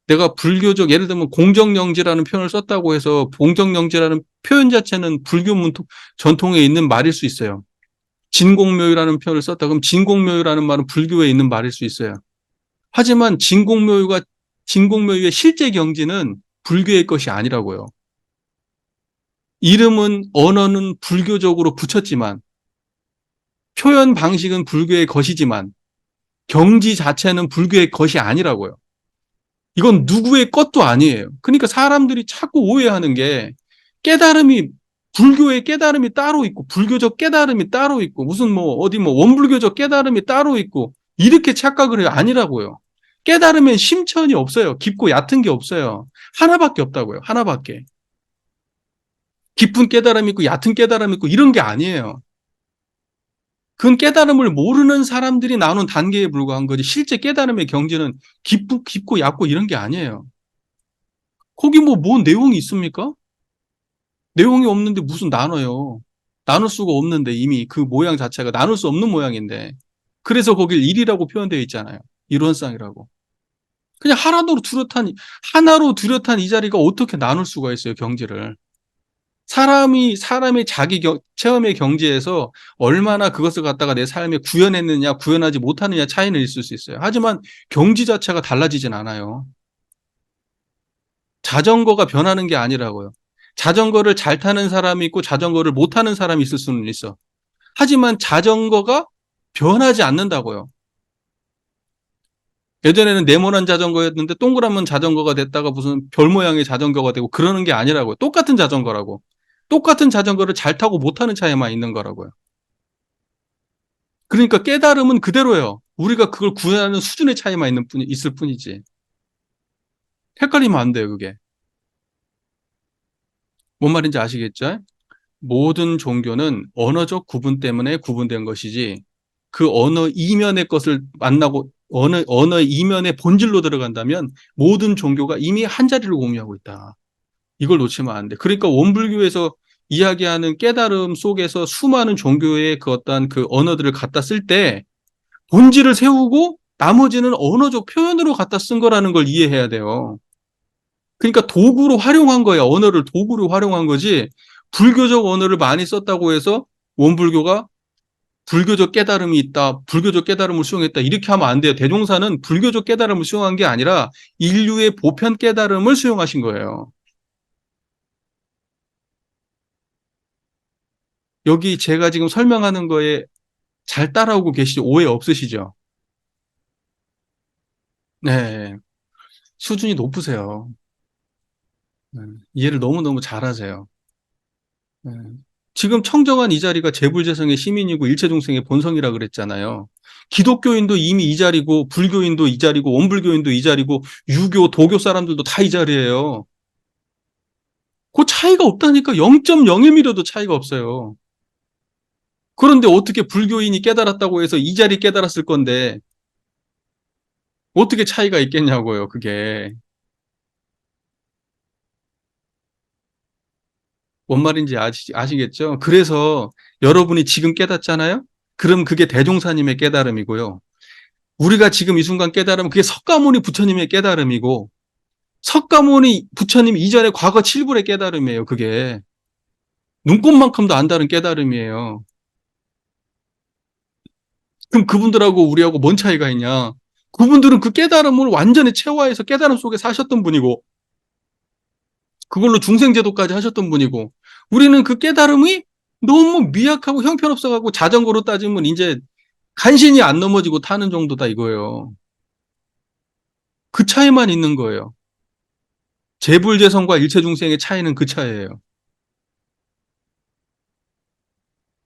내가 불교적 예를 들면 공정영지라는 표현을 썼다고 해서 공정영지라는 표현 자체는 불교 전통에 있는 말일 수 있어요. 진공묘유라는 표현을 썼다 그럼 진공묘유라는 말은 불교에 있는 말일 수 있어요. 하지만 진공묘유의 실제 경지는 불교의 것이 아니라고요. 이름은 언어는 불교적으로 붙였지만 표현 방식은 불교의 것이지만 경지 자체는 불교의 것이 아니라고요. 이건 누구의 것도 아니에요. 그러니까 사람들이 자꾸 오해하는 게 깨달음이 불교의 깨달음이 따로 있고 불교적 깨달음이 따로 있고 무슨 뭐 어디 뭐 원불교적 깨달음이 따로 있고 이렇게 착각을 해요. 아니라고요. 깨달으면 심천이 없어요. 깊고 얕은 게 없어요. 하나밖에 없다고요. 하나밖에. 깊은 깨달음이 있고 얕은 깨달음이 있고 이런 게 아니에요. 그건 깨달음을 모르는 사람들이 나눈 단계에 불과한 거지 실제 깨달음의 경지는 깊고 얕고 이런 게 아니에요. 거기 뭔 내용이 있습니까? 내용이 없는데 무슨 나눠요. 나눌 수가 없는데 이미 그 모양 자체가 나눌 수 없는 모양인데 그래서 거길 일이라고 표현되어 있잖아요. 이론상이라고. 그냥 하나로 뚜렷한 이 자리가 어떻게 나눌 수가 있어요, 경지를. 사람이 자기 체험의 경지에서 얼마나 그것을 갖다가 내 삶에 구현했느냐, 구현하지 못하느냐 차이는 있을 수 있어요. 하지만 경지 자체가 달라지진 않아요. 자전거가 변하는 게 아니라고요. 자전거를 잘 타는 사람이 있고 자전거를 못 타는 사람이 있을 수는 있어. 하지만 자전거가 변하지 않는다고요. 예전에는 네모난 자전거였는데 동그라면 자전거가 됐다가 무슨 별 모양의 자전거가 되고 그러는 게 아니라고요. 똑같은 자전거라고. 똑같은 자전거를 잘 타고 못 타는 차이만 있는 거라고요. 그러니까 깨달음은 그대로예요. 우리가 그걸 구현하는 수준의 차이만 있을 뿐이지. 헷갈리면 안 돼요, 그게. 뭔 말인지 아시겠죠? 모든 종교는 언어적 구분 때문에 구분된 것이지, 그 언어 이면의 것을 만나고 언어 이면의 본질로 들어간다면 모든 종교가 이미 한 자리를 공유하고 있다. 이걸 놓치면 안 돼. 그러니까 원불교에서 이야기하는 깨달음 속에서 수많은 종교의 그 어떤 그 언어들을 갖다 쓸 때 본질을 세우고 나머지는 언어적 표현으로 갖다 쓴 거라는 걸 이해해야 돼요. 그러니까 도구로 활용한 거야. 언어를 도구로 활용한 거지. 불교적 언어를 많이 썼다고 해서 원불교가 불교적 깨달음이 있다, 불교적 깨달음을 수용했다, 이렇게 하면 안 돼요. 대종사는 불교적 깨달음을 수용한 게 아니라 인류의 보편 깨달음을 수용하신 거예요. 여기 제가 지금 설명하는 거에 잘 따라오고 계시죠? 오해 없으시죠? 네. 수준이 높으세요. 네. 이해를 너무너무 잘하세요. 네. 지금 청정한 이 자리가 재불재성의 시민이고 일체중생의 본성이라 그랬잖아요. 기독교인도 이미 이 자리고, 불교인도 이 자리고, 원불교인도 이 자리고, 유교, 도교 사람들도 다 이 자리예요. 그 차이가 없다니까. 0.01mm도 차이가 없어요. 그런데 어떻게 불교인이 깨달았다고 해서 이 자리 깨달았을 건데, 어떻게 차이가 있겠냐고요, 그게. 뭔 말인지 아시겠죠? 그래서 여러분이 지금 깨닫잖아요? 그럼 그게 대종사님의 깨달음이고요. 우리가 지금 이 순간 깨달으면 그게 석가모니 부처님의 깨달음이고, 석가모니 부처님 이전에 과거 7불의 깨달음이에요, 그게. 눈꽃만큼도 안 다른 깨달음이에요. 그럼 그분들하고 우리하고 뭔 차이가 있냐? 그분들은 그 깨달음을 완전히 체화해서 깨달음 속에 사셨던 분이고, 그걸로 중생제도까지 하셨던 분이고, 우리는 그 깨달음이 너무 미약하고 형편없어가고 자전거로 따지면 이제 간신히 안 넘어지고 타는 정도다 이거예요. 그 차이만 있는 거예요. 재불재성과 일체중생의 차이는 그 차이예요.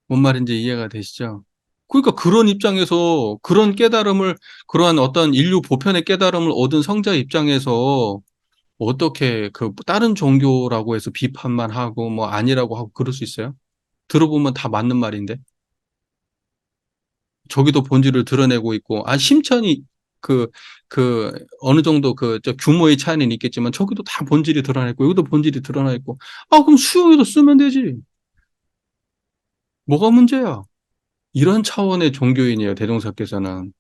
뭔 말인지 이해가 되시죠? 그러니까 그런 입장에서 그런 깨달음을, 그러한 어떤 인류 보편의 깨달음을 얻은 성자 입장에서 어떻게 그 다른 종교라고 해서 비판만 하고 뭐 아니라고 하고 그럴 수 있어요? 들어보면 다 맞는 말인데. 저기도 본질을 드러내고 있고, 심천이 그, 어느 정도 저 규모의 차이는 있겠지만, 저기도 다 본질이 드러나있고, 여기도 본질이 드러나 있고, 그럼 수용해서 쓰면 되지. 뭐가 문제야? 이런 차원의 종교인이에요, 대종사께서는.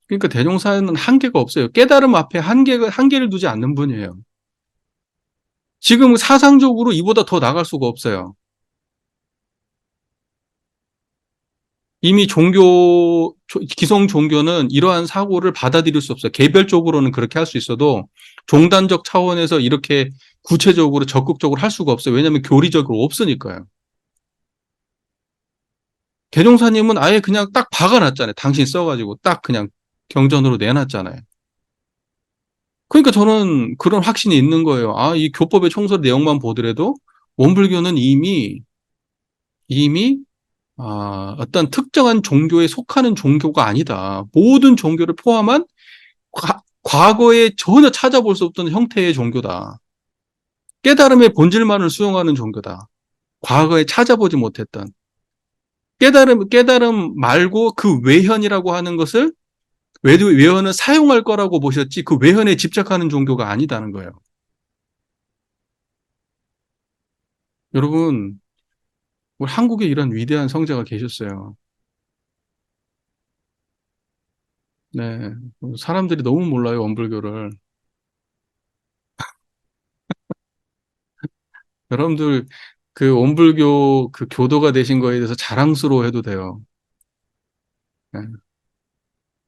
그러니까 대종사는 한계가 없어요. 깨달음 앞에 한계를 두지 않는 분이에요. 지금 사상적으로 이보다 더 나갈 수가 없어요. 이미 기성 종교는 이러한 사고를 받아들일 수 없어요. 개별적으로는 그렇게 할 수 있어도 종단적 차원에서 이렇게 구체적으로 적극적으로 할 수가 없어요. 왜냐하면 교리적으로 없으니까요. 개종사님은 아예 그냥 딱 박아놨잖아요. 당신 써가지고 딱 그냥 경전으로 내놨잖아요. 그러니까 저는 그런 확신이 있는 거예요. 이 교법의 총설 내용만 보더라도 원불교는 이미 어떤 특정한 종교에 속하는 종교가 아니다. 모든 종교를 포함한 과거에 전혀 찾아볼 수 없던 형태의 종교다. 깨달음의 본질만을 수용하는 종교다. 과거에 찾아보지 못했던. 깨달음 말고 그 외현이라고 하는 것을, 외현을 사용할 거라고 보셨지 그 외현에 집착하는 종교가 아니다는 거예요. 여러분, 우리 한국에 이런 위대한 성자가 계셨어요. 네. 사람들이 너무 몰라요, 원불교를. 여러분들 그 원불교 그 교도가 되신 거에 대해서 자랑스러워해도 돼요. 예.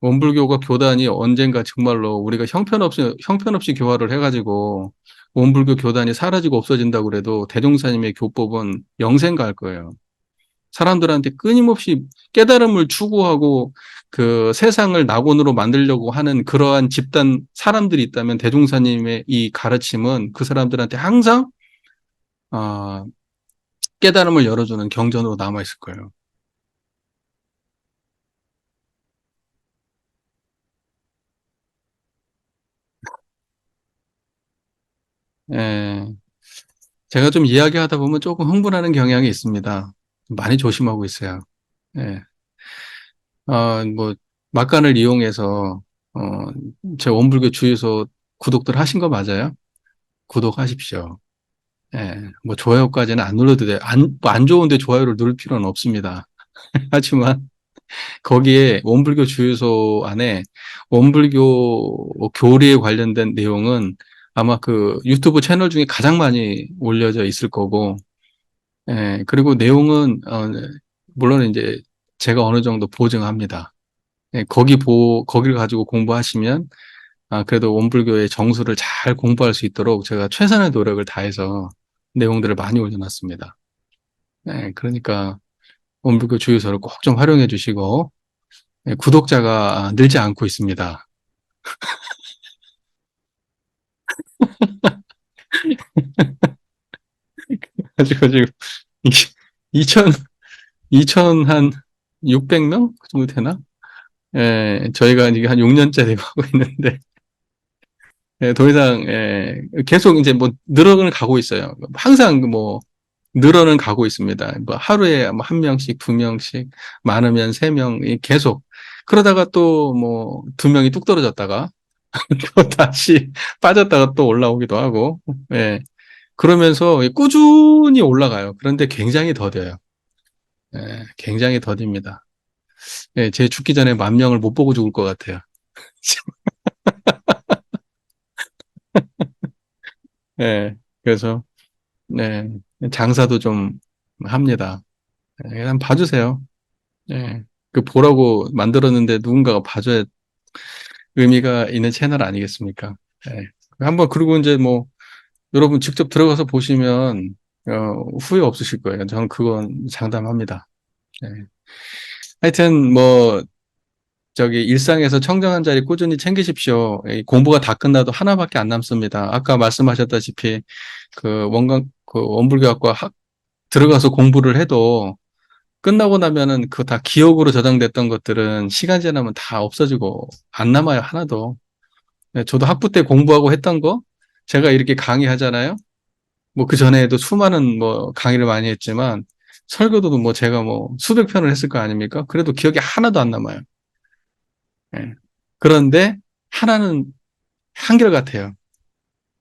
원불교가 교단이 언젠가 정말로 우리가 형편없이 교화를 해가지고 원불교 교단이 사라지고 없어진다고 그래도 대종사님의 교법은 영생 갈 거예요. 사람들한테 끊임없이 깨달음을 추구하고 그 세상을 낙원으로 만들려고 하는 그러한 집단 사람들이 있다면 대종사님의 이 가르침은 그 사람들한테 항상 아, 깨달음을 열어주는 경전으로 남아 있을 거예요. 예, 제가 좀 이야기하다 보면 조금 흥분하는 경향이 있습니다. 많이 조심하고 있어요. 예, 뭐 막간을 이용해서 어, 제 원불교 주유소 구독들 하신 거 맞아요? 구독하십시오. 예, 뭐 좋아요까지는 안 눌러도 돼요. 뭐안 좋은데 좋아요를 누를 필요는 없습니다. 하지만 거기에 원불교 주유소 안에 원불교 교리에 관련된 내용은 아마 그 유튜브 채널 중에 가장 많이 올려져 있을 거고, 예, 그리고 내용은, 물론 이제 제가 어느 정도 보증합니다. 예, 거기를 가지고 공부하시면, 그래도 원불교의 정수를 잘 공부할 수 있도록 제가 최선의 노력을 다해서 내용들을 많이 올려놨습니다. 예, 그러니까 원불교 주유소를 꼭 좀 활용해 주시고, 예, 구독자가 늘지 않고 있습니다. 가지고 지금 2천, 2천 한 600명 그 정도 되나? 예, 저희가 이게 한 6년째 되고 하고 있는데, 예, 더 이상, 예, 계속 이제 뭐 늘어는 가고 있어요. 항상 뭐 늘어는 가고 있습니다. 뭐 하루에 뭐 한 명씩, 두 명씩, 많으면 세 명이 계속. 그러다가 또 뭐 두 명이 뚝 떨어졌다가 또 다시 빠졌다가 또 올라오기도 하고, 예. 그러면서 꾸준히 올라가요. 그런데 굉장히 더뎌요. 예, 굉장히 더딥니다. 예, 제 죽기 전에 10,000명을 못 보고 죽을 것 같아요. 예, 그래서, 네, 장사도 좀 합니다. 예, 한번 봐주세요. 예, 그 보라고 만들었는데 누군가가 봐줘야 의미가 있는 채널 아니겠습니까? 예, 한번, 그리고 이제 뭐, 여러분 직접 들어가서 보시면, 후회 없으실 거예요. 저는 그건 장담합니다. 예. 하여튼, 뭐, 일상에서 청정한 자리 꾸준히 챙기십시오. 공부가 다 끝나도 하나밖에 안 남습니다. 아까 말씀하셨다시피, 그 원불교학과 들어가서 공부를 해도 끝나고 나면은 그 다 기억으로 저장됐던 것들은 시간 지나면 다 없어지고 안 남아요, 하나도. 네, 저도 학부 때 공부하고 했던 거, 제가 이렇게 강의하잖아요. 뭐 그 전에도 수많은 뭐 강의를 많이 했지만, 설교도 뭐 제가 뭐 수백 편을 했을 거 아닙니까? 그래도 기억이 하나도 안 남아요. 예. 그런데 하나는 한결같아요.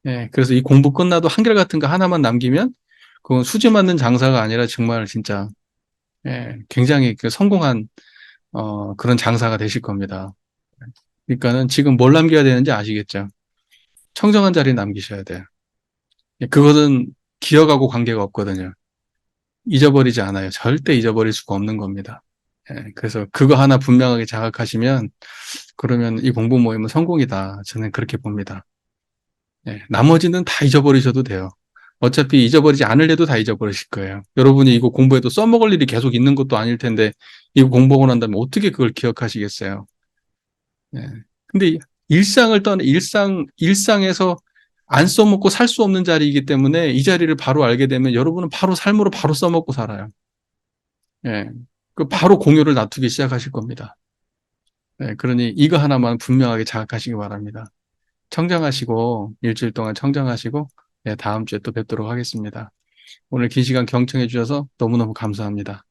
예. 그래서 이 공부 끝나도 한결같은 거 하나만 남기면 그건 수지 맞는 장사가 아니라 정말 진짜 예, 굉장히 그 성공한 그런 장사가 되실 겁니다. 그러니까는 지금 뭘 남겨야 되는지 아시겠죠? 청정한 자리 남기셔야 돼요. 예, 그것은 기억하고 관계가 없거든요. 잊어버리지 않아요. 절대 잊어버릴 수가 없는 겁니다. 예, 그래서 그거 하나 분명하게 자각하시면 그러면 이 공부 모임은 성공이다. 저는 그렇게 봅니다. 예, 나머지는 다 잊어버리셔도 돼요. 어차피 잊어버리지 않으려도 다 잊어버리실 거예요. 여러분이 이거 공부해도 써먹을 일이 계속 있는 것도 아닐 텐데, 이거 공부하고 난 다음에 어떻게 그걸 기억하시겠어요? 예. 근데 일상에서 안 써먹고 살 수 없는 자리이기 때문에 이 자리를 바로 알게 되면 여러분은 바로 삶으로 바로 써먹고 살아요. 예. 그 바로 공유를 놔두기 시작하실 겁니다. 예. 그러니 이거 하나만 분명하게 자각하시기 바랍니다. 청정하시고 일주일 동안 청정하시고 네, 다음 주에 또 뵙도록 하겠습니다. 오늘 긴 시간 경청해 주셔서 너무너무 감사합니다.